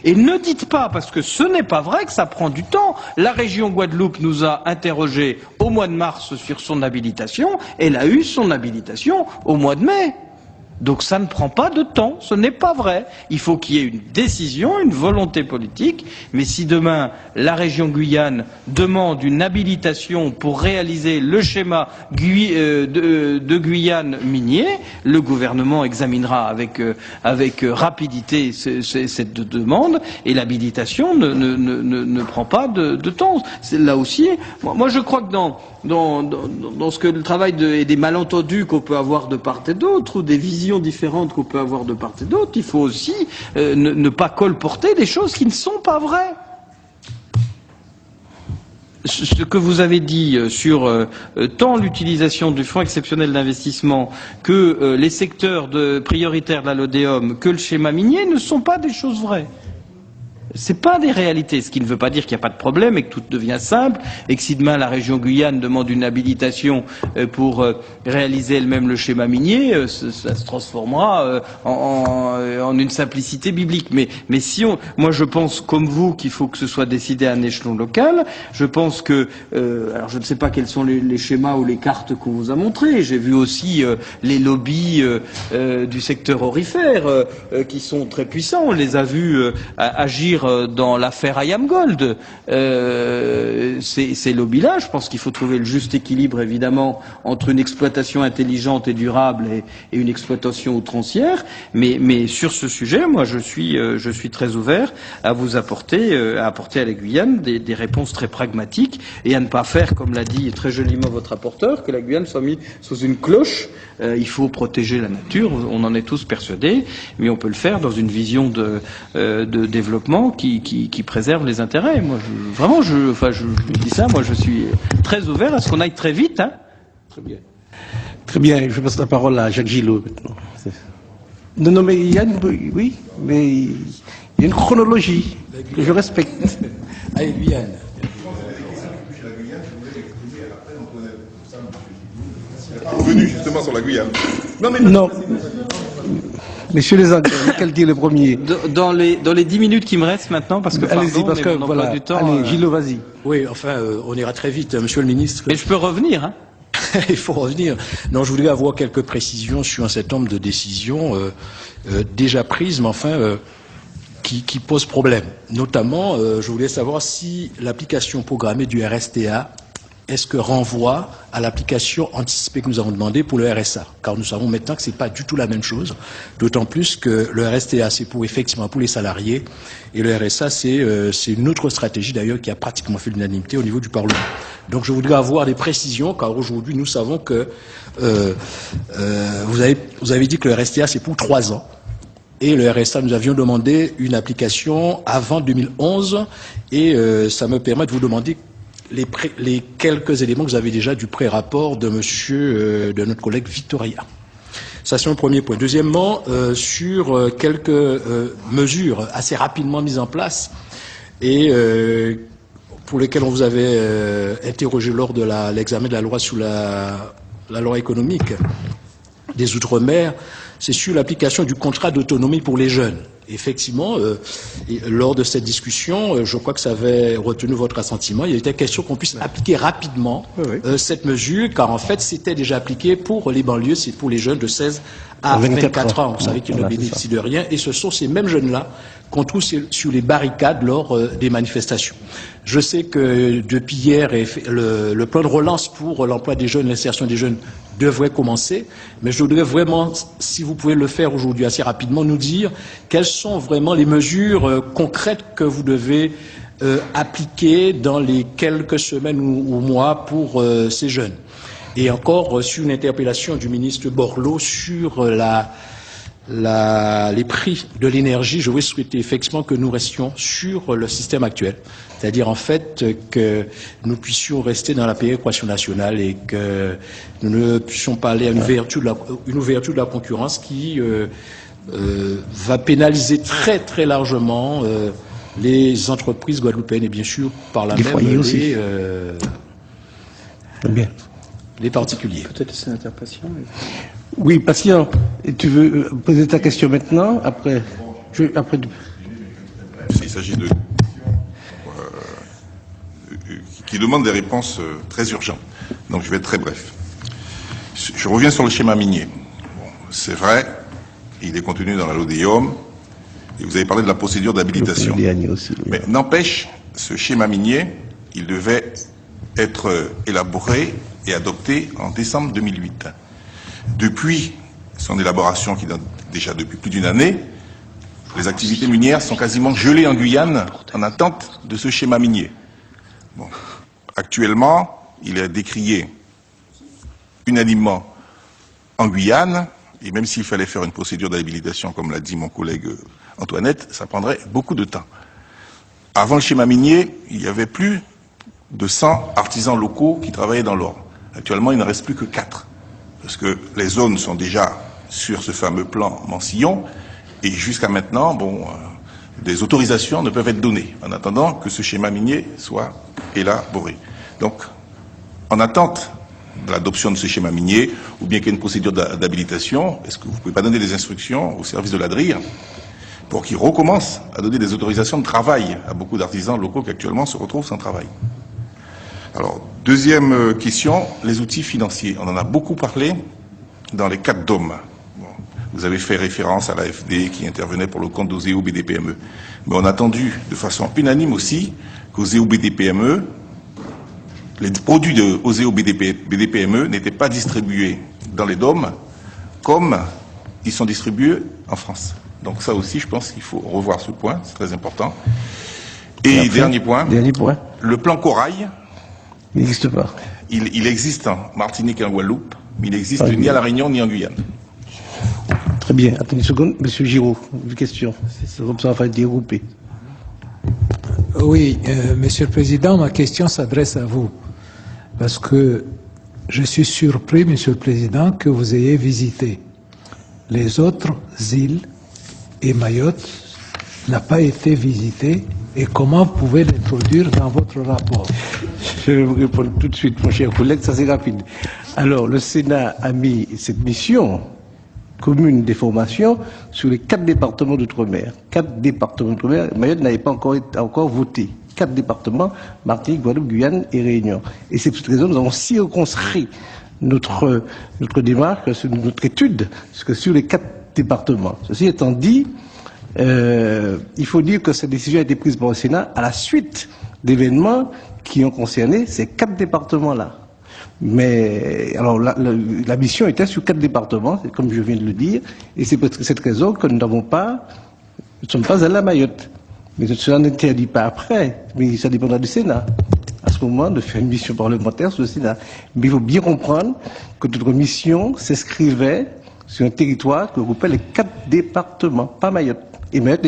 Et ne dites pas, parce que ce n'est pas vrai que ça prend du temps. La région Guadeloupe nous a interrogés au mois de mars sur son habilitation, elle a eu son habilitation au mois de mai. Donc ça ne prend pas de temps, ce n'est pas vrai. Il faut qu'il y ait une décision, une volonté politique, mais si demain la région Guyane demande une habilitation pour réaliser le schéma de Guyane minier, le gouvernement examinera avec rapidité cette demande et l'habilitation ne prend pas de temps. Là aussi, moi je crois que dans ce que le travail et des malentendus qu'on peut avoir de part et d'autre, ou des visions différentes qu'on peut avoir de part et d'autre, il faut aussi ne pas colporter des choses qui ne sont pas vraies. Ce que vous avez dit sur tant l'utilisation du fonds exceptionnel d'investissement que les secteurs prioritaires de la LODEOM que le schéma minier ne sont pas des choses vraies. C'est pas des réalités, ce qui ne veut pas dire qu'il n'y a pas de problème et que tout devient simple et que si demain la région Guyane demande une habilitation pour réaliser elle-même le schéma minier, ça se transformera en une simplicité biblique. Mais si moi je pense comme vous qu'il faut que ce soit décidé à un échelon local. Je pense que alors je ne sais pas quels sont les schémas ou les cartes qu'on vous a montrés. J'ai vu aussi les lobbies du secteur aurifère qui sont très puissants. On les a vus agir dans l'affaire IAM Gold. Ces lobbies-là, je pense qu'il faut trouver le juste équilibre, évidemment, entre une exploitation intelligente et durable et une exploitation outrancière. Mais sur ce sujet, moi, je suis très ouvert à vous apporter à la Guyane des réponses très pragmatiques et à ne pas faire, comme l'a dit très joliment votre rapporteur, que la Guyane soit mise sous une cloche. Il faut protéger la nature, on en est tous persuadés, mais on peut le faire dans une vision de développement qui préserve les intérêts. Moi, je dis ça, moi je suis très ouvert à ce qu'on aille très vite. Hein. Très bien. Très bien, je passe la parole à Jacques Gillot maintenant. Non, mais il y a il y a une chronologie que je respecte. Allez, Guyane. Revenu justement sur la Guyane. Non. Messieurs les Anglais, lequel dit le premier? Dans les 10 minutes qui me restent maintenant, parce que allez-y, parce que voilà. Du temps, allez, Gillot, vas-y. Oui, enfin, on ira très vite, monsieur le ministre. Mais je peux revenir, hein. Il faut revenir. Non, je voulais avoir quelques précisions sur un certain nombre de décisions déjà prises, mais enfin qui posent problème. Notamment, je voulais savoir si l'application programmée du RSTA est-ce que renvoie à l'application anticipée que nous avons demandé pour le RSA? Car nous savons maintenant que c'est pas du tout la même chose, d'autant plus que le RSTA c'est effectivement pour les salariés et le RSA c'est une autre stratégie d'ailleurs qui a pratiquement fait l'unanimité au niveau du Parlement. Donc je voudrais avoir des précisions car aujourd'hui nous savons que vous avez dit que le RSTA c'est pour 3 ans. Et le RSA, nous avions demandé une application avant 2011 et ça me permet de vous demander les quelques éléments que vous avez déjà du pré-rapport de notre collègue Victoria. Ça, c'est un premier point. Deuxièmement, sur quelques mesures assez rapidement mises en place et pour lesquelles on vous avait interrogé lors de l'examen de la loi sur la loi économique des Outre-mer, c'est sur l'application du contrat d'autonomie pour les jeunes. Effectivement, lors de cette discussion, je crois que ça avait retenu votre assentiment. Il était question qu'on puisse appliquer rapidement cette mesure, car en fait, c'était déjà appliqué pour les banlieues, c'est pour les jeunes de 16 à 24 ans. Vous savez qu'ils ne bénéficient de rien, et ce sont ces mêmes jeunes-là qu'on trouve sur les barricades lors des manifestations. Je sais que depuis hier, le plan de relance pour l'emploi des jeunes, l'insertion des jeunes devrait commencer, mais je voudrais vraiment, si vous pouvez le faire aujourd'hui assez rapidement, nous dire quelles sont vraiment les mesures concrètes que vous devez appliquer dans les quelques semaines ou mois pour ces jeunes. Et encore, sur une interpellation du ministre Borloo sur les prix de l'énergie, je voudrais souhaiter effectivement que nous restions sur le système actuel. C'est-à-dire en fait que nous puissions rester dans la péréquation nationale et que nous ne puissions pas aller à une ouverture de la concurrence qui va pénaliser très très largement les entreprises guadeloupéennes et bien sûr par la même les particuliers. Peut-être le sénateur Patient. Oui, Patient, tu veux poser ta question maintenant, après Il s'agit de qui demande des réponses très urgentes. Donc je vais être très bref. Je reviens sur le schéma minier. Bon, c'est vrai, il est contenu dans la LODEOM, et vous avez parlé de la procédure d'habilitation. Mais n'empêche, ce schéma minier, il devait être élaboré et adopté en décembre 2008. Depuis son élaboration, qui date déjà depuis plus d'une année, les activités minières sont quasiment gelées en Guyane en attente de ce schéma minier. Bon. Actuellement, il est décrié unanimement en Guyane, et même s'il fallait faire une procédure d'habilitation, comme l'a dit mon collègue Antoinette, ça prendrait beaucoup de temps. Avant le schéma minier, il y avait plus de 100 artisans locaux qui travaillaient dans l'or. Actuellement, il ne reste plus que 4, parce que les zones sont déjà sur ce fameux plan Mansillon, et jusqu'à maintenant, des autorisations ne peuvent être données, en attendant que ce schéma minier soit élaboré. Donc, en attente de l'adoption de ce schéma minier, ou bien qu'il y ait une procédure d'habilitation, est-ce que vous ne pouvez pas donner des instructions au service de l'ADRIR pour qu'ils recommencent à donner des autorisations de travail à beaucoup d'artisans locaux qui actuellement se retrouvent sans travail? Alors, deuxième question, les outils financiers. On en a beaucoup parlé dans les 4 DOM. Vous avez fait référence à l'AFD qui intervenait pour le compte d'OSEO BDPME. Mais on a attendu de façon unanime aussi qu'OSEO BDPME, les produits de OSEO BDPME n'étaient pas distribués dans les DOM comme ils sont distribués en France. Donc ça aussi, je pense qu'il faut revoir ce point, c'est très important. Et après, dernier point, le plan Corail. Il n'existe pas. Il existe en Martinique et en Guadeloupe, mais il n'existe ni à La Réunion ni en Guyane. Très bien. Attendez une seconde. Monsieur Giraud, une question. C'est comme ça, on va être dégroupé. Oui, Monsieur le Président, ma question s'adresse à vous. Parce que je suis surpris, Monsieur le Président, que vous ayez visité les autres îles et Mayotte n'a pas été visité. Et comment vous pouvez l'introduire dans votre rapport? Je vais vous répondre tout de suite, mon cher collègue, ça c'est rapide. Alors, le Sénat a mis cette mission commune des formations sur les 4 départements d'outre-mer. 4 départements d'outre-mer, Mayotte n'avait pas encore voté. 4 départements, Martinique, Guadeloupe, Guyane et Réunion. Et c'est pour cette raison que nous avons circonscrit notre démarche, notre étude, sur les 4 départements. Ceci étant dit, il faut dire que cette décision a été prise par le Sénat à la suite d'événements qui ont concerné ces 4 départements-là. Mais alors la mission était sur 4 départements, comme je viens de le dire, et c'est pour cette raison que nous ne sommes pas allés à Mayotte. Mais cela n'interdit pas après, mais ça dépendra du Sénat, à ce moment, de faire une mission parlementaire sur le Sénat. Mais il faut bien comprendre que notre mission s'inscrivait sur un territoire que regroupait les 4 départements, pas Mayotte. Et Mayotte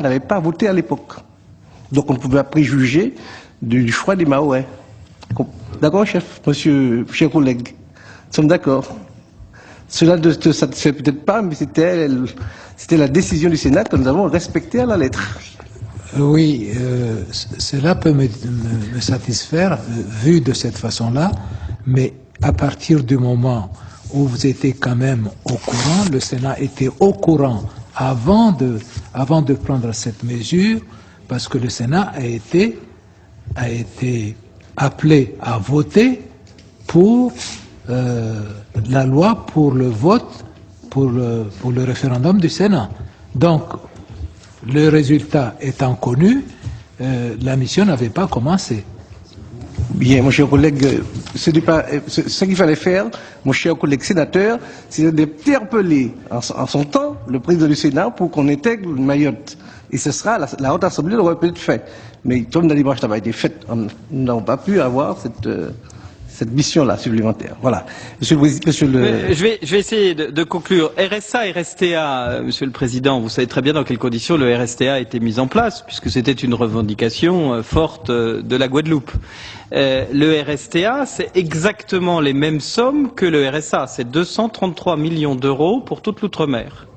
n'avait pas voté à l'époque. Donc on ne pouvait pas préjuger du choix des Mahorais. D'accord, chef, cher collègue? Nous sommes d'accord. Cela ne te satisfait peut-être pas, mais c'était la décision du Sénat que nous avons respectée à la lettre. Oui, cela peut me satisfaire, vu de cette façon-là, mais à partir du moment où vous étiez quand même au courant, le Sénat était au courant avant de prendre cette mesure, parce que le Sénat a été appelé à voter pour la loi, pour le vote, pour le référendum du Sénat. Donc, le résultat étant connu, la mission n'avait pas commencé. Bien, mon cher collègue, ce qu'il fallait faire, mon cher collègue sénateur, c'est d'interpeller en son temps le président du Sénat pour qu'on intègre Mayotte. Et ce sera, la Haute Assemblée l'aurait peut-être fait. Mais comme la démarche n'a pas été faite, nous n'avons pas pu avoir cette mission-là supplémentaire. Voilà. Monsieur le... Je vais essayer de conclure. RSA et RSTA, Monsieur le Président, vous savez très bien dans quelles conditions le RSTA a été mis en place, puisque c'était une revendication forte de la Guadeloupe. Le RSTA, c'est exactement les mêmes sommes que le RSA. C'est 233 millions d'euros pour toute l'outre-mer.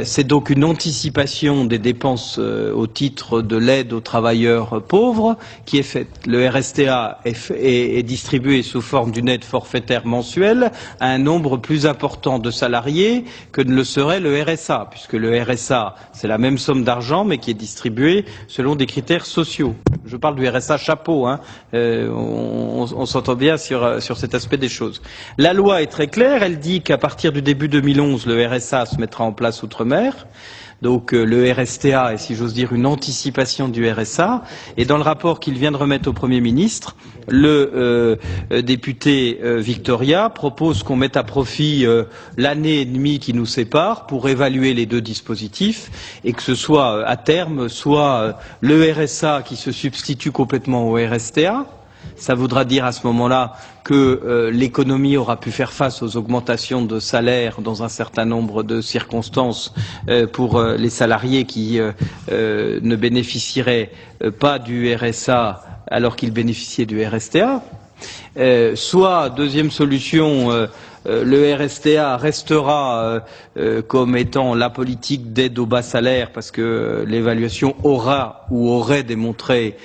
C'est donc une anticipation des dépenses au titre de l'aide aux travailleurs pauvres qui est faite. Le RSTA est distribué sous forme d'une aide forfaitaire mensuelle à un nombre plus important de salariés que ne le serait le RSA, puisque le RSA, c'est la même somme d'argent, mais qui est distribuée selon des critères sociaux. Je parle du RSA chapeau, hein. On s'entend bien sur cet aspect des choses. La loi est très claire, elle dit qu'à partir du début 2011, le RSA se mettra en place outre-mer. Donc le RSTA est, si j'ose dire, une anticipation du RSA. Et dans le rapport qu'il vient de remettre au Premier ministre, le député Victoria propose qu'on mette à profit l'année et demie qui nous sépare pour évaluer les deux dispositifs et que ce soit à terme soit le RSA qui se substitue complètement au RSTA. Ça voudra dire à ce moment-là que l'économie aura pu faire face aux augmentations de salaire dans un certain nombre de circonstances pour les salariés qui ne bénéficieraient pas du RSA alors qu'ils bénéficiaient du RSTA. Soit, deuxième solution, le RSTA restera comme étant la politique d'aide au bas salaire parce que l'évaluation aura ou aurait démontré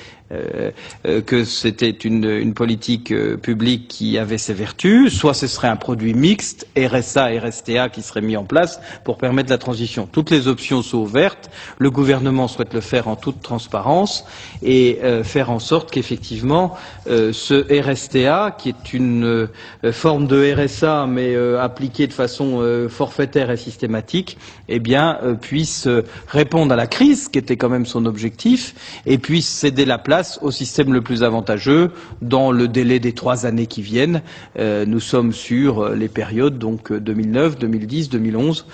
que c'était une politique publique qui avait ses vertus, soit ce serait un produit mixte, RSA et RSTA, qui serait mis en place pour permettre la transition. Toutes les options sont ouvertes. Le gouvernement souhaite le faire en toute transparence et faire en sorte qu'effectivement ce RSTA, qui est une forme de RSA mais appliquée de façon forfaitaire et systématique, eh bien puisse répondre à la crise, qui était quand même son objectif, et puisse céder la place au système le plus avantageux dans le délai des 3 années qui viennent. Nous sommes sur les périodes donc 2009, 2010, 2011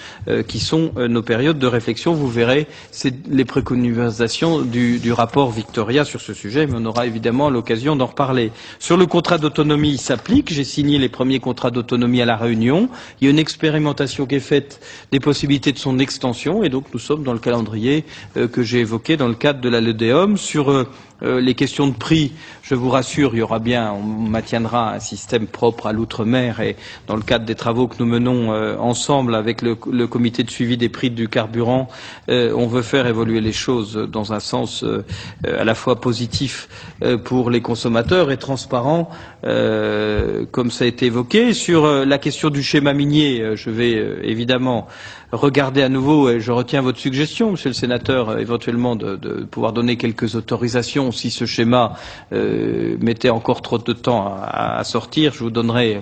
qui sont nos périodes de réflexion. Vous verrez, c'est les préconisations du rapport Victoria sur ce sujet, mais on aura évidemment l'occasion d'en reparler. Sur le contrat d'autonomie, il s'applique. J'ai signé les premiers contrats d'autonomie à La Réunion. Il y a une expérimentation qui est faite des possibilités de son extension et donc nous sommes dans le calendrier que j'ai évoqué dans le cadre de la LEDEOM. Sur les questions de prix, je vous rassure, il y aura bien, on maintiendra un système propre à l'outre-mer et dans le cadre des travaux que nous menons ensemble avec le comité de suivi des prix du carburant, on veut faire évoluer les choses dans un sens à la fois positif pour les consommateurs et transparent, comme ça a été évoqué. Sur la question du schéma minier, je vais évidemment regarder à nouveau, et je retiens votre suggestion, Monsieur le Sénateur, éventuellement de pouvoir donner quelques autorisations si ce schéma mettait encore trop de temps à sortir. Je vous donnerai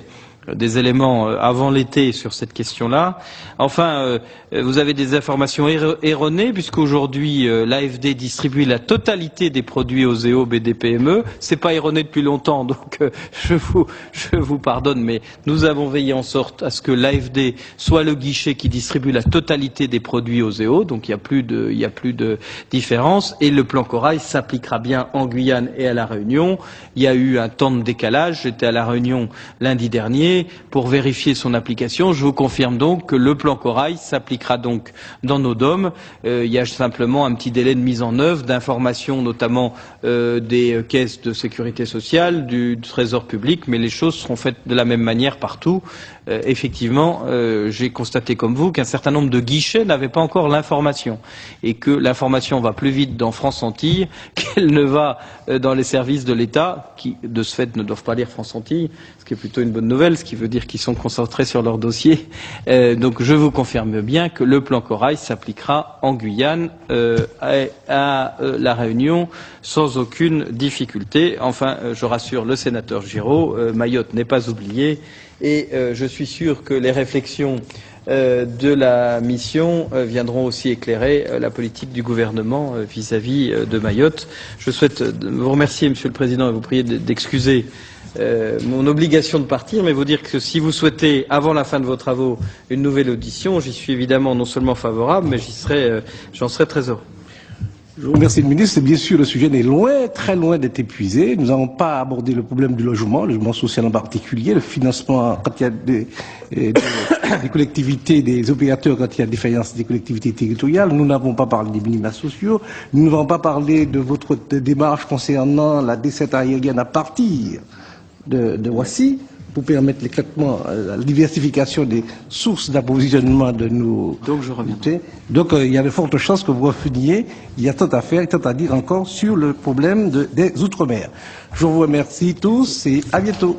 des éléments avant l'été sur cette question-là. Enfin, vous avez des informations erronées puisqu'aujourd'hui l'AFD distribue la totalité des produits aux EOB et des PME. C'est pas erroné depuis longtemps, donc je vous pardonne, mais nous avons veillé en sorte à ce que l'AFD soit le guichet qui distribue la totalité des produits aux EO, donc il n'y a plus de différence. Et le plan Corail s'appliquera bien en Guyane et à La Réunion. Il y a eu un temps de décalage. J'étais à La Réunion lundi dernier pour vérifier son application. Je vous confirme donc que le plan Corail s'appliquera donc dans nos DOM. Il y a simplement un petit délai de mise en œuvre, d'information notamment des caisses de sécurité sociale, du Trésor public, mais les choses seront faites de la même manière partout. Effectivement, j'ai constaté comme vous qu'un certain nombre de guichets n'avaient pas encore l'information et que l'information va plus vite dans France Antilles qu'elle ne va dans les services de l'État qui, de ce fait, ne doivent pas lire France Antilles, ce qui est plutôt une bonne nouvelle, ce qui veut dire qu'ils sont concentrés sur leur dossier. Donc je vous confirme bien que le plan corail s'appliquera en Guyane, à La Réunion, sans aucune difficulté. Enfin, je rassure le sénateur Giraud, Mayotte n'est pas oublié, et je suis sûr que les réflexions de la mission viendront aussi éclairer la politique du gouvernement vis-à-vis de Mayotte. Je souhaite vous remercier, Monsieur le Président, et vous prier d'excuser mon obligation de partir, mais vous dire que si vous souhaitez, avant la fin de vos travaux, une nouvelle audition, j'y suis évidemment non seulement favorable, mais j'en serai très heureux. Je vous remercie, le ministre. Bien sûr, le sujet n'est loin, très loin d'être épuisé. Nous n'avons pas abordé le problème du logement social en particulier, le financement quand il y a des collectivités, des opérateurs quand il y a défaillance des collectivités territoriales. Nous n'avons pas parlé des minima sociaux. Nous n'avons pas parlé de votre démarche concernant la desserte aérienne à partir de Roissy, pour permettre l'éclatement, la diversification des sources d'approvisionnement de nos... Donc je reviendrai. Donc il y a de fortes chances que vous reveniez. Il y a tant à faire et tant à dire encore sur le problème des Outre-mer. Je vous remercie tous et à bientôt.